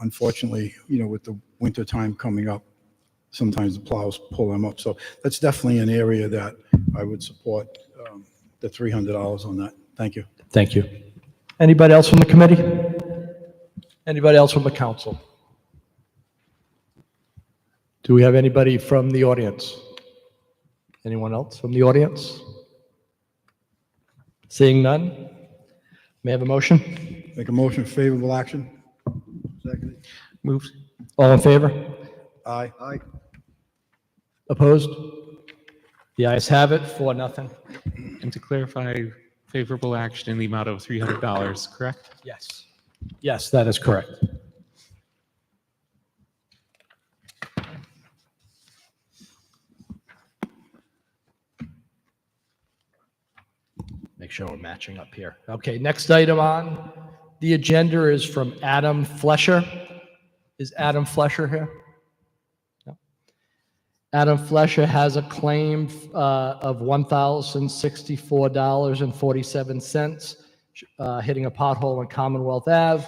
Unfortunately, with the winter time coming up, sometimes the plows pull them up. So that's definitely an area that I would support the $300 on that. Thank you. Thank you. Anybody else from the committee? Anybody else from the council? Do we have anybody from the audience? Anyone else from the audience? Seeing none? May I have a motion? Make a motion for favorable action. Second. Moved. All in favor? Aye. Aye. Opposed? The ayes have it, 4-0. And to clarify, favorable action in the amount of $300, correct? Yes. Yes, that is correct. Make sure we're matching up here. Okay, next item on the agenda is from Adam Flesher. Is Adam Flesher here? No. Adam Flesher has a claim of $1,064.47 hitting a pothole on Commonwealth Ave.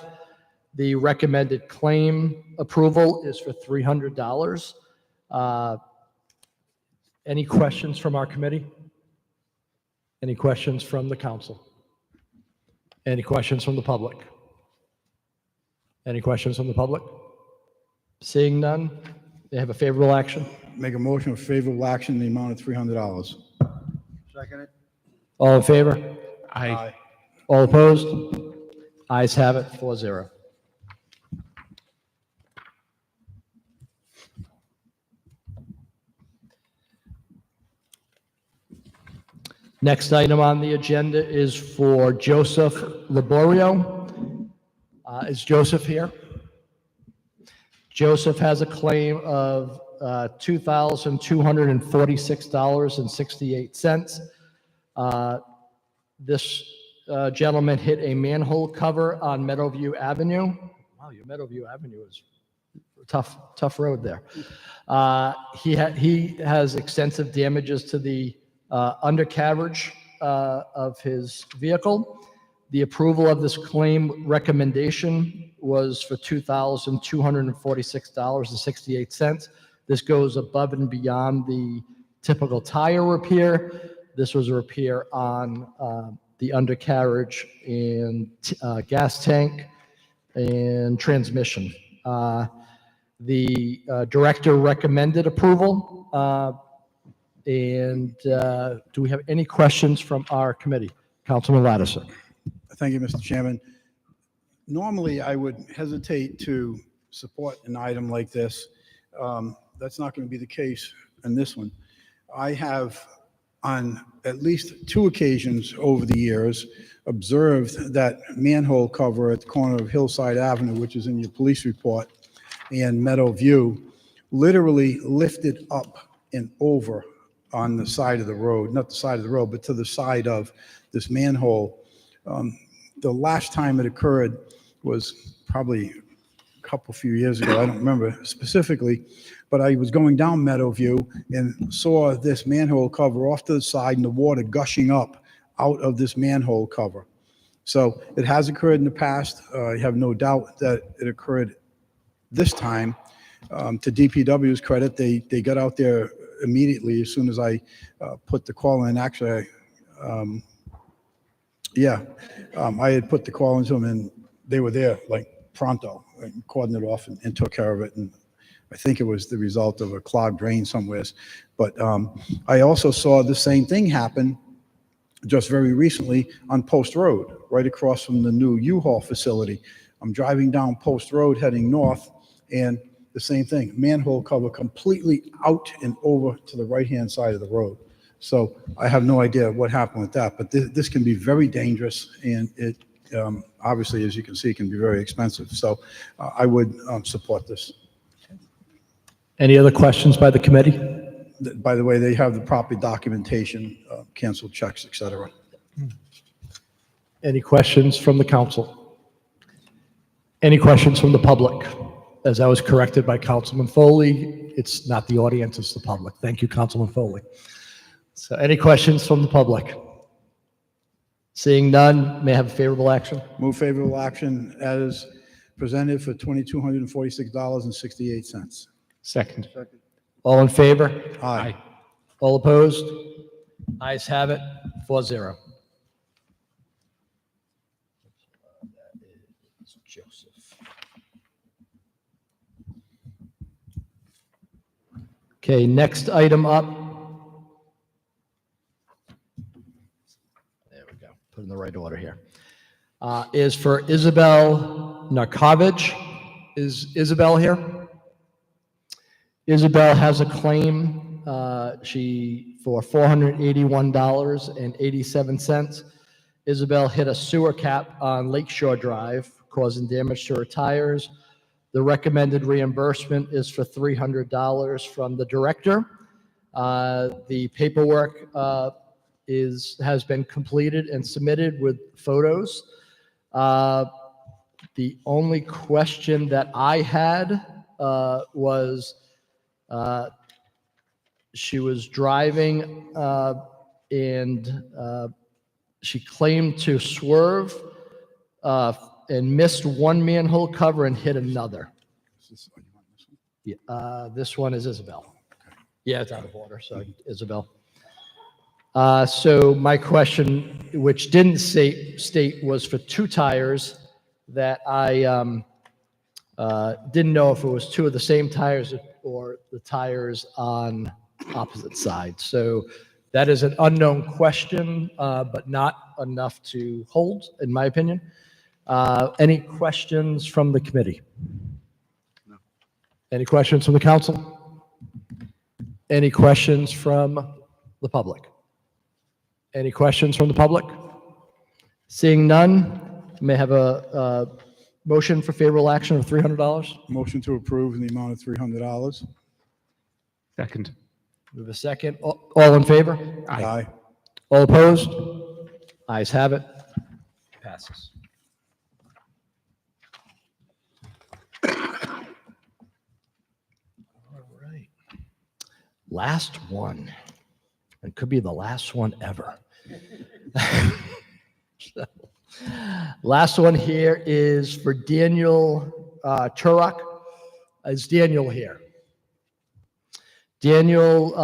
The recommended claim approval is for $300. Any questions from our committee? Any questions from the council? Any questions from the public? Any questions from the public? Seeing none, they have a favorable action. Make a motion of favorable action in the amount of $300. Second it. All in favor? Aye. All opposed? Ayes have it, 4-0. Next item on the agenda is for Joseph Laborio. Is Joseph here? Joseph has a claim of $2,246.68. This gentleman hit a manhole cover on Meadowview Avenue. Wow, your Meadowview Avenue is a tough road there. He has extensive damages to the undercarriage of his vehicle. The approval of this claim recommendation was for $2,246.68. This goes above and beyond the typical tire repair. This was a repair on the undercarriage and gas tank and transmission. The director recommended approval. And do we have any questions from our committee? Councilman Lattiser. Thank you, Mr. Chairman. Normally, I would hesitate to support an item like this. That's not going to be the case in this one. I have, on at least 2 occasions over the years, observed that manhole cover at the corner of Hillside Avenue, which is in your police report, and Meadowview, literally lifted up and over on the side of the road, not the side of the road, but to the side of this manhole. The last time it occurred was probably a few years ago. I don't remember specifically, but I was going down Meadowview and saw this manhole cover off to the side and the water gushing up out of this manhole cover. So it has occurred in the past. I have no doubt that it occurred this time. To DPW's credit, they got out there immediately as soon as I put the call in. Actually, I had put the call into them and they were there like pronto, and cordoned it off and took care of it. And I think it was the result of a clogged drain somewhere. But I also saw the same thing happen just very recently on Post Road, right across from the new U-Haul facility. I'm driving down Post Road heading north, and the same thing, manhole cover completely out and over to the right-hand side of the road. So I have no idea what happened with that, but this can be very dangerous, and it obviously, as you can see, can be very expensive. So I would support this. Any other questions by the committee? By the way, they have the proper documentation, canceled checks, et cetera. Any questions from the council? Any questions from the public? As I was corrected by Councilman Foley, it's not the audience, it's the public. Thank you, Councilman Foley. So any questions from the public? Seeing none, may I have a favorable action? Move favorable action as presented for $2,246.68. Second. All in favor? Aye. All opposed? Ayes have it, 4-0. Okay, next item up. There we go. Put in the right order here. Is for Isabel Narkovich. Is Isabel here? Isabel has a claim for for $481.87. Isabel hit a sewer cap on Lakeshore Drive, causing damage to her tires. The recommended reimbursement is for $300 from the director. The paperwork has been completed and submitted with photos. The only question that I had was she was driving and she claimed to swerve and missed one manhole cover and hit another. This one is Isabel. Yeah, it's out of order, so Isabel. So my question, which didn't state, was for two tires that I didn't know if it was two of the same tires or the tires on opposite sides. So that is an unknown question, but not enough to hold, in my opinion. Any questions from the committee? No. Any questions from the council? Any questions from the public? Any questions from the public? Seeing none, may I have a motion for favorable action of $300? Motion to approve in the amount of $300. Second. We have a second. All in favor? Aye. All opposed? Ayes have it. Passes. All right. Last one. It could be the last one ever. So, last one here is for Daniel Turok. Is Daniel here? Daniel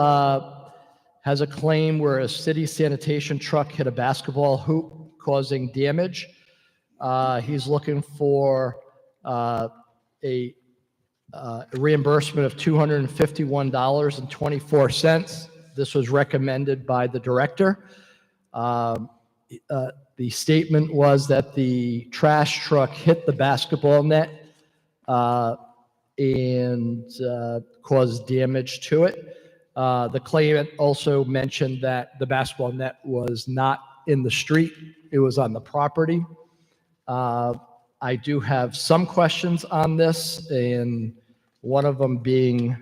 has a claim where a city sanitation truck hit a basketball hoop, causing damage. He's looking for a reimbursement of $251.24. This was recommended by the director. The statement was that the trash truck hit the basketball net and caused damage to it. The claimant also mentioned that the basketball net was not in the street, it was on the property. I do have some questions on this, and one of them being,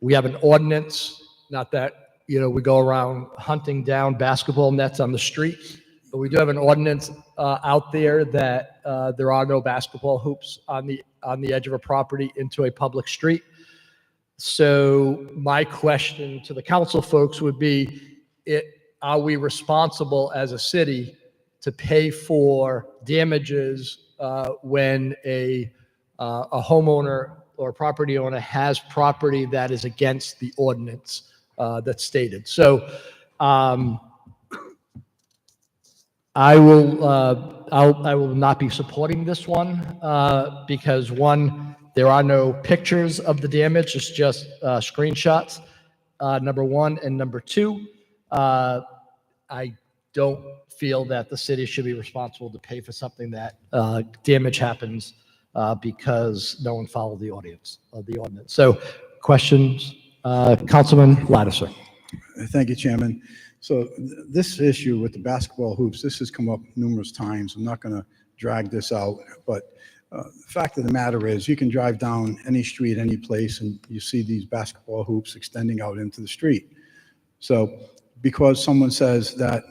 we have an ordinance, not that, we go around hunting down basketball nets on the street, but we do have an ordinance out there that there are no basketball hoops on the edge of a property into a public street. So my question to the council folks would be, are we responsible as a city to pay for damages when a homeowner or property owner has property that is against the ordinance that's stated? So I will not be supporting this one because, one, there are no pictures of the damage. It's just screenshots, number one. And number two, I don't feel that the city should be responsible to pay for something that damage happens because no one followed the ordinance. So questions, Councilman Lattiser. Thank you, Chairman. So this issue with the basketball hoops, this has come up numerous times. I'm not going to drag this out, but the fact of the matter is you can drive down any street, any place, and you see these basketball hoops extending out into the street. So because someone says that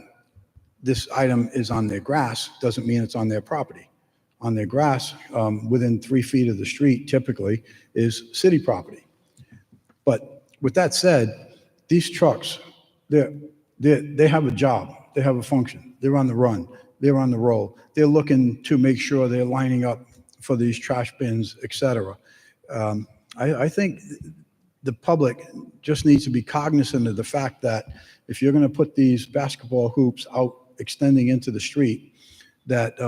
this item is on their grass, doesn't mean it's on their property. On their grass, within 3 feet of the street, typically, is city property. But with that said, these trucks, they have a job, they have a function, they're on the run, they're on the roll, they're looking to make sure they're lining up for these trash bins, etc. I think the public just needs to be cognizant of the fact that if you're going to put these basketball hoops out extending into the street, that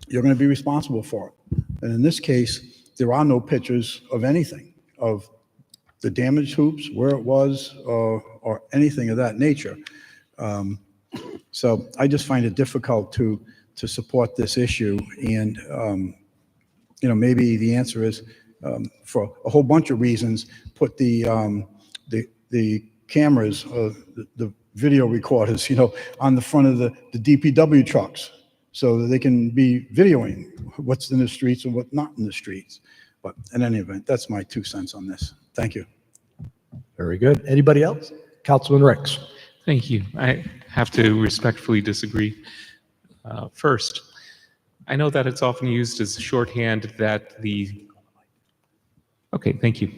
you're going to be responsible for it. And in this case, there are no pictures of anything, of the damaged hoops, where it was, or anything of that nature. So I just find it difficult to support this issue. And, maybe the answer is, for a whole bunch of reasons, put the cameras, the video recorders, on the front of the DPW trucks, so that they can be videoing what's in the streets and what not in the streets. But in any event, that's my 2 cents on this. Thank you. Very good. Anybody else? Councilman Ricks. Thank you. I have to respectfully disagree. First, I know that it's often used as shorthand that okay, thank you.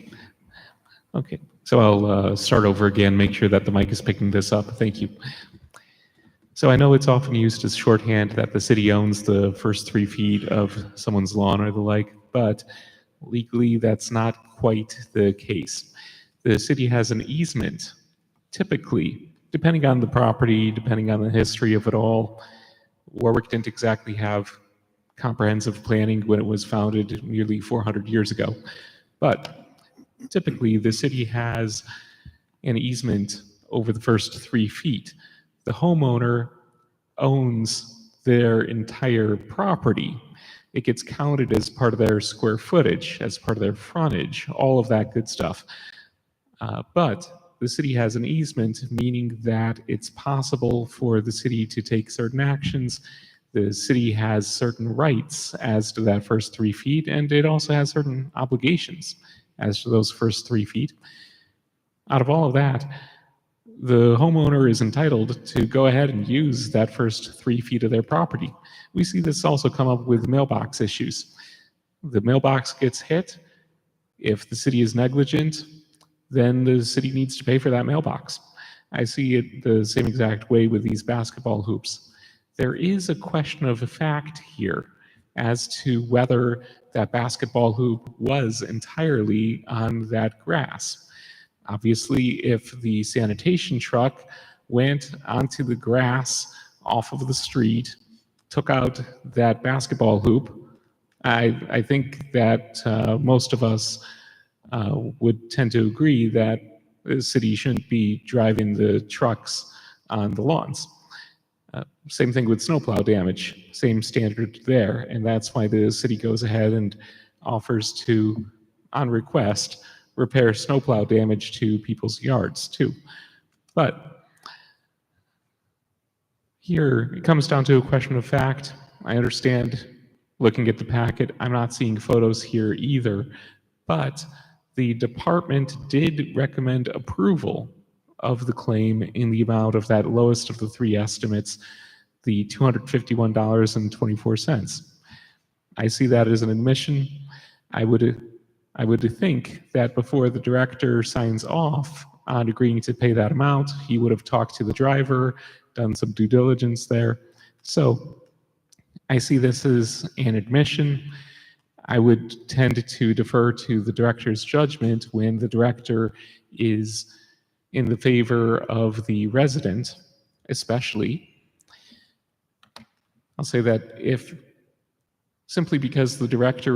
Okay, so I'll start over again, make sure that the mic is picking this up. Thank you. So I know it's often used as shorthand that the city owns the first 3 feet of someone's lawn or the like, but legally that's not quite the case. The city has an easement, typically, depending on the property, depending on the history of it all. Warwick didn't exactly have comprehensive planning when it was founded nearly 400 years ago. But typically, the city has an easement over the first 3 feet. The homeowner owns their entire property. It gets counted as part of their square footage, as part of their frontage, all of that good stuff. But the city has an easement, meaning that it's possible for the city to take certain actions. The city has certain rights as to that first 3 feet, and it also has certain obligations as to those first 3 feet. Out of all of that, the homeowner is entitled to go ahead and use that first 3 feet of their property. We see this also come up with mailbox issues. The mailbox gets hit. If the city is negligent, then the city needs to pay for that mailbox. I see it the same exact way with these basketball hoops. There is a question of fact here as to whether that basketball hoop was entirely on that grass. Obviously, if the sanitation truck went onto the grass off of the street, took out that basketball hoop, I think that most of us would tend to agree that the city shouldn't be driving the trucks on the lawns. Same thing with snowplow damage, same standard there, and that's why the city goes ahead and offers to, on request, repair snowplow damage to people's yards too. But here it comes down to a question of fact. I understand looking at the packet, I'm not seeing photos here either, but the department did recommend approval of the claim in the amount of that lowest of the 3 estimates, the $251.24. I see that as an admission. I would think that before the director signs off on agreeing to pay that amount, he would have talked to the driver, done some due diligence there. So I see this as an admission. I would tend to defer to the director's judgment when the director is in the favor of the resident, especially. I'll say that if simply because the director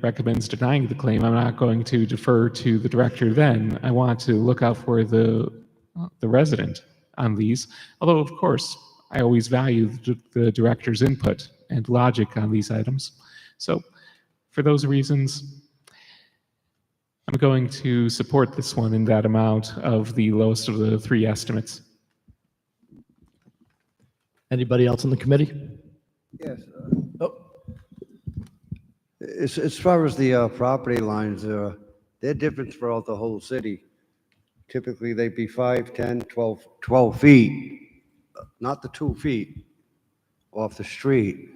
recommends denying the claim, I'm not going to defer to the director then. I want to look out for the resident on these. Although, of course, I always value the director's input and logic on these items. So for those reasons, I'm going to support this one in that amount of the lowest of the 3 estimates. Anybody else on the committee? Yes. As far as the property lines, they're different throughout the whole city. Typically, they'd be 5, 10, 12 feet, not the 2 feet off the street.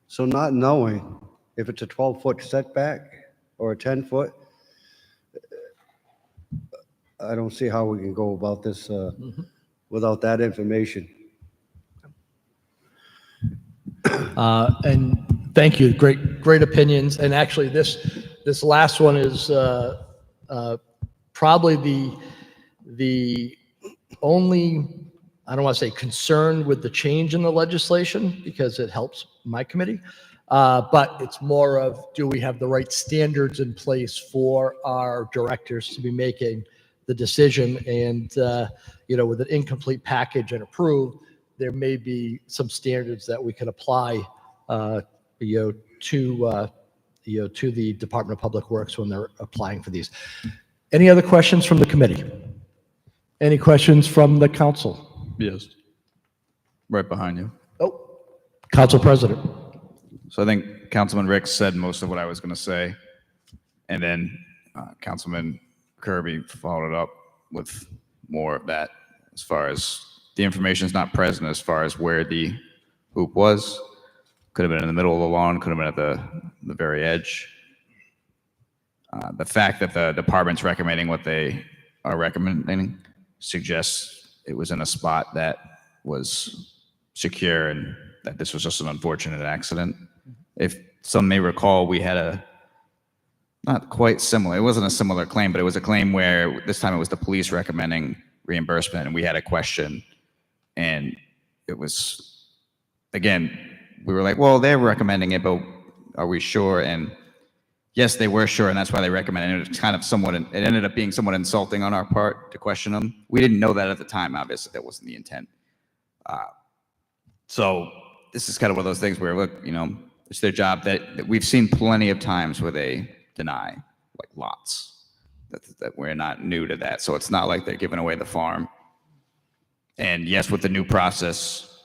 So not knowing if it's a 12-foot setback or a 10-foot, I don't see how we can go about this without that information. And thank you. Great opinions. And actually, this last one is probably the only, I don't want to say concern with the change in the legislation because it helps my committee, but it's more of, do we have the right standards in place for our directors to be making the decision? And with an incomplete package and approved, there may be some standards that we can apply, to the Department of Public Works when they're applying for these. Any other questions from the committee? Any questions from the council? Yes. Right behind you. Oh, Council President. So I think Councilman Rick said most of what I was going to say. And then Councilman Kirby followed it up with more of that as far as the information is not present as far as where the hoop was. Could have been in the middle of the lawn, could have been at the very edge. The fact that the department's recommending what they are recommending suggests it was in a spot that was secure and that this was just an unfortunate accident. If some may recall, we had a not quite similar, it wasn't a similar claim, but it was a claim where this time it was the police recommending reimbursement and we had a question. And it was, again, we were like, well, they're recommending it, but are we sure? And yes, they were sure, and that's why they recommended it. It was kind of somewhat, it ended up being somewhat insulting on our part to question them. We didn't know that at the time, obviously, that wasn't the intent. So this is kind of one of those things where, look, you know, it's their job that we've seen plenty of times where they deny, like lots, that we're not new to that. So it's not like they're giving away the farm. And yes, with the new process,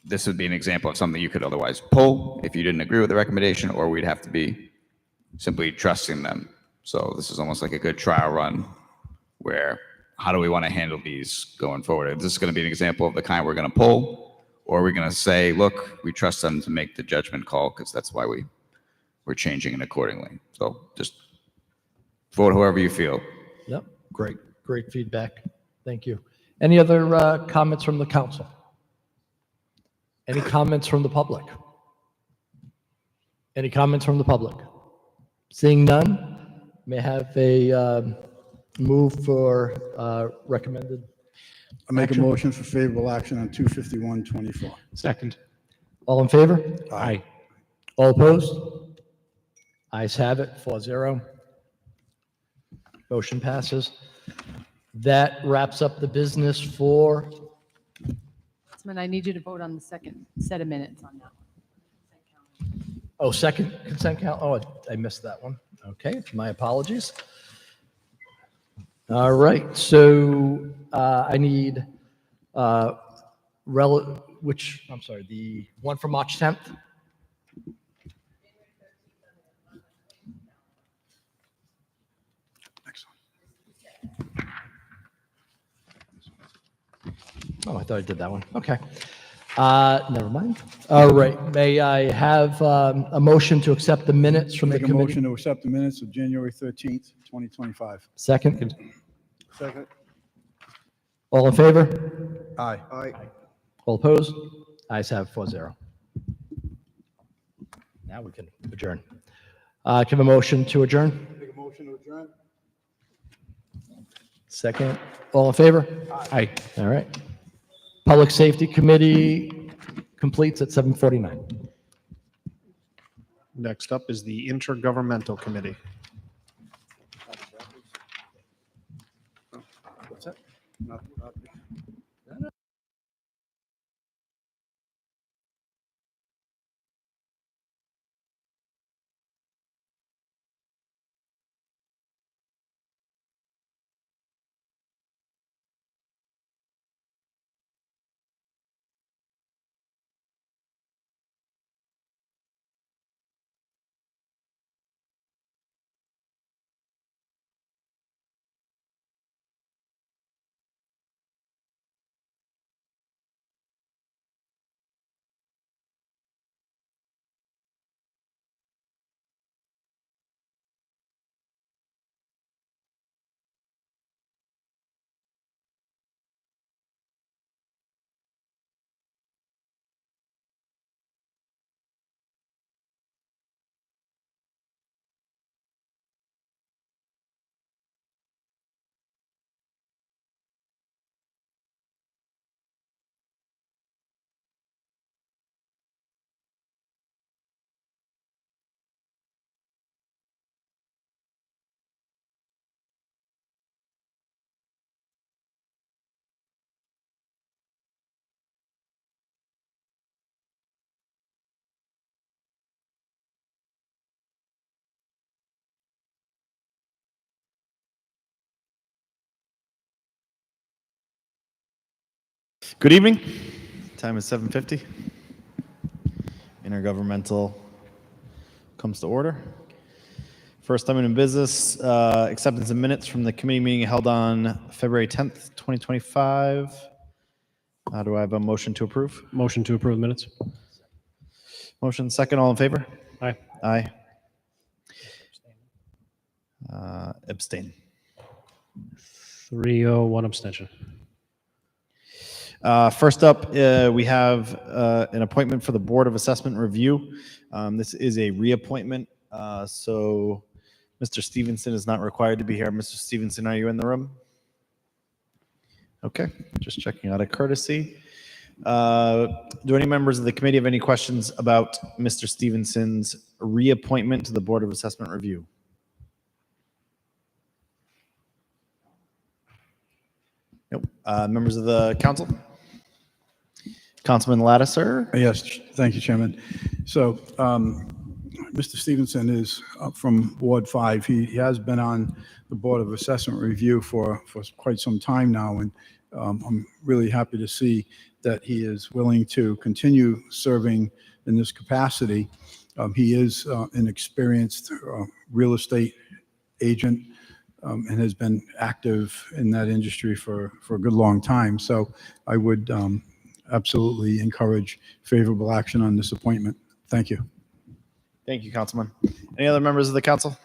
this would be an example of something you could otherwise pull if you didn't agree with the recommendation, or we'd have to be simply trusting them. So this is almost like a good trial run where how do we want to handle these going forward? Is this going to be an example of the kind we're going to pull? Or are we going to say, look, we trust them to make the judgment call because that's why we're changing it accordingly. So just vote however you feel. Yep, great feedback. Thank you. Any other comments from the council? Any comments from the public? Any comments from the public? Seeing none, may I have a move for recommended? I make a action? motion for favorable action on 251-24. Second. All in favor? Aye. All opposed? Ayes have it, 4-0. Motion passes. That wraps up the business for, Councilman, I need you to vote on the second set of minutes on that one. oh, second consent count. Oh, I missed that one. Okay, my apologies. All right, so I need the one from March 10th? Oh, I thought I did that one. Okay. Never mind. All right. May I have a motion to accept the minutes from the Make a committee? motion to accept the minutes of January 13th, 2025. Second. Second. All in favor? Aye. Aye. All opposed? Ayes have 4-0. Now we can adjourn. Can I have a motion to adjourn? Make a motion to adjourn. Second. All in favor? Aye. All right. Public Safety Committee completes at 7:49. Next up is the Intergovernmental Committee. What's that? Not Good evening. Time is 7:50. Intergovernmental comes to order. First item in business, acceptance of minutes from the committee meeting held on February 10th, 2025. Do I have a motion to approve? Motion to approve the minutes. Motion second, all in favor? Aye. Aye. Abstain. 3-0, one abstention. First up, we have an appointment for the Board of Assessment Review. This is a reappointment, so Mr. Stevenson is not required to be here. Mr. Stevenson, are you in the room? Okay, just checking out of courtesy. Do any members of the committee have any questions about Mr. Stevenson's reappointment to the Board of Assessment Review? Nope. Members of the council? Councilman Lattiser? Yes, thank you, Chairman. So, Mr. Stevenson is from Ward 5. He has been on the Board of Assessment Review for quite some time now, and I'm really happy to see that he is willing to continue serving in this capacity. He is an experienced real estate agent and has been active in that industry for a good long time. So I would absolutely encourage favorable action on this appointment. Thank you. Thank you, Councilman. Any other members of the council?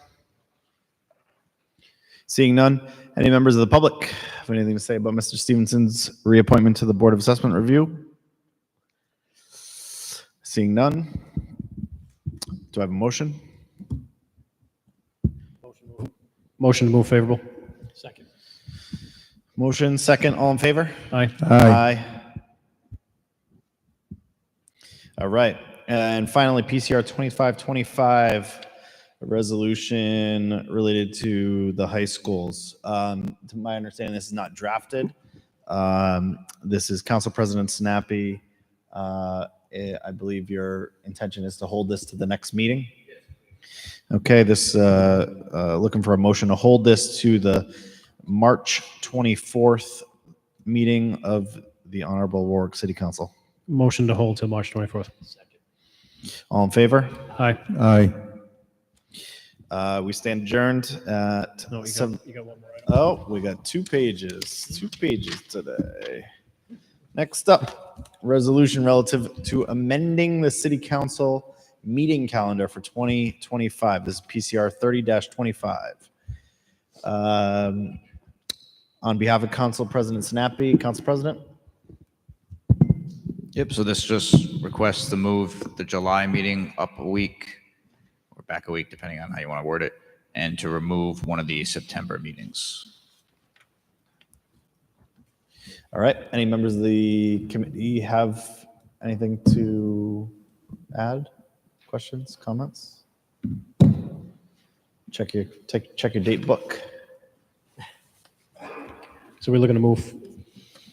Seeing none, any members of the public have anything to say about Mr. Stevenson's reappointment to the Board of Assessment Review? Seeing none, do I have a motion? Motion to move favorable. Second. Motion second, all in favor? Aye. Aye. All right, and finally, PCR 2525, a resolution related to the high schools. To my understanding, this is not drafted. This is Council President Snappy. I believe your intention is to hold this to the next meeting. Okay, this looking for a motion to hold this to the March 24th meeting of the Honorable Warwick City Council. Motion to hold till March 24th. All in favor? Aye. Aye. We stand adjourned at No, you got one more item. Oh, we got 2 pages. 2 pages today. Next up, resolution relative to amending the city council meeting calendar for 2025. This is PCR 30-25. On behalf of Council President Snappy, Council President. Yep, so this just requests to move the July meeting up a week or back a week, depending on how you want to word it, and to remove one of the September meetings. All right, any members of the committee have anything to add? Questions, comments? Check your date book. So we're looking to move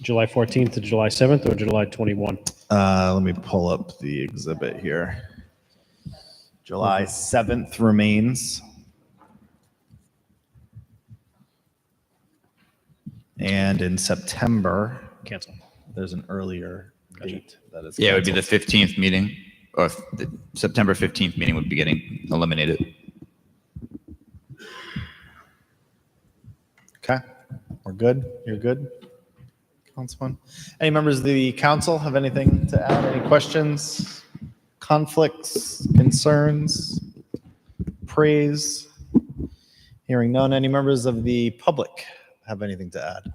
July 14th to July 7th or July 21? Let me pull up the exhibit here. July 7th remains. And in September, Cancel. there's an earlier date that is. Yeah, it would be the canceled. 15th meeting, or the September 15th meeting would be getting eliminated. Okay, we're good. You're good, Councilman. Any members of the council have anything to add? Any questions, conflicts, concerns, praise? Hearing none. Any members of the public have anything to add?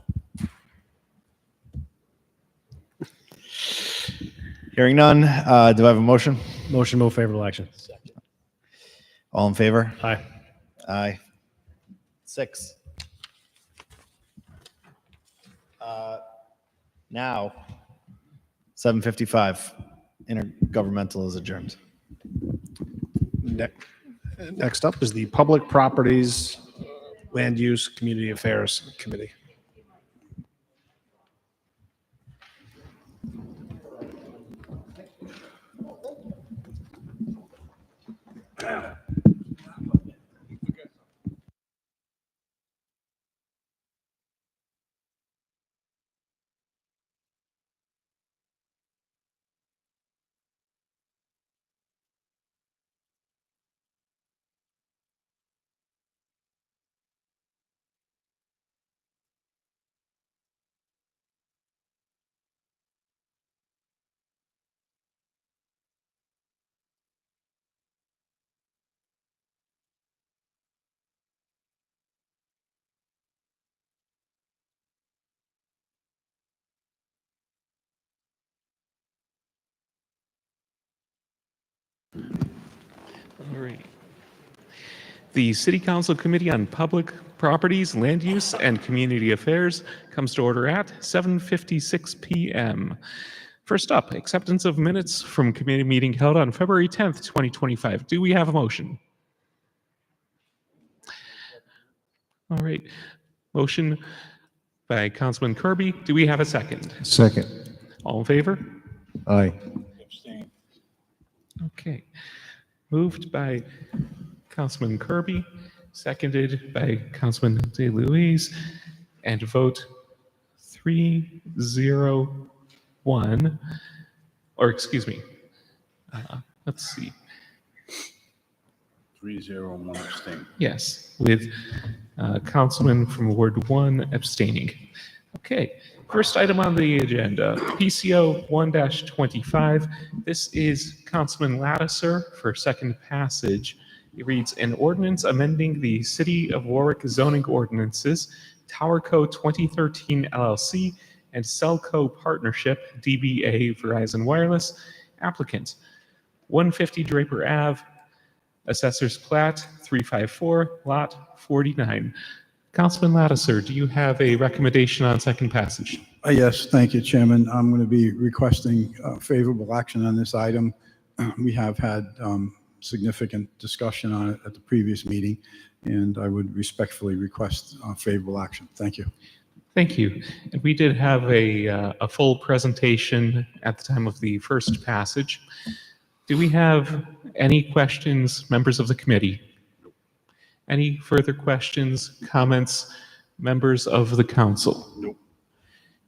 Hearing none. Do I have a motion? Motion to move favorable action. All in favor? Aye. Aye. 6. Now, 7:55. Intergovernmental is adjourned. Next up is the Public Properties, Land Use, Community Affairs Committee. All right. The City Council Committee on Public Properties, Land Use, and Community Affairs comes to order at 7:56 p.m. First up, acceptance of minutes from committee meeting held on February 10th, 2025. Do we have a motion? All right. Motion by Councilman Kirby. Do we have a second? Second. All in favor? Aye. Okay. Moved by Councilman Kirby, seconded by Councilman DeLuise, and vote 301, or excuse me, let's see. 301 abstain. Yes, with Councilman from Ward 1 abstaining. Okay, first item on the agenda, PCO 1-25. This is Councilman Lattiser for second passage. It reads, an ordinance amending the City of Warwick zoning ordinances, Tower Co. 2013 LLC, and Cellco Partnership, DBA Verizon Wireless, applicant 150 Draper Ave, Assessor's Plat 354, Lot 49. Councilman Lattiser, do you have a recommendation on second passage? Yes, thank you, Chairman. I'm going to be requesting favorable action on this item. We have had significant discussion on it at the previous meeting, and I would respectfully request favorable action. Thank you. Thank you. And we did have a full presentation at the time of the first passage. Do we have any questions, members of the committee? Any further questions, comments, members of the council? Nope.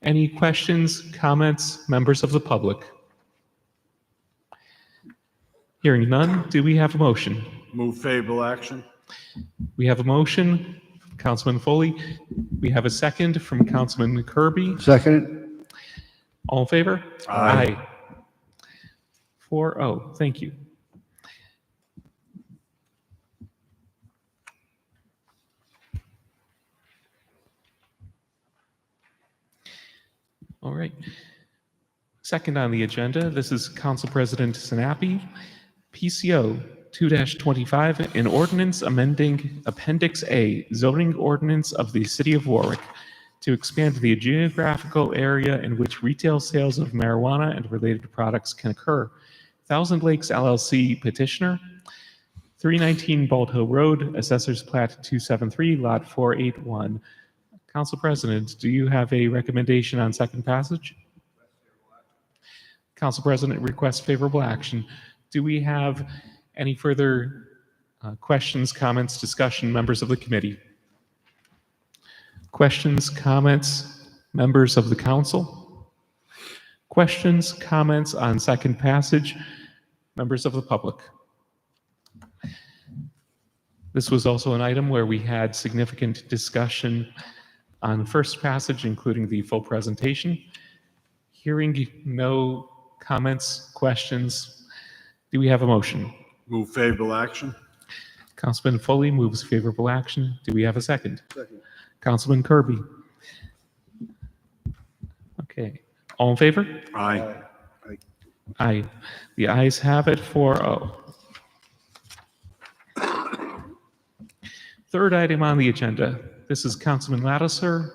Any questions, comments, members of the public? Hearing none, do we have a motion? Move favorable action. We have a motion, Councilman Foley. We have a second from Councilman Kirby. Second. All in favor? Aye. 4-0. Thank you. All right. Second on the agenda, this is Council President Sinapi. PCO 2-25, an ordinance amending Appendix A, zoning ordinance of the City of Warwick to expand the geographical area in which retail sales of marijuana and related products can occur. Thousand Lakes LLC petitioner, 319 Bald Hill Road, Assessor's Plat 273, Lot 481. Council President, do you have a recommendation on second passage? Council President requests favorable action. Do we have any further questions, comments, discussion, members of the committee? Questions, comments, members of the council? Questions, comments on second passage, members of the public? This was also an item where we had significant discussion on first passage, including the full presentation. Hearing no comments, questions, do we have a motion? Move favorable action. Councilman Foley moves favorable action. Do we have a second? Second. Councilman Kirby. Okay. All in favor? Aye. Aye. The ayes have it, 4-0. Third item on the agenda. This is Councilman Lattiser.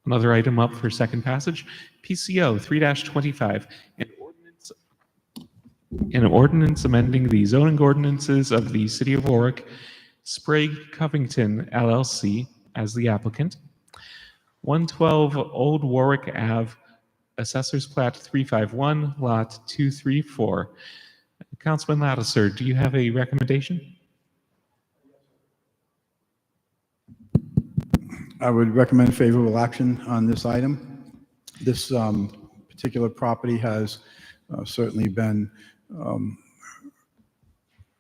Another item up for second passage. PCO 3-25. An ordinance amending the zoning ordinances of the City of Warwick, Sprague Covington LLC as the applicant. 112 Old Warwick Ave, Assessor's Plat 351, Lot 234. Councilman Lattiser, do you have a recommendation? I would recommend favorable action on this item. This particular property has certainly been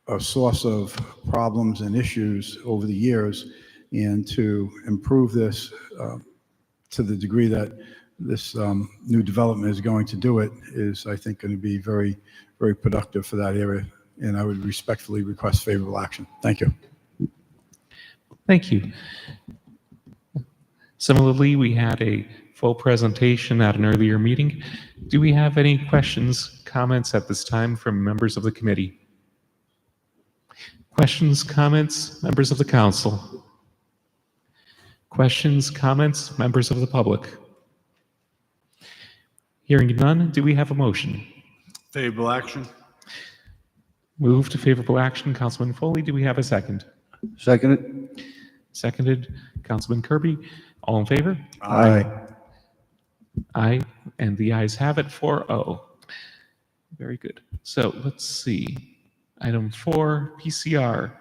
a source of problems and issues over the years, and to improve this to the degree that this new development is going to do it is, I think, going to be very, very productive for that area, and I would respectfully request favorable action. Thank you. Thank you. Similarly, we had a full presentation at an earlier meeting. Do we have any questions, comments at this time from members of the committee? Questions, comments, members of the council? Questions, comments, members of the public? Hearing none, do we have a motion? Favorable action. Move to favorable action, Councilman Foley. Do we have a second? Second. Seconded, Councilman Kirby. All in favor? Aye. Aye, and the ayes have it, 4-0. Very good. So let's see. Item 4, PCR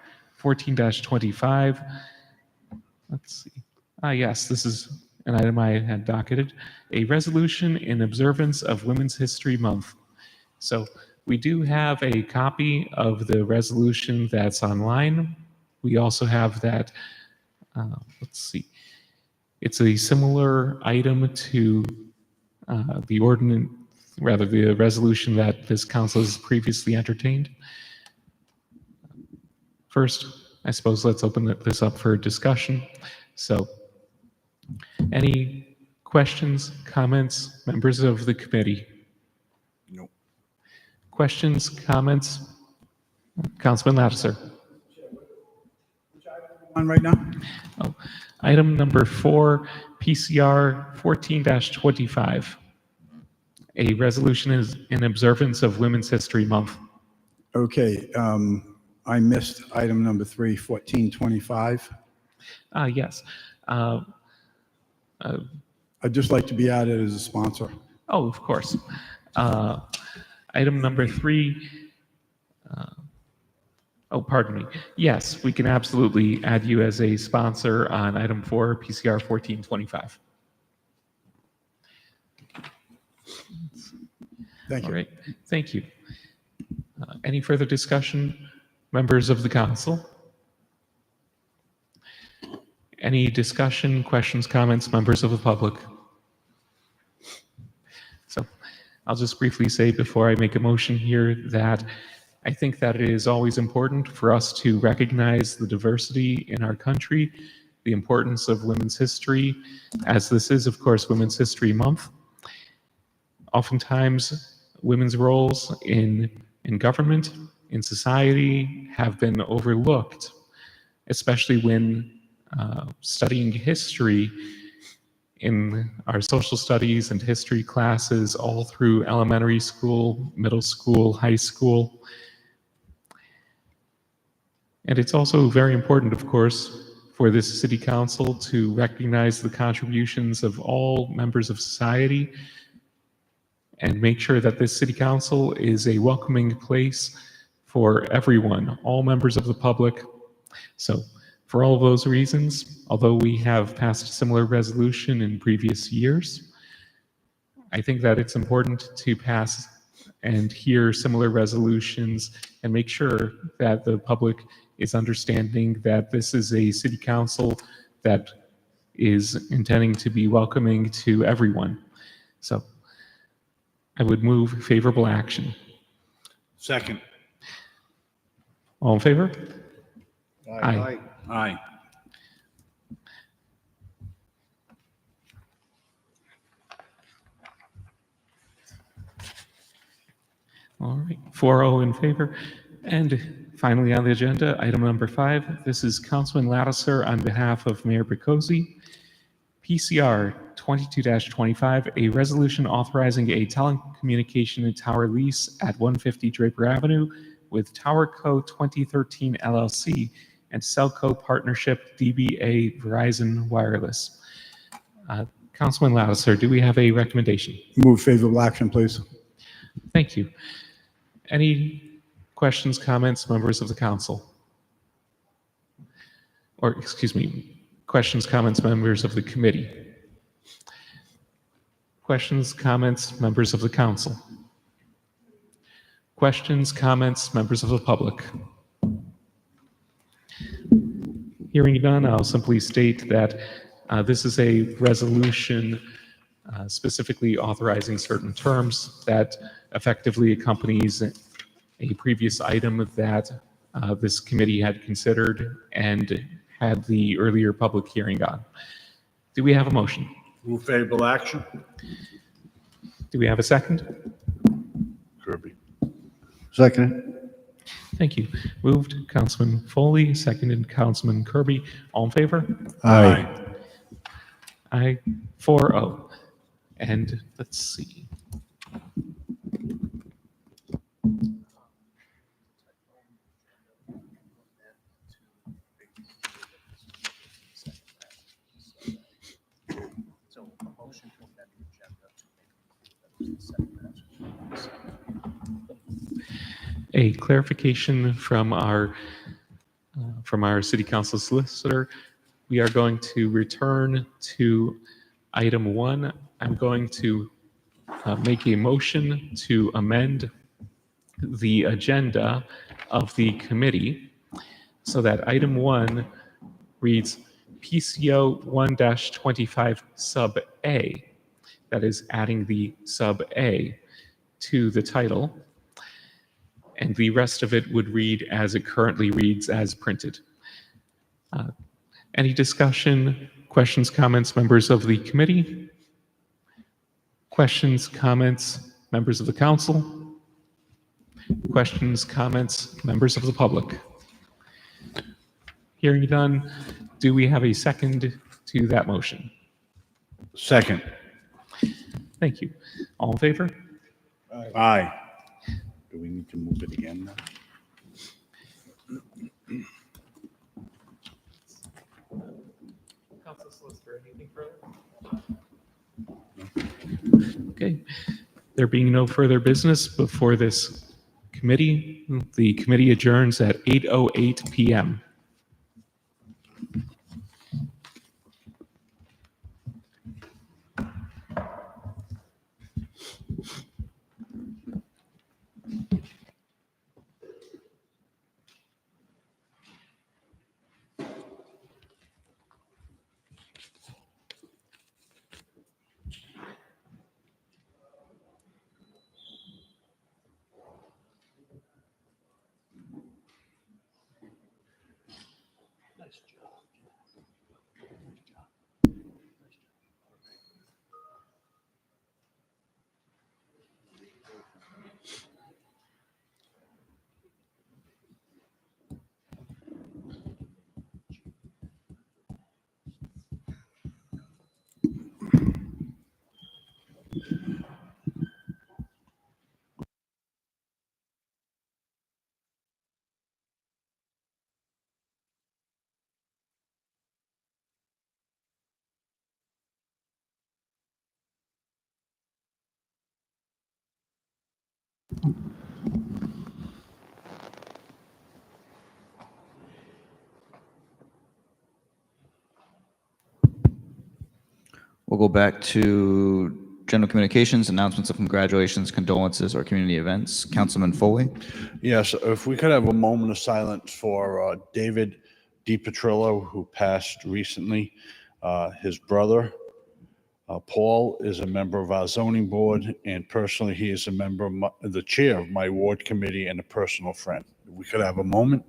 14-25. Let's see. Yes, this is an item I had docketed. A resolution in observance of Women's History Month. So we do have a copy of the resolution that's online. We also have that, let's see. It's a similar item to the ordinance, rather the resolution that this council has previously entertained. First, I suppose let's open this up for discussion. So, any questions, comments, members of the committee? No. Questions, comments? Councilman Lattiser. On right now? Oh, item number 4, PCR 14-25. A resolution is in observance of Women's History Month. Okay, I missed item number 3, 1425. Yes. I'd just like to be added as a sponsor. Oh, of course. Item number 3. Oh, pardon me. Yes, we can absolutely add you as a sponsor on item 4, PCR 1425. Thank you. All right. Thank you. Any further discussion, members of the council? Any discussion, questions, comments, members of the public? So I'll just briefly say before I make a motion here that I think that it is always important for us to recognize the diversity in our country, the importance of women's history, as this is, of course, Women's History Month. Oftentimes, women's roles in government, in society, have been overlooked, especially when studying history in our social studies and history classes all through elementary school, middle school, high school. And it's also very important, of course, for this city council to recognize the contributions of all members of society and make sure that this city council is a welcoming place for everyone, all members of the public. So for all of those reasons, although we have passed a similar resolution in previous years, I think that it's important to pass and hear similar resolutions and make sure that the public is understanding that this is a city council that is intending to be welcoming to everyone. So I would move favorable action. Second. All in favor? Aye. Aye. All right, 4-0 in favor. And finally on the agenda, item number 5. This is Councilman Lattiser on behalf of Mayor Picozzi. PCR 22-25, a resolution authorizing a telecommunication tower lease at 150 Draper Avenue with TowerCo 2013 LLC and Cellco Partnership DBA Verizon Wireless. Councilman Lattiser, do we have a recommendation? Move favorable action, please. Thank you. Any questions, comments, members of the council? Or, excuse me, questions, comments, members of the committee? Questions, comments, members of the council? Questions, comments, members of the public? Hearing none, I'll simply state that this is a resolution specifically authorizing certain terms that effectively accompanies a previous item that this committee had considered and had the earlier public hearing on. Do we have a motion? Move favorable action. Do we have a second? Kirby. Second. Thank you. Moved Councilman Foley, seconded Councilman Kirby. All in favor? Aye. Aye, 4-0. And let's see. A clarification from our city council solicitor. We are going to return to item 1. I'm going to make a motion to amend the agenda of the committee so that item 1 reads PCO 1-25 sub A. That is adding the sub A to the title. And the rest of it would read as it currently reads as printed. Any discussion, questions, comments, members of the committee? Questions, comments, members of the council? Questions, comments, members of the public? Hearing none, do we have a second to that motion? Second. Thank you. All in favor? Aye. Do we need to move it again now? Council Solicitor, anything further? Okay. There being no further business before this committee, the committee adjourns at 8:08 p.m. We'll go back to general communications, announcements of congratulations, condolences, or community events. Councilman Foley. Yes, if we could have a moment of silence for David DiPetrillo, who passed recently. His brother, Paul, is a member of our zoning board, and personally, he is a member of the chair of my ward committee and a personal friend. If we could have a moment.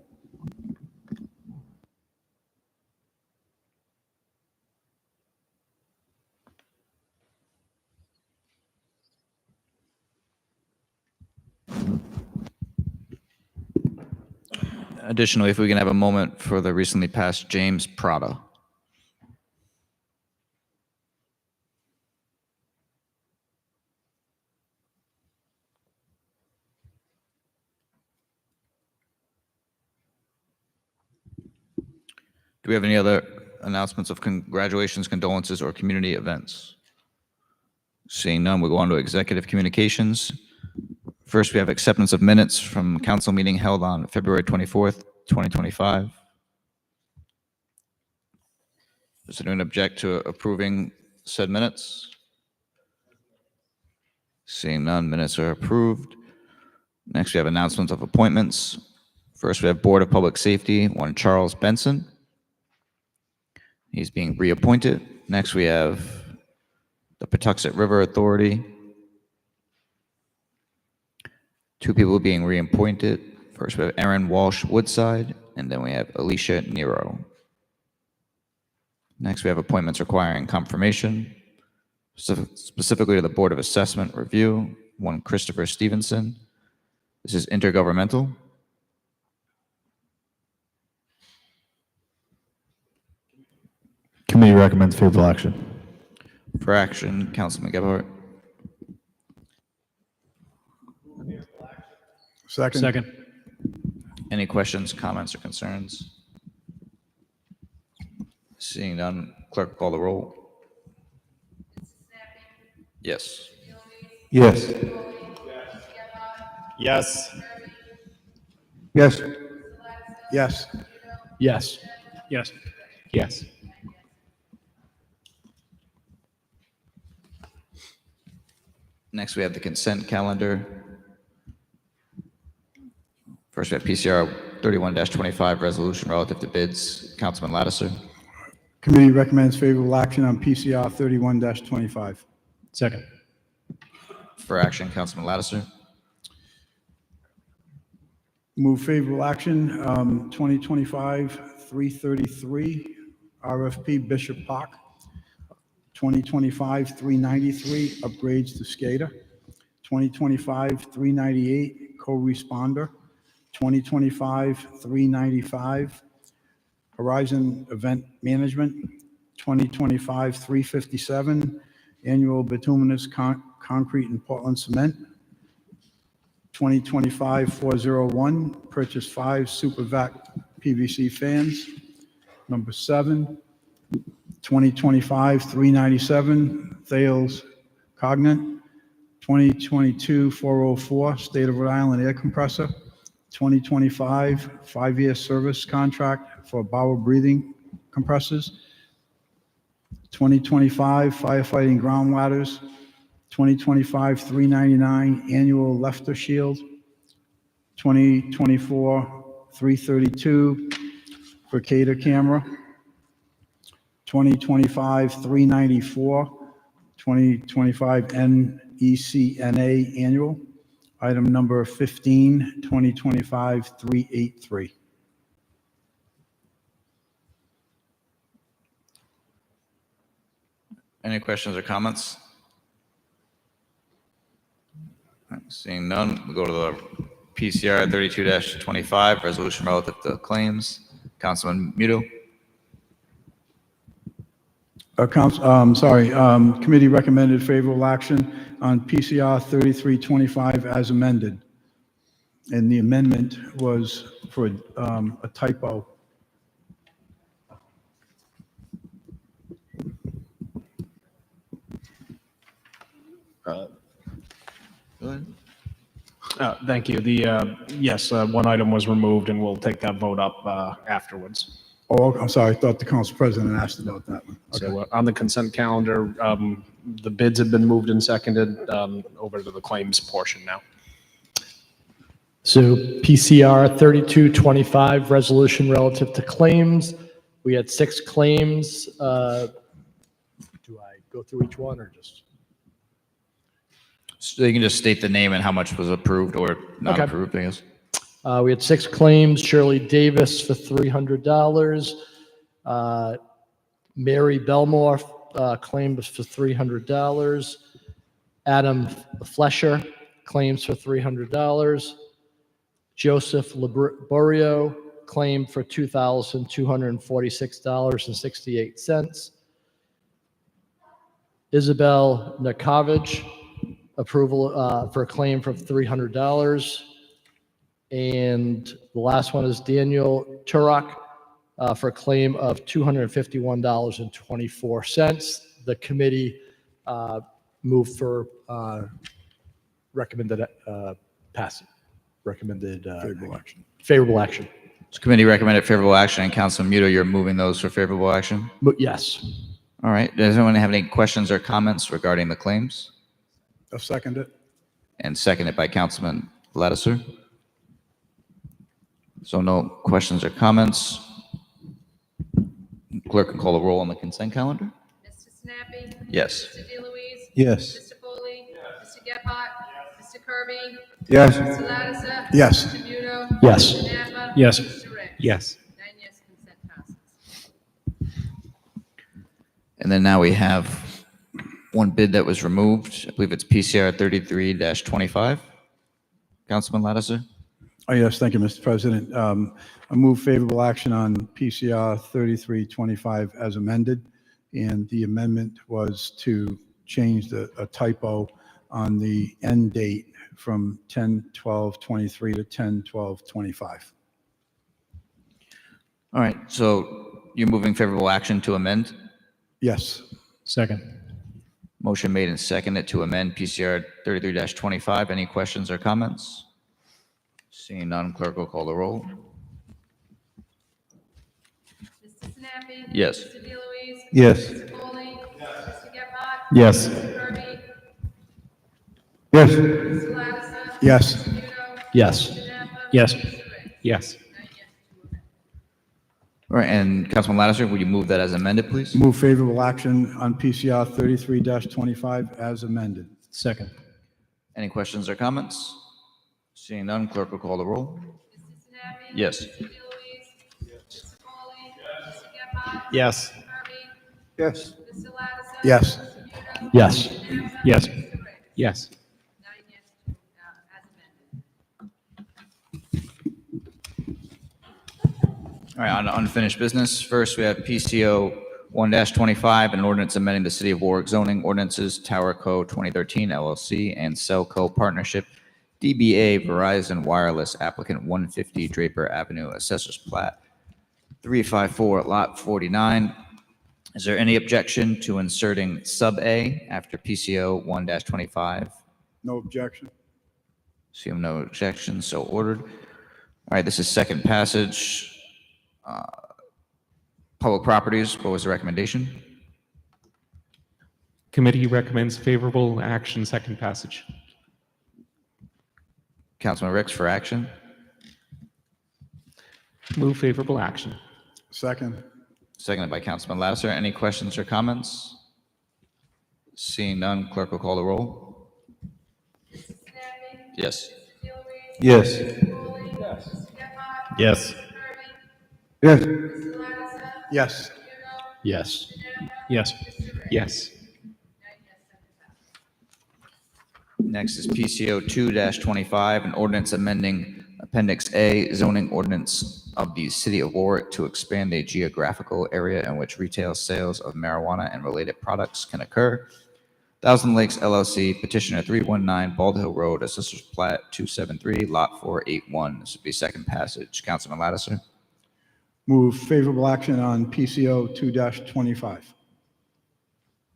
Additionally, if we can have a moment for the recently passed James Prada. Do we have any other announcements of congratulations, condolences, or community events? Seeing none, we'll go on to executive communications. First, we have acceptance of minutes from council meeting held on February 24th, 2025. Does anyone object to approving said minutes? Seeing none, minutes are approved. Next, we have announcements of appointments. First, we have Board of Public Safety, one Charles Benson. He's being reappointed. Next, we have the Patuxent River Authority. Two people being reappointed. First, we have Aaron Walsh Woodside, and then we have Alicia Nero. Next, we have appointments requiring confirmation, specifically to the Board of Assessment Review, one Christopher Stevenson. This is intergovernmental. Committee recommends favorable action. For action, Councilman Gebhardt. Second. Second. Any questions, comments, or concerns? Seeing none, clerk call the roll. Yes. Yes. Yes. Yes. Yes. Yes. Yes. Yes. Next, we have the consent calendar. First, we have PCR 31-25, resolution relative to bids. Councilman Lattiser. Committee recommends favorable action on PCR 31-25. Second. For action, Councilman Lattiser. Move favorable action, 2025-333, RFP Bishop Park. 2025-393, upgrades to SCADA. 2025-398, co-responder. 2025-395, Horizon Event Management. 2025-357, annual bituminous concrete and Portland cement. 2025-401, purchase 5 Super Vac PVC fans. Number 7, 2025-397, Thales Cognant. 2022-404, State of Rhode Island air compressor. 2025, 5-year service contract for bowel breathing compressors. 2025, firefighting ground ladders. 2025-399, annual Lefter Shield. 2024-332, Vercator camera. 2025-394, 2025 NECNA annual. Item number 15, 2025-383. Any questions or comments? All right, seeing none, we go to the PCR 32-25, resolution relative to claims. Councilman Muto. Committee recommended favorable action on PCR 3325 as amended. And the amendment was for a typo. Go ahead. Thank you. Yes, one item was removed, and we'll take that vote up afterwards. Oh, I'm sorry, I thought the council president asked about that one. Okay. So on the consent calendar, the bids have been moved and seconded over to the claims portion now. So PCR 3225, resolution relative to claims. We had 6 claims. Do I go through each one or just? So you can just state the name and how much was approved or not Okay. approved, I guess. We had 6 claims. Shirley Davis for $300. Mary Belmore claims for $300. Adam Flesher claims for $300. Joseph Laborio claimed for $2,246.68. Isabel Nakovich, approval for a claim for $300. And the last one is Daniel Turok for a claim of $251.24. The committee moved for recommended passing. Recommended Favorable action. Favorable action. So committee recommended favorable action, and Councilman Muto, you're moving those for favorable action? But yes. All right. Does anyone have any questions or comments regarding the claims? I'll second it. And seconded by Councilman Lattiser. So no questions or comments. Clerk can call the roll on the consent calendar. Mr. Sinapi? Yes. Mr. DeLuise? Yes. Mr. Foley? Mr. Gephardt? Mr. Kirby? Yes. Mr. Lattiser? Yes. Mr. Muto? Yes. Mr. Napa? Yes. Mr. Ricks? Yes. 9 yes, consent passes. And then now we have one bid that was removed. I believe it's PCR 33-25. Councilman Lattiser. Oh, yes, thank you, Mr. President. I move favorable action on PCR 3325 as amended. and the amendment was to change a typo on the end date from 10/12/23 to 10/12/25. All right, so you're moving favorable action to amend? Yes. Second. Motion made and seconded to amend PCR 33-25. Any questions or comments? Seeing none, clerk will call the roll. Mr. Sinapi? Yes. Mr. DeLuise? Yes. Mr. Foley? Mr. Gephardt? Yes. Mr. Kirby? Yes. Mr. Lattiser? Yes. Mr. Muno? Yes. Mr. Napa? Yes. Mr. Ray? Yes. All right, and Councilman Lattiser, would you move that as amended, please? Move favorable action on PCR 33-25 as amended. Second. Any questions or comments? Seeing none, clerk will call the roll. Mr. Sinapi? Yes. Mr. DeLuise? Mr. Foley? Mr. Gephardt? Yes. Mr. Kirby? Yes. Mr. Lattiser? Yes. Mr. Muno? Yes. Mr. Napa? Yes. Mr. Ray? Yes. 9 yes, as amended. All right, on to unfinished business. First, we have PCO 1-25, an ordinance amending the City of Warwick zoning ordinances, Tower Co. 2013 LLC, and Cellco Partnership, DBA Verizon Wireless, applicant 150 Draper Avenue, Assessors Plat 354, Lot 49. Is there any objection to inserting sub A after PCO 1-25? No objection. Seeing no objection, so ordered. All right, this is second passage. Public properties, what was the recommendation? Committee recommends favorable action, second passage. Councilman Ricks for action. Move favorable action. Second. Seconded by Councilman Lattiser. Any questions or comments? Seeing none, clerk will call the roll. Mr. Sinapi? Yes. Mr. DeLuise? Yes. Mr. Foley? Mr. Gephardt? Yes. Mr. Kirby? Yes. Mr. Lattiser? Yes. Mr. Muno? Yes. Mr. Napa? Yes. Mr. Ray? Yes. 9 yes, 7 passed. Next is PCO 2-25, an ordinance amending Appendix A zoning ordinance of the City of Warwick to expand a geographical area in which retail sales of marijuana and related products can occur. Thousand Lakes LLC, petitioner 319 Bald Hill Road, Assessors Plat 273, Lot 481. This would be second passage. Councilman Lattiser. Move favorable action on PCO 2-25.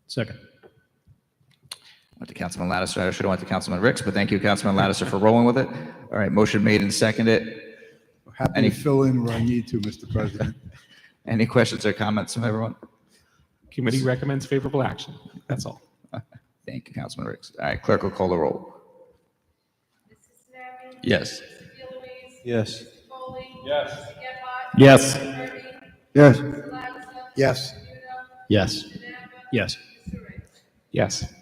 Second. Went to Councilman Lattiser. I should have went to Councilman Ricks, but thank you, Councilman Lattiser, for rolling with it. All right, motion made and seconded. Happy Any- to fill in where I need to, Mr. President. Any questions or comments from everyone? Committee recommends favorable action. That's all. Thank you, Councilman Ricks. All right, clerk will call the roll. Mr. Sinapi? Yes. Mr. DeLuise? Yes. Mr. Foley? Yes. Mr. Gephardt? Yes. Mr. Kirby? Yes. Mr. Lattiser? Yes. Mr. Muno? Yes. Mr. Napa? Yes. Mr. Ray? Yes.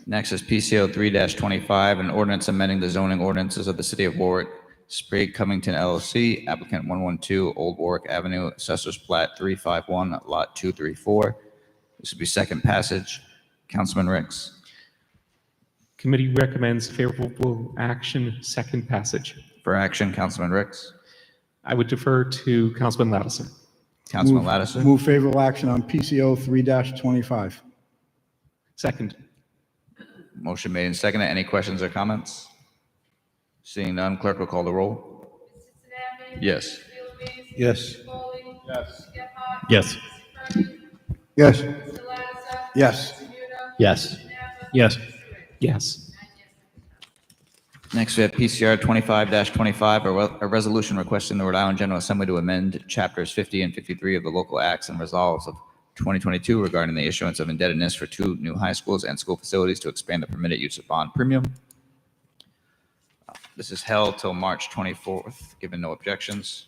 Next is PCO 3-25, an ordinance amending the zoning ordinances of the City of Warwick, Sprague Covington LLC, applicant 112 Old Warwick Avenue, Assessors Plat 351, Lot 234. This would be second passage. Councilman Ricks. Committee recommends favorable action, second passage. For action, Councilman Ricks. I would defer to Councilman Lattiser. Councilman Move- Lattiser. Move favorable action on PCO 3-25. Second. Motion made and seconded. Any questions or comments? Seeing none, clerk will call the roll. Mr. Sinapi? Yes. Mr. DeLuise? Yes. Mr. Foley? Yes. Mr. Gephardt? Yes. Mr. Kirby? Yes. Mr. Lattiser? Yes. Mr. Muno? Yes. Mr. Napa? Yes. Mr. Ray? Yes. 9 yes. Next, we have PCR 25-25, a resolution requesting the Rhode Island General Assembly to amend chapters 50 and 53 of the local acts and resolves of 2022 regarding the issuance of indebtedness for 2 new high schools and school facilities to expand the permitted use of bond premium. This is held till March 24th, given no objections.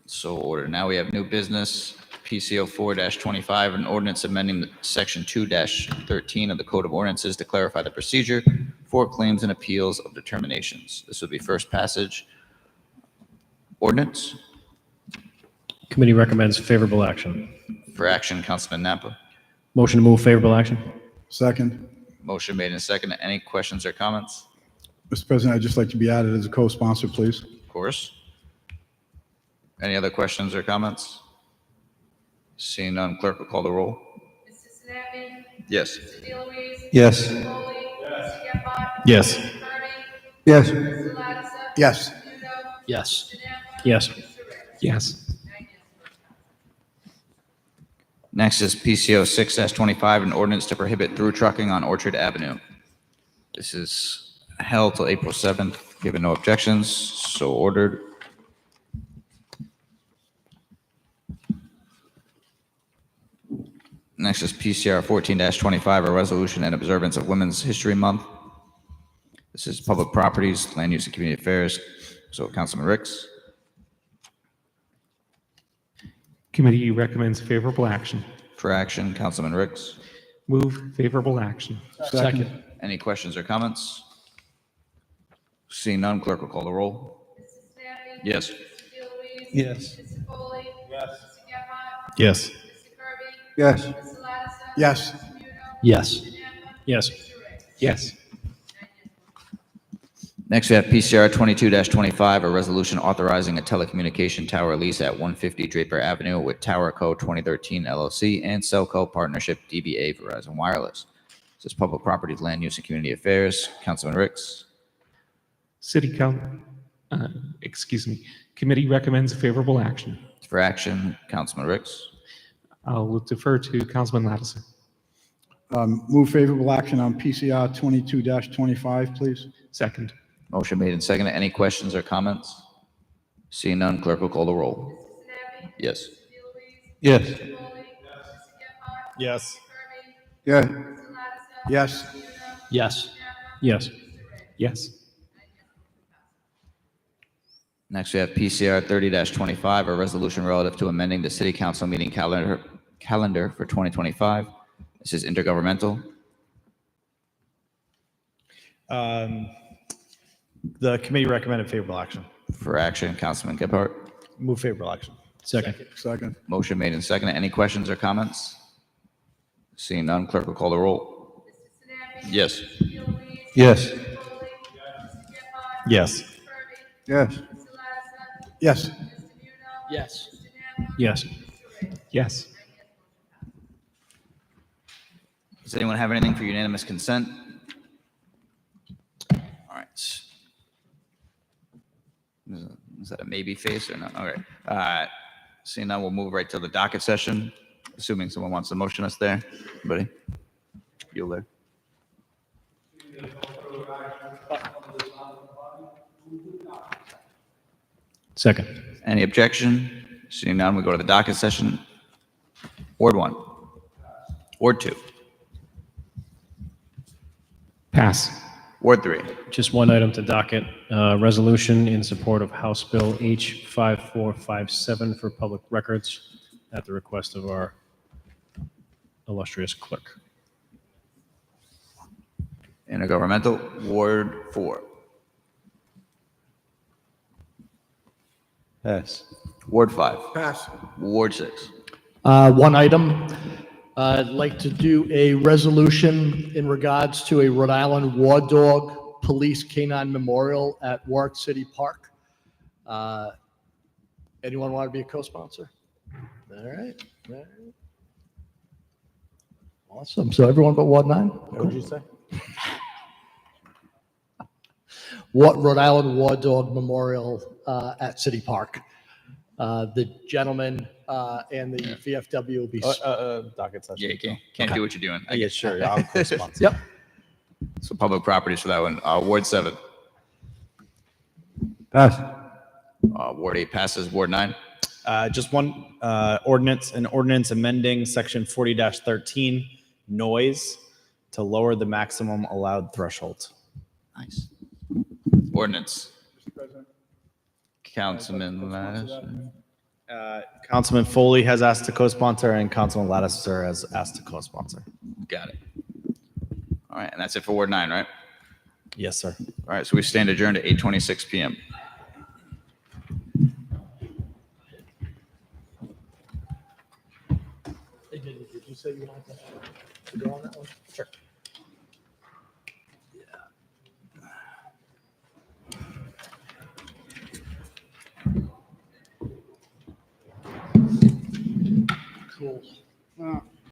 So ordered. Now we have new business, PCO 4-25, an ordinance amending Section 2-13 of the Code of Ordinances to clarify the procedure for claims and appeals of determinations. This would be first passage. Ordinance. Committee recommends favorable action. For action, Councilman Napa. Motion to move favorable action. Second. Motion made and seconded. Any questions or comments? Mr. President, I'd just like to be added as a co-sponsor, please. Of course. Any other questions or comments? Seeing none, clerk will call the roll. Mr. Sinapi? Yes. Mr. DeLuise? Yes. Mr. Foley? Mr. Gephardt? Yes. Mr. Kirby? Yes. Mr. Lattiser? Yes. Mr. Muno? Yes. Mr. Napa? Yes. Mr. Ricks? Yes. Next is PCO 6-25, an ordinance to prohibit through trucking on Orchard Avenue. This is held till April 7th. Given no objections, so ordered. Next is PCR 14-25, a resolution in observance of Women's History Month. This is public properties, land use and community affairs. So Councilman Ricks. Committee recommends favorable action. For action, Councilman Ricks. Move favorable action. Second. Any questions or comments? Seeing none, clerk will call the roll. Mr. Sinapi? Yes. Mr. DeLuise? Yes. Mr. Foley? Yes. Mr. Gephardt? Yes. Mr. Kirby? Yes. Mr. Lattiser? Yes. Mr. Muno? Yes. Mr. Napa? Yes. Mr. Ricks? Yes. Next, we have PCR 22-25, a resolution authorizing a telecommunication tower lease at 150 Draper Avenue with Tower Co. 2013 LLC and Cellco Partnership DBA Verizon Wireless. This is public properties, land use, and community affairs. Councilman Ricks. Committee recommends favorable action. For action, Councilman Ricks. I'll defer to Councilman Lattiser. Move favorable action on PCR 22-25, please. Second. Motion made and seconded. Any questions or comments? Seeing none, clerk will call the roll. Mr. Sinapi? Yes. Mr. DeLuise? Yes. Mr. Foley? Mr. Gephardt? Yes. Mr. Kirby? Yeah. Mr. Lattiser? Yes. Mr. Muno? Yes. Mr. Napa? Yes. Mr. Ricks? Yes. Next, we have PCR 30-25, a resolution relative to amending the city council meeting calendar for 2025. This is intergovernmental. The committee recommended favorable action. For action, Councilman Gephardt. Move favorable action. Second. Second. Motion made and seconded. Any questions or comments? Seeing none, clerk will call the roll. Mr. Sinapi? Yes. Mr. DeLuise? Yes. Mr. Foley? Mr. Gephardt? Yes. Mr. Kirby? Yes. Mr. Lattiser? Yes. Mr. Muno? Yes. Mr. Napa? Yes. Mr. Ricks? Yes. Does anyone have anything for unanimous consent? All right. Is that a maybe face or not? All right. Seeing none, we'll move right to the docket session, assuming someone wants to motion us there. Anybody? You there? Second. Any objection? Seeing none, we go to the docket session. Ward 1. Ward 2. Pass. Ward 3. Just one item to docket, resolution in support of House Bill H5457 for public records at the request of our illustrious clerk. Intergovernmental. Ward 4. Pass. Ward 5. Pass. Ward 6. One item. I'd like to do a resolution in regards to a Rhode Island War Dog Police Canine Memorial at Warwick City Park. Anyone want to be a co-sponsor? All right. All right. Awesome. So everyone but Ward 9? What did you say? What Rhode Island War Dog Memorial at City Park. The gentleman and the VFW will be. Docket session. Yeah, you can't do what you're doing. Yeah, sure. I'll co-sponsor. Yep. So public properties for that one. Ward 7. Pass. Ward 8 passes. Ward 9. Just one ordinance, an ordinance amending section 40-13, noise, to lower the maximum allowed threshold. Nice. Ordinance. Councilman Lattiser. Councilman Foley has asked to co-sponsor and Councilman Lattiser has asked to co-sponsor. Got it. All right, and that's it for Ward 9, right? Yes, sir. All right, so we stand adjourned at 8:26 p.m. Did you say you wanted to go on that one? Sure. Uh,